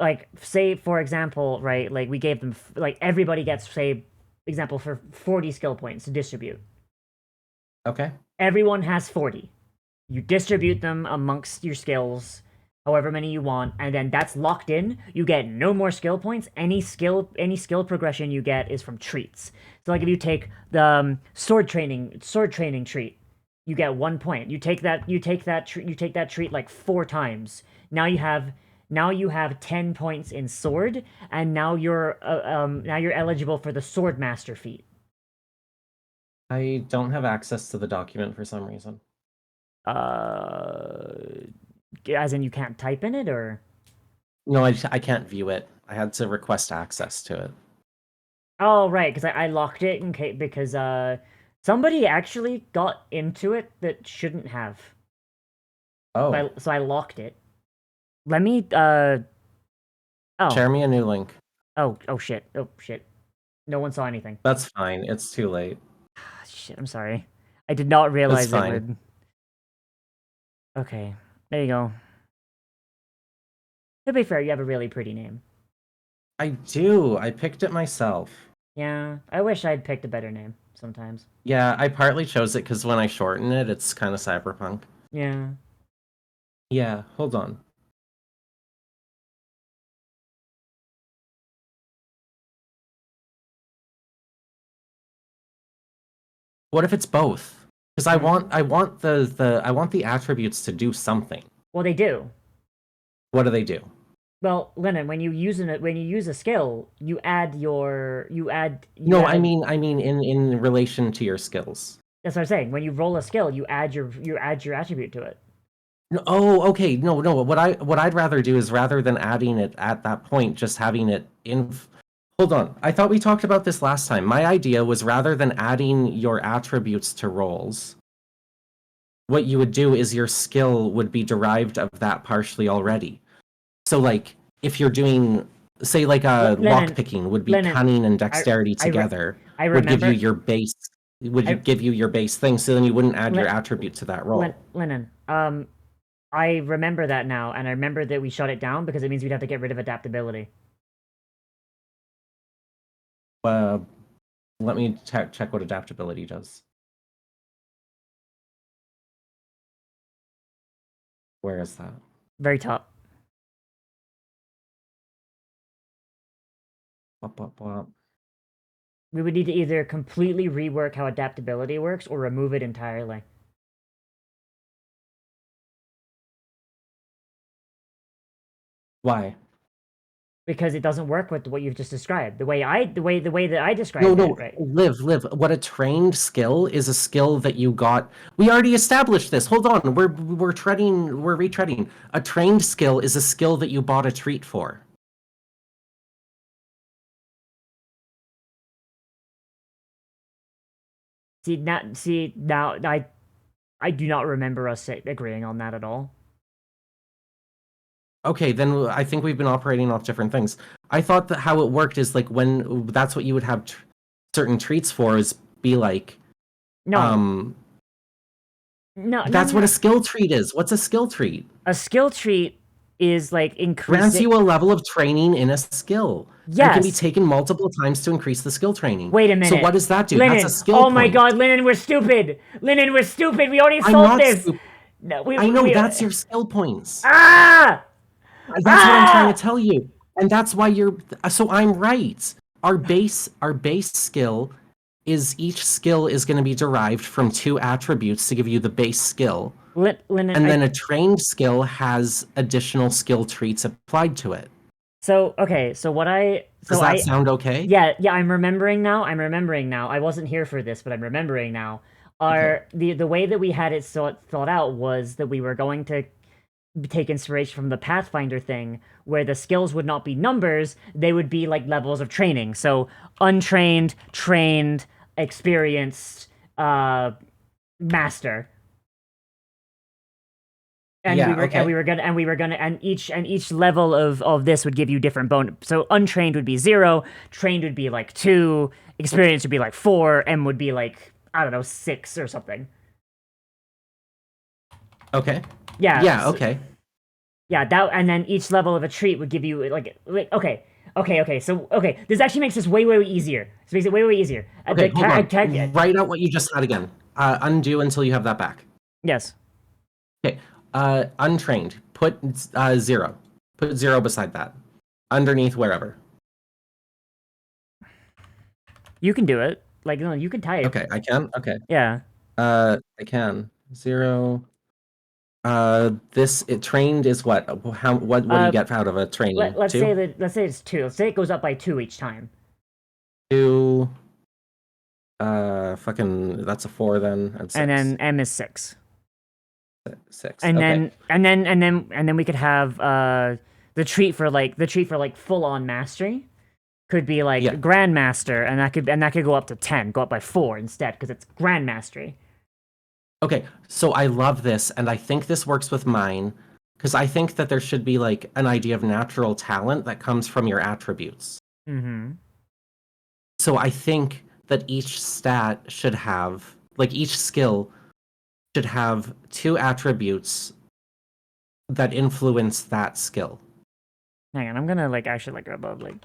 Like, say for example, right? Like we gave them like everybody gets, say, example, for 40 skill points to distribute. Okay. Everyone has 40. You distribute them amongst your skills, however many you want, and then that's locked in. You get no more skill points. Any skill progression you get is from treats. So like if you take the sword training treat, you get 1 point. You take that treat like 4 times. Now you have 10 points in sword, and now you're eligible for the sword master feat. I don't have access to the document for some reason. Uh, as in you can't type in it, or... No, I can't view it. I had to request access to it. Oh, right, because I locked it in case, because somebody actually got into it that shouldn't have. Oh, So I locked it. Let me oh share me a new link. oh shit, no one saw anything. That's fine. It's too late. Shit, I'm sorry. I did not realize it fine. would. Okay, there you go. To be fair, you have a really pretty name. I do. I picked it myself. Yeah, I wish I'd picked a better name sometimes. Yeah, I partly chose it because when I shorten it, it's kind of cyberpunk. Yeah. Yeah, hold on. What if it's both? Because I want the attributes to do something. Well, they do. What do they do? Well, Lennon, when you use a skill, you add No, I mean in relation to your skills. That's what I'm saying. When you roll a skill, you add your attribute to it. No, oh, okay. No. What I'd rather do is rather than adding it at that point, just having it in. Hold on. I thought we talked about this last time. My idea was rather than adding your attributes to rolls, what you would do is your skill would be derived of that partially already. So, like, if you're doing, say, like a Lennon, lockpicking would be Lennon, cunning and dexterity together, would give you your base. Give you your base thing, so then you wouldn't add your attribute to that roll. Lennon, I remember that now, and I remember that we shut it down because it means we'd have to get rid of adaptability. Let me check what adaptability does. Where is that? Very top. Bop. We would need to either completely rework how adaptability works or remove it entirely. Why? Because it doesn't work with what you've just described. The way that I described it, right? Live. What a trained skill is a skill that you got. We already established this. Hold on. We're retreading. A trained skill is a skill that you bought a treat for. Now I do not remember us agreeing on that at all. Okay, then I think we've been operating off different things. I thought that how it worked is like when that's what you would have certain treats for is be like No. That's what a skill treat is. What's a skill treat? A skill treat is like increasing. Grants you a level of training in a skill. Yes. It can be taken multiple times to increase the skill training. Wait a minute. So what does that do? Lennon, That's a skill oh my point. god, Lennon, we're stupid. Lennon, we're stupid. We already I'm solved not this. stupid. No, I know that's your skill points. Ah! That's what I'm trying to tell you. And that's why you're so I'm right. Our base skill is each skill is going to be derived from 2 attributes to give you the base skill. Lennon, And then a trained skill has additional skill traits applied to it. so okay, so what I Does so that I sound okay? yeah, I'm remembering now. I wasn't here for this, but I'm remembering now. The way that we had it thought out was that we were going to take inspiration from the Pathfinder thing, where the skills would not be numbers, they would be like levels of training. So untrained, trained, experienced, master. And Yeah, we were okay. and we were gonna and each level of this would give you different bonus. So untrained would be 0, trained would be like 2, experience would be like 4, M would be like, I don't know, 6 or something. Okay. Yeah. Yeah, so- okay. Yeah, that, and then each level of a treat would give you okay, so this actually makes this way easier. This makes it way easier. Okay, hold on. Write out what you just had again. Undo until you have that back. Yes. Okay. Untrained. Put 0. Put 0 beside that. Underneath wherever. You can do it. Like, no, you can type. Okay, I can? Okay. Yeah. I can. 0. Trained is what? What do you get out of a training? Let's 2? let's say it's 2. Let's say it goes up by 2 each time. 2. Fucking. That's a 4 then. And 6. And then M is 6. 6. And okay. then we could have the treat for like full on mastery could be like Yeah. grandmaster, and that could go up to 10, go up by 4 instead because it's grand mastery. Okay, so I love this, and I think this works with mine, because I think that there should be like an idea of natural talent that comes from your attributes. Mm-hmm. So I think that each stat should have, like each skill should have 2 attributes that influence that skill. Hang on, I'm gonna like actually like above like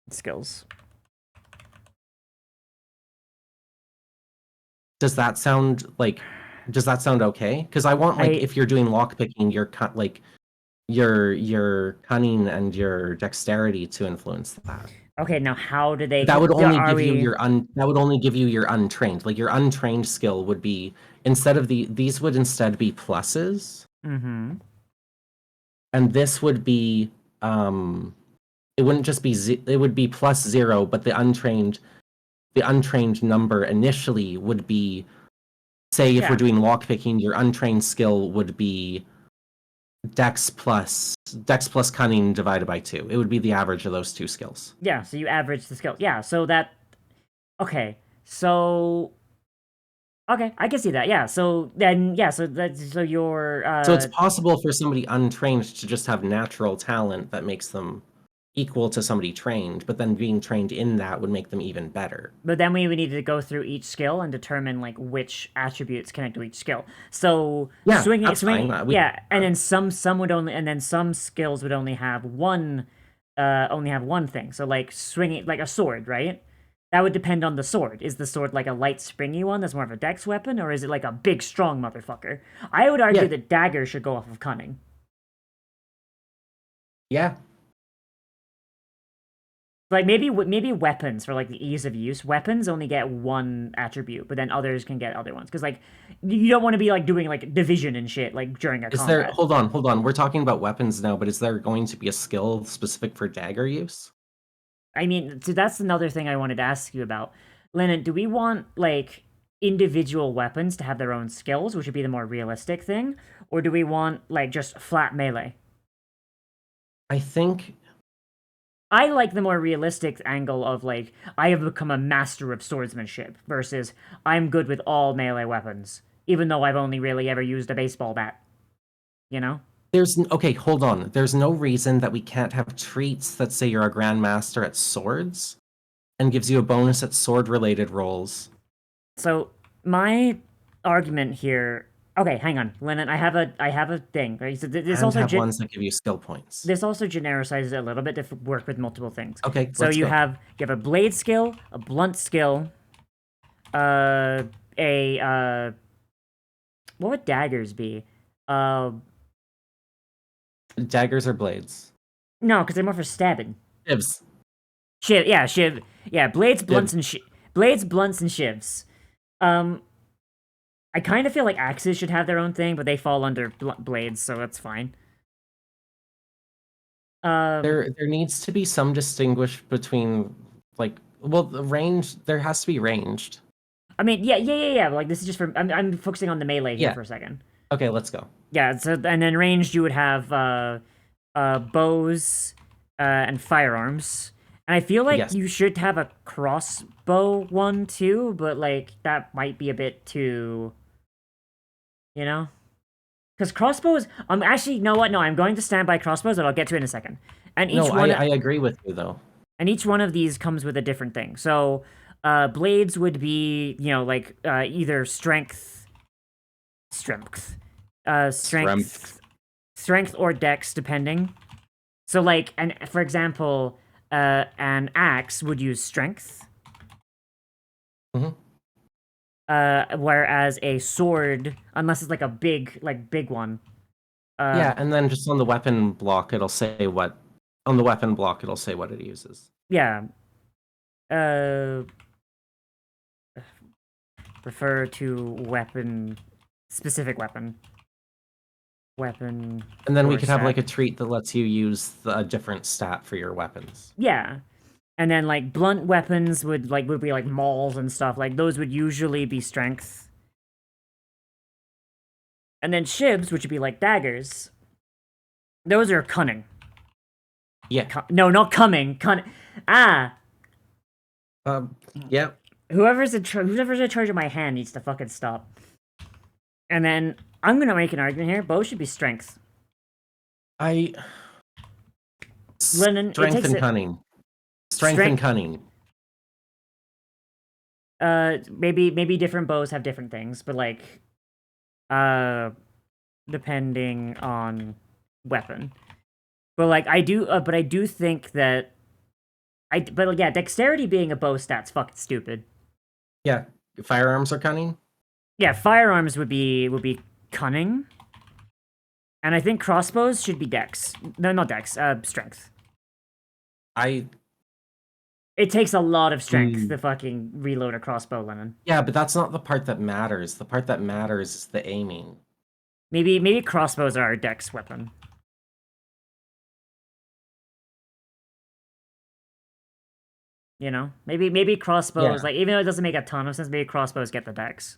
skills. Does that sound okay? Because I want like if you're doing lockpicking, your cunning and your dexterity to influence that. Okay, now how do they? That would only give you we... that would only give you your untrained. Like your untrained skill would be instead of these would instead be pluses. Mm-hmm. And this would be it wouldn't just be it would be plus 0, but the untrained number initially would be, say if we're doing lockpicking, your untrained skill would be dex plus cunning divided by 2. It would be the average of those 2 skills. Yeah, so you average the skill. Yeah, so that. Okay, so. Okay, I can see that. Yeah, so then so your. So it's possible for somebody untrained to just have natural talent that makes them equal to somebody trained, but then being trained in that would make them even better. But then we would need to go through each skill and determine like which attributes connect to each skill. So yeah, swinging, fine. and then some would only, and then some skills would only have one thing. So like swinging, like a sword, right? That would depend on the sword. Is the sword like a light, springy one that's more of a dex weapon, or is it like a big, strong motherfucker? I would argue that dagger should go off of cunning. Yeah. Like maybe weapons for like the ease of use. Weapons only get one attribute, but then others can get other ones. Because like you don't want to be like doing like division and shit like during a combat. Hold on. We're talking about weapons now, but is there going to be a skill specific for dagger use? I mean, so that's another thing I wanted to ask you about. Lennon, do we want like individual weapons to have their own skills, which would be the more realistic thing, or do we want like just flat melee? I think I like the more realistic angle of like I have become a master of swordsmanship versus I'm good with all melee weapons, even though I've only really ever used a baseball bat. You know? okay, hold on. There's no reason that we can't have treats that say you're a grandmaster at swords and gives you a bonus at sword-related rolls. So my argument here. Okay, hang on, Lennon. I have a thing. Right? So this also have ones that give you skill points. This also genericizes it a little bit to work with multiple things. Okay, so you have a blade skill, a blunt skill, what would daggers be? Daggers or blades? No, because they're more for stabbing. Shivs. Shiv. Yeah, blades, blunts, and blades, blunts, and shivs. I I kind of feel like axes should have their own thing, but they fall under blades, so that's fine. There needs to be some distinguish between like the range. There has to be ranged. I mean, yeah. Like this is just for I'm focusing on the melee here Yeah. for a second. Okay, let's go. Yeah. So and then ranged, you would have bows and firearms. And I feel like Yes. you should have a crossbow one too, but like that might be a bit too, you know, because crossbows. Actually, you know what? No, I'm going to stand by crossbows, but I'll get to it in a second. And each No, one, I agree with you though. and each one of these comes with a different thing. So, blades would be, you know, like either strength, strength, or dex, depending. So, like, and for example, an axe would use strength. Mhm. Whereas a sword, unless it's like a big one. Yeah, and then just on the weapon block, it'll say what. On the weapon block, it'll say what it uses. Yeah. Refer to specific weapon. Weapon. And then we or could have like a stat. treat that lets you use a different stat for your weapons. Yeah. And then like blunt weapons would be like mauls and stuff. Like those would usually be strength. And then shibs, which would be like daggers. Those are cunning. Yeah. No, not coming. Ah. Yep. Whoever's in charge of my hand needs to fucking stop. And then I'm gonna make an argument here. Bow should be strength. Lennon, it strength takes and it- cunning. Strength and cunning. Maybe different bows have different things, but like, depending on weapon. But like, I do think that but yeah, dexterity being a bow stat's fucking stupid. Yeah. Firearms are cunning. Yeah, firearms would be cunning. And I think crossbows should be dex. No, not dex, strength. It takes a lot of strength to fucking reload a crossbow, Lennon. Yeah, but that's not the part that matters. The part that matters is the aiming. Maybe crossbows are a dex weapon. You know? Maybe crossbows, Yeah. like, even though it doesn't make a ton of sense, maybe crossbows get the dex.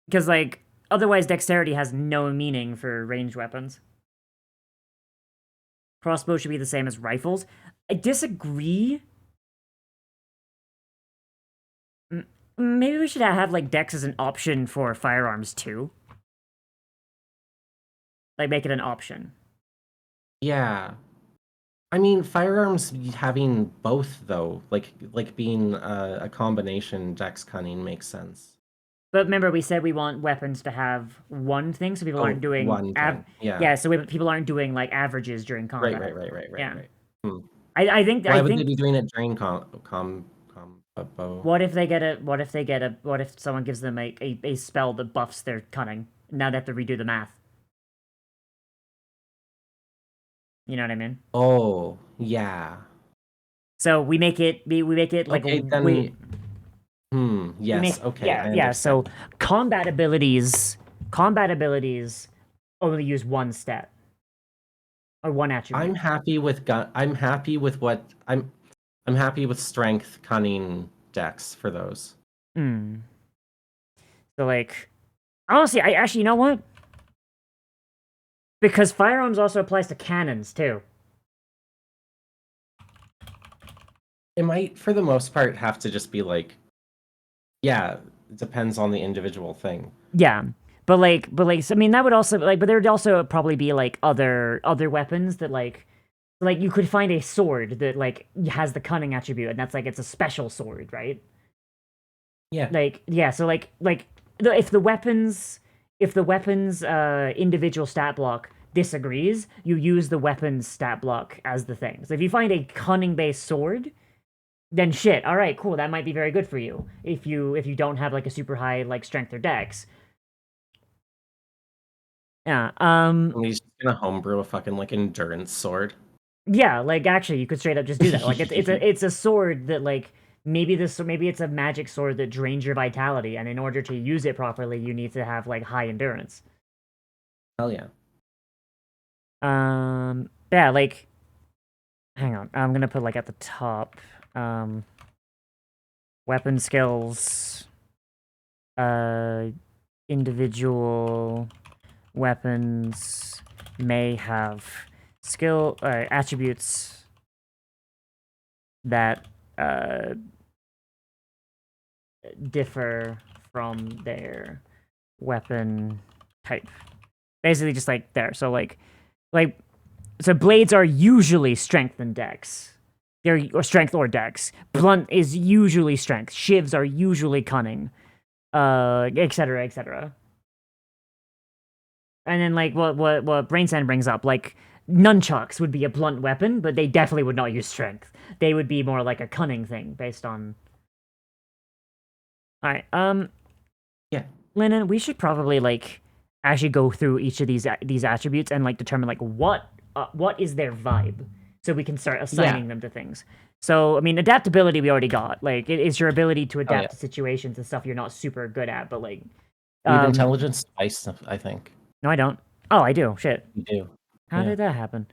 Because, like, otherwise dexterity has no meaning for ranged weapons. Crossbows should be the same as rifles. I disagree. Maybe we should have, like, dex as an option for firearms, too. Like, make it an option. Yeah. I mean, firearms having both though, like being a combination dex cunning makes sense. But remember, we said we want weapons to have one thing, so people aren't doing one thing. yeah. So people aren't doing like averages during combat. Right. Yeah. Hmm. I think Why would they be doing it during combo? What if someone gives them a spell that buffs their cunning? Now they have to redo the math. You know what I mean? Oh, yeah. So we make it like Okay, then. Yes. Okay. Yeah. So combat abilities only use one stat or one attribute. I'm happy with I'm happy with what I'm happy with strength, cunning, dex for those. So like, honestly, I actually, you know what? Because firearms also applies to cannons too. It might, for the most part, have to just be like, yeah, it depends on the individual thing. Yeah, but so, I mean, that would also but there would also probably be like other weapons that like you could find a sword that like has the cunning attribute, and that's like it's a special sword, right? Yeah. So if the weapons individual stat block disagrees, you use the weapons stat block as the thing. So if you find a cunning based sword, then shit, all right, cool, that might be very good for you if you don't have like a super high like strength or dex. Yeah. And he's just gonna homebrew a fucking like endurance sword. Yeah, like actually, you could straight up just do that. Like it's a sword that like maybe it's a magic sword that drains your vitality, and in order to use it properly, you need to have like high endurance. Hell yeah. Yeah, like, hang on, I'm gonna put like at the top, weapon skills, individual weapons may have skill attributes that differ from their weapon type. Basically, just like there. So so blades are usually strength and dex. Or strength or dex. Blunt is usually strength. Shivs are usually cunning. Etc. etc. And then like what Brain Sand brings up, like nunchucks would be a blunt weapon, but they definitely would not use strength. They would be more like a cunning thing based on. All right. Yeah. Lennon, we should probably like actually go through each of these attributes and like determine like what is their vibe, so we can start assigning them to things. So I mean, adaptability we already got. Like it is your ability to adapt to situations and stuff you're not super good at, but like. You have intelligence twice, I think. No, I don't. Oh, I do. Shit. You do. How did that happen?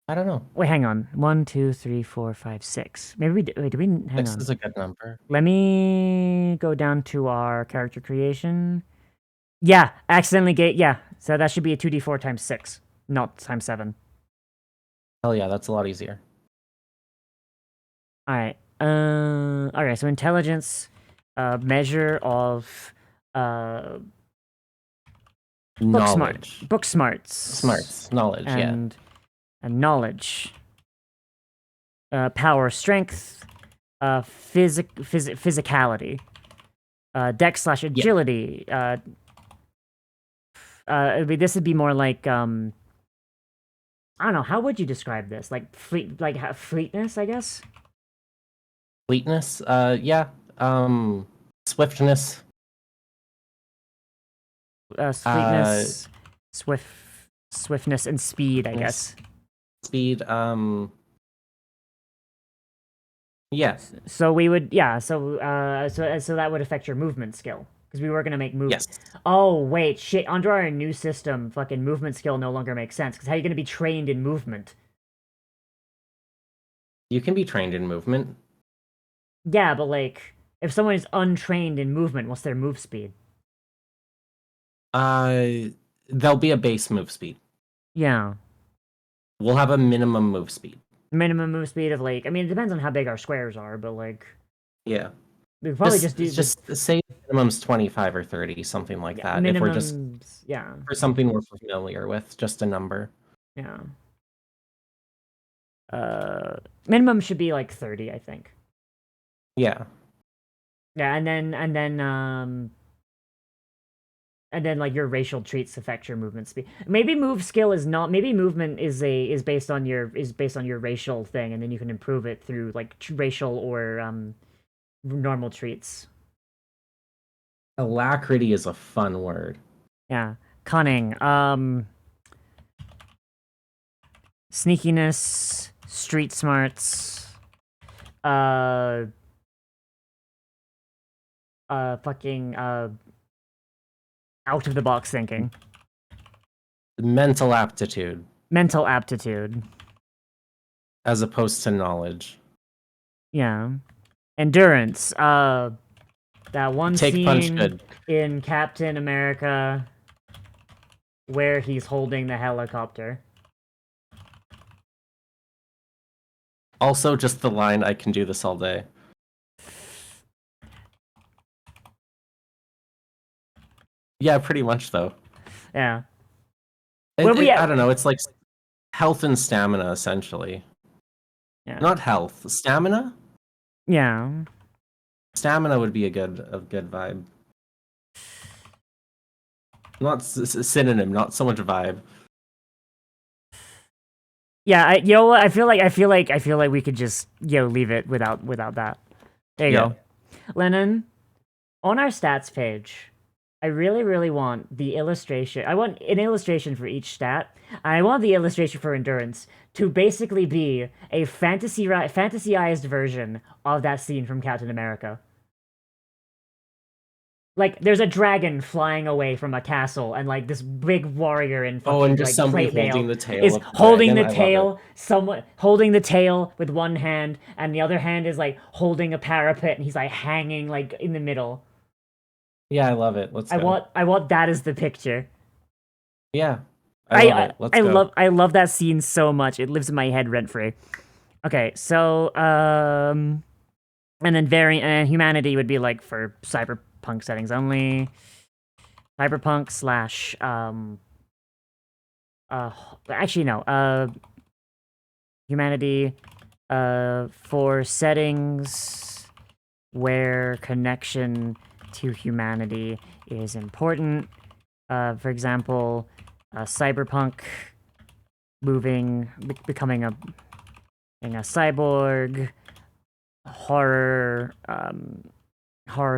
I don't know. Wait, hang on. 1, 2, 3, 4, 5, 6. Maybe we did we hang 6 on. is a good number. Let me go down to our character creation. Yeah, accidentally yeah. So that should be a 2d4 times 6, not times 7. Hell yeah, that's a lot easier. All right. Okay, so intelligence, measure of Knowledge. Book smarts. Smarts. Knowledge, and knowledge. Power, strength, physicality, dex / agility. This would be more like I don't know. How would you describe this? Like fleetness, I guess. Fleetness. Yeah. Swiftness. Fleetness, swiftness, and speed, I guess. Speed. Yeah. So we would, so that would affect your movement skill, because we were gonna make movement. Yes. Oh wait, shit! Under our new system, fucking movement skill no longer makes sense. Because how are you gonna be trained in movement? You can be trained in movement. Yeah, but like, if someone is untrained in movement, what's their move speed? There'll be a base move speed. Yeah. We'll have a minimum move speed. Minimum move speed of like, I mean, it depends on how big our squares are, but like. Yeah. We could probably just say minimum's 25 or 30, something like that. Minimums, if we're just for something we're familiar with, just a number. Yeah. Minimum should be like 30, I think. Yeah. Yeah, and then like your racial traits affect your movement speed. Maybe move skill is not. Maybe movement is based on your racial thing, and then you can improve it through like racial or normal traits. Alacrity is a fun word. Yeah, cunning. Sneakiness, street smarts. Fucking out of the box thinking. Mental aptitude. Mental aptitude. As opposed to knowledge. Yeah. Endurance. That one Take punch scene good. in Captain America where he's holding the helicopter. Also, just the line, I can do this all day. Yeah, pretty much, though. Yeah. I don't know, it's like health and stamina, essentially. Yeah. Not health. Stamina? Yeah. Stamina would be a good vibe. Not synonym, not so much vibe. Yeah, I feel like we could just leave it without that. There you go. Lennon, on our stats page, I really, really want the illustration. I want an illustration for each stat. And I want the illustration for endurance to basically be a fantasyized version of that scene from Captain America. Like, there's a dragon flying away from a castle, and like this big warrior in fucking and just like somebody plate mail holding the tail is of the holding dragon. the I love tail. Someone holding the tail with one hand, and the other hand is like holding a parapet, and he's like hanging like in the middle. Yeah, I love it. Let's go. I want that as the picture. Yeah, I love it. Let's go. I love that scene so much. It lives in my head rent free. Okay, so and then humanity would be like for cyberpunk settings only. Cyberpunk slash actually no, humanity for settings where connection to humanity is important. For example, cyberpunk becoming a cyborg, horror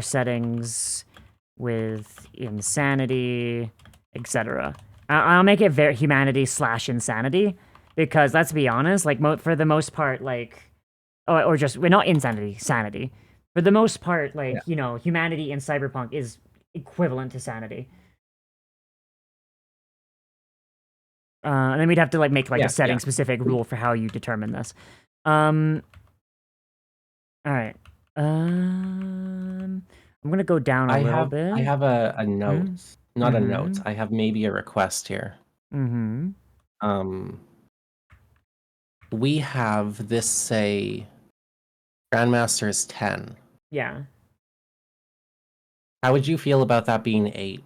settings with insanity, etc. I'll make it very humanity slash insanity because let's be honest, like for the most part, like, or just we're not insanity, sanity. For the most part, like you know, humanity in cyberpunk is equivalent to sanity. And then we'd have to like make like a setting specific rule for how you determine this. All right. I'm gonna go down a little bit. I have a note, not a note. I have maybe a request here. We have this say, Grandmaster is 10. Yeah. How would you feel about that being 8?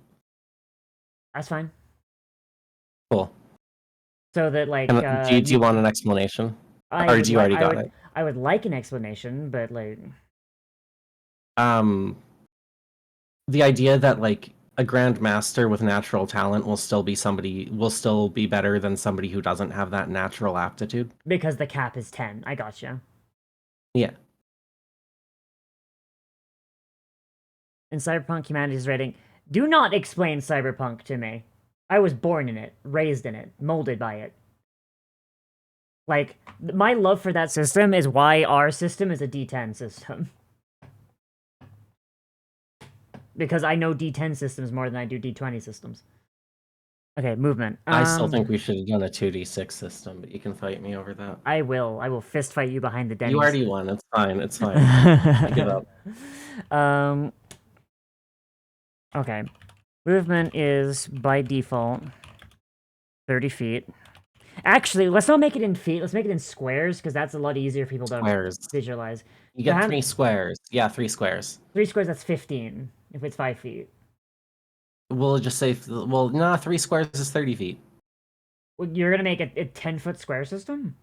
That's fine. Cool. So that like, do you want an explanation, or do you already got it? I would like an explanation, but like, the idea that like a grandmaster with natural talent will still be better than somebody who doesn't have that natural aptitude. Because the cap is 10. I gotcha. Yeah. In Cyberpunk Humanity's rating, do not explain Cyberpunk to me. I was born in it, raised in it, molded by it. Like, my love for that system is why our system is a D10 system. Because I know D10 systems more than I do D20 systems. Okay, movement. I still think we should have done a 2d6 system, but you can fight me over that. I will fist fight you behind the Denny's. You already won. It's fine. It's fine. I give up. Okay. Movement is, by default, 30 feet. Actually, let's not make it in feet. Let's make it in squares, because that's a lot easier for people to visualize. You get 3 squares. Yeah, 3 squares. 3 squares, that's 15, if it's 5 feet. We'll just say, well, no, 3 squares is 30 feet. Well, you're going to make a 10-foot square system?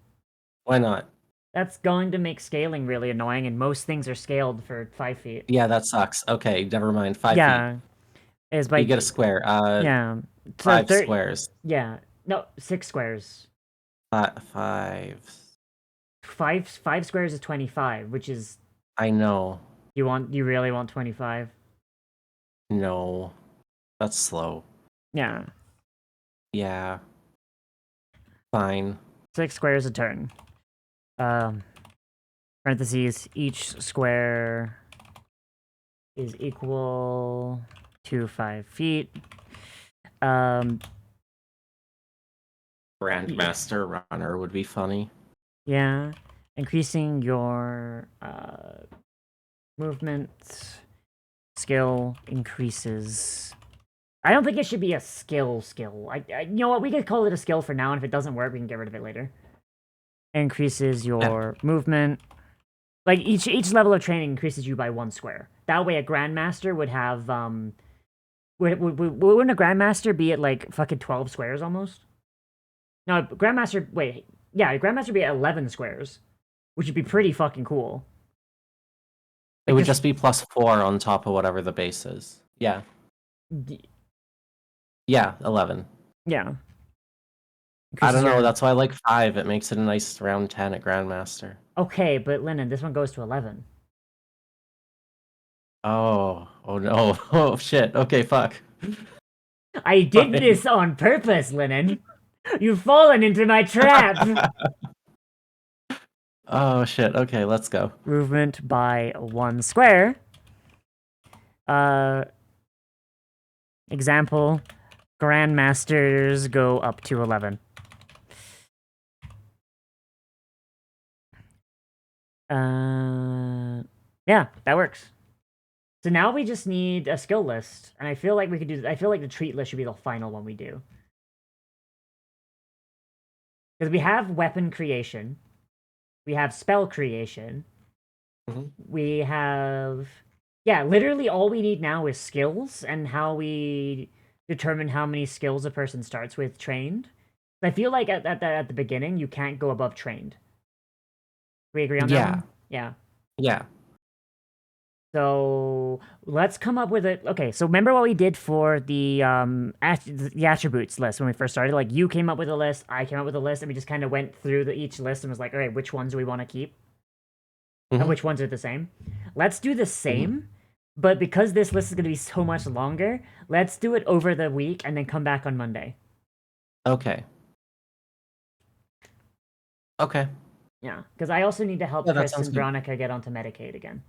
Why not? That's going to make scaling really annoying, and most things are scaled for 5 feet. Yeah, that sucks. Okay, never mind. 5 feet. Yeah. You get a square. Yeah. So 5 squares. Yeah. No, 6 squares. 5. 5 squares is 25, which is... I know. You really want 25? No. That's slow. Yeah. Yeah. Fine. 6 squares a turn. Parentheses, each square is equal to 5 feet. Grandmaster Runner would be funny. Yeah. Increasing your movement skill increases. I don't think it should be a skill. You know what? We could call it a skill for now, and if it doesn't work, we can get rid of it later. Increases your movement. Like, each level of training increases you by 1 square. That way, a Grandmaster would have, wouldn't a Grandmaster be at, like, fucking 12 squares, almost? No, Grandmaster, wait. Yeah, Grandmaster would be at 11 squares. Which would be pretty fucking cool. It would just be +4 on top of whatever the base is. Yeah. Yeah, 11. Yeah. I don't know, that's why I like 5. It makes it a nice round 10 at Grandmaster. Okay, but Lennon, this one goes to 11. Oh no. Oh shit. Okay, fuck. I did this on purpose, Linen. You've fallen into my trap. Oh shit. Okay, let's go. Movement by 1 square. Example, Grandmasters go up to 11. Yeah, that works. So now we just need a skill list, and I feel like we could do. I feel like the treat list should be the final one we do, because we have weapon creation, we have spell creation, we have literally all we need now is skills and how we determine how many skills a person starts with trained. I feel like at the beginning you can't go above trained. We agree on that one? Yeah. Yeah. So let's come up with a. Okay, so remember what we did for the attributes list when we first started? Like you came up with a list, I came up with a list, and we just kind of went through each list and was like, all right, which ones do we want to keep, and which ones are the same. Let's do the same, but because this list is going to be so much longer, let's do it over the week and then come back on Monday. Okay. Okay. Yeah, because I also need to help Yeah, that Chris sounds and good. Veronica get onto Medicaid again.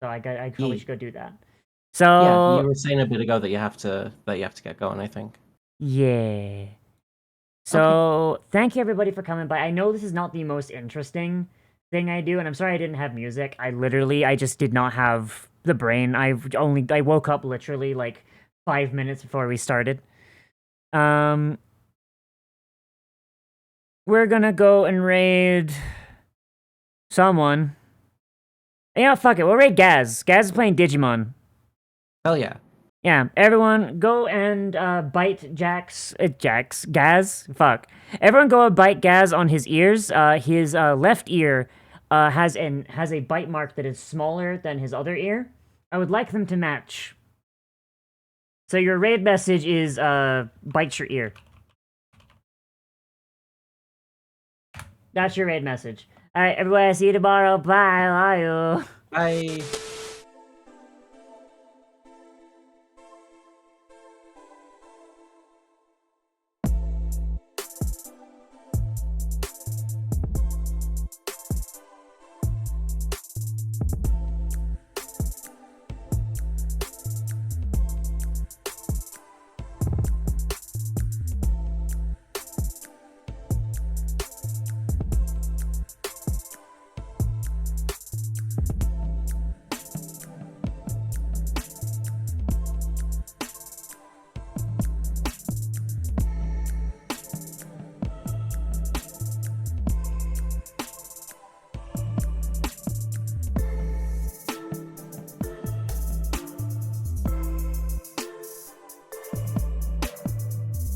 So I probably Ye- should go do that. Yeah, So you were saying a bit ago that you have to get going, I think. yeah. So thank you everybody for coming by. I know this is not the most interesting thing I do, and I'm sorry I didn't have music. I just did not have the brain. I woke up literally like 5 minutes before we started. We're gonna go and raid someone. Yeah, fuck it. We'll raid Gaz. Gaz is playing Digimon. Hell yeah. Yeah, everyone go and bite Gaz. Fuck. Everyone go and bite Gaz on his ears. His left ear has a bite mark that is smaller than his other ear. I would like them to match. So your raid message is bite your ear. That's your raid message. Alright, everybody, see you tomorrow. Bye. Love you. Bye.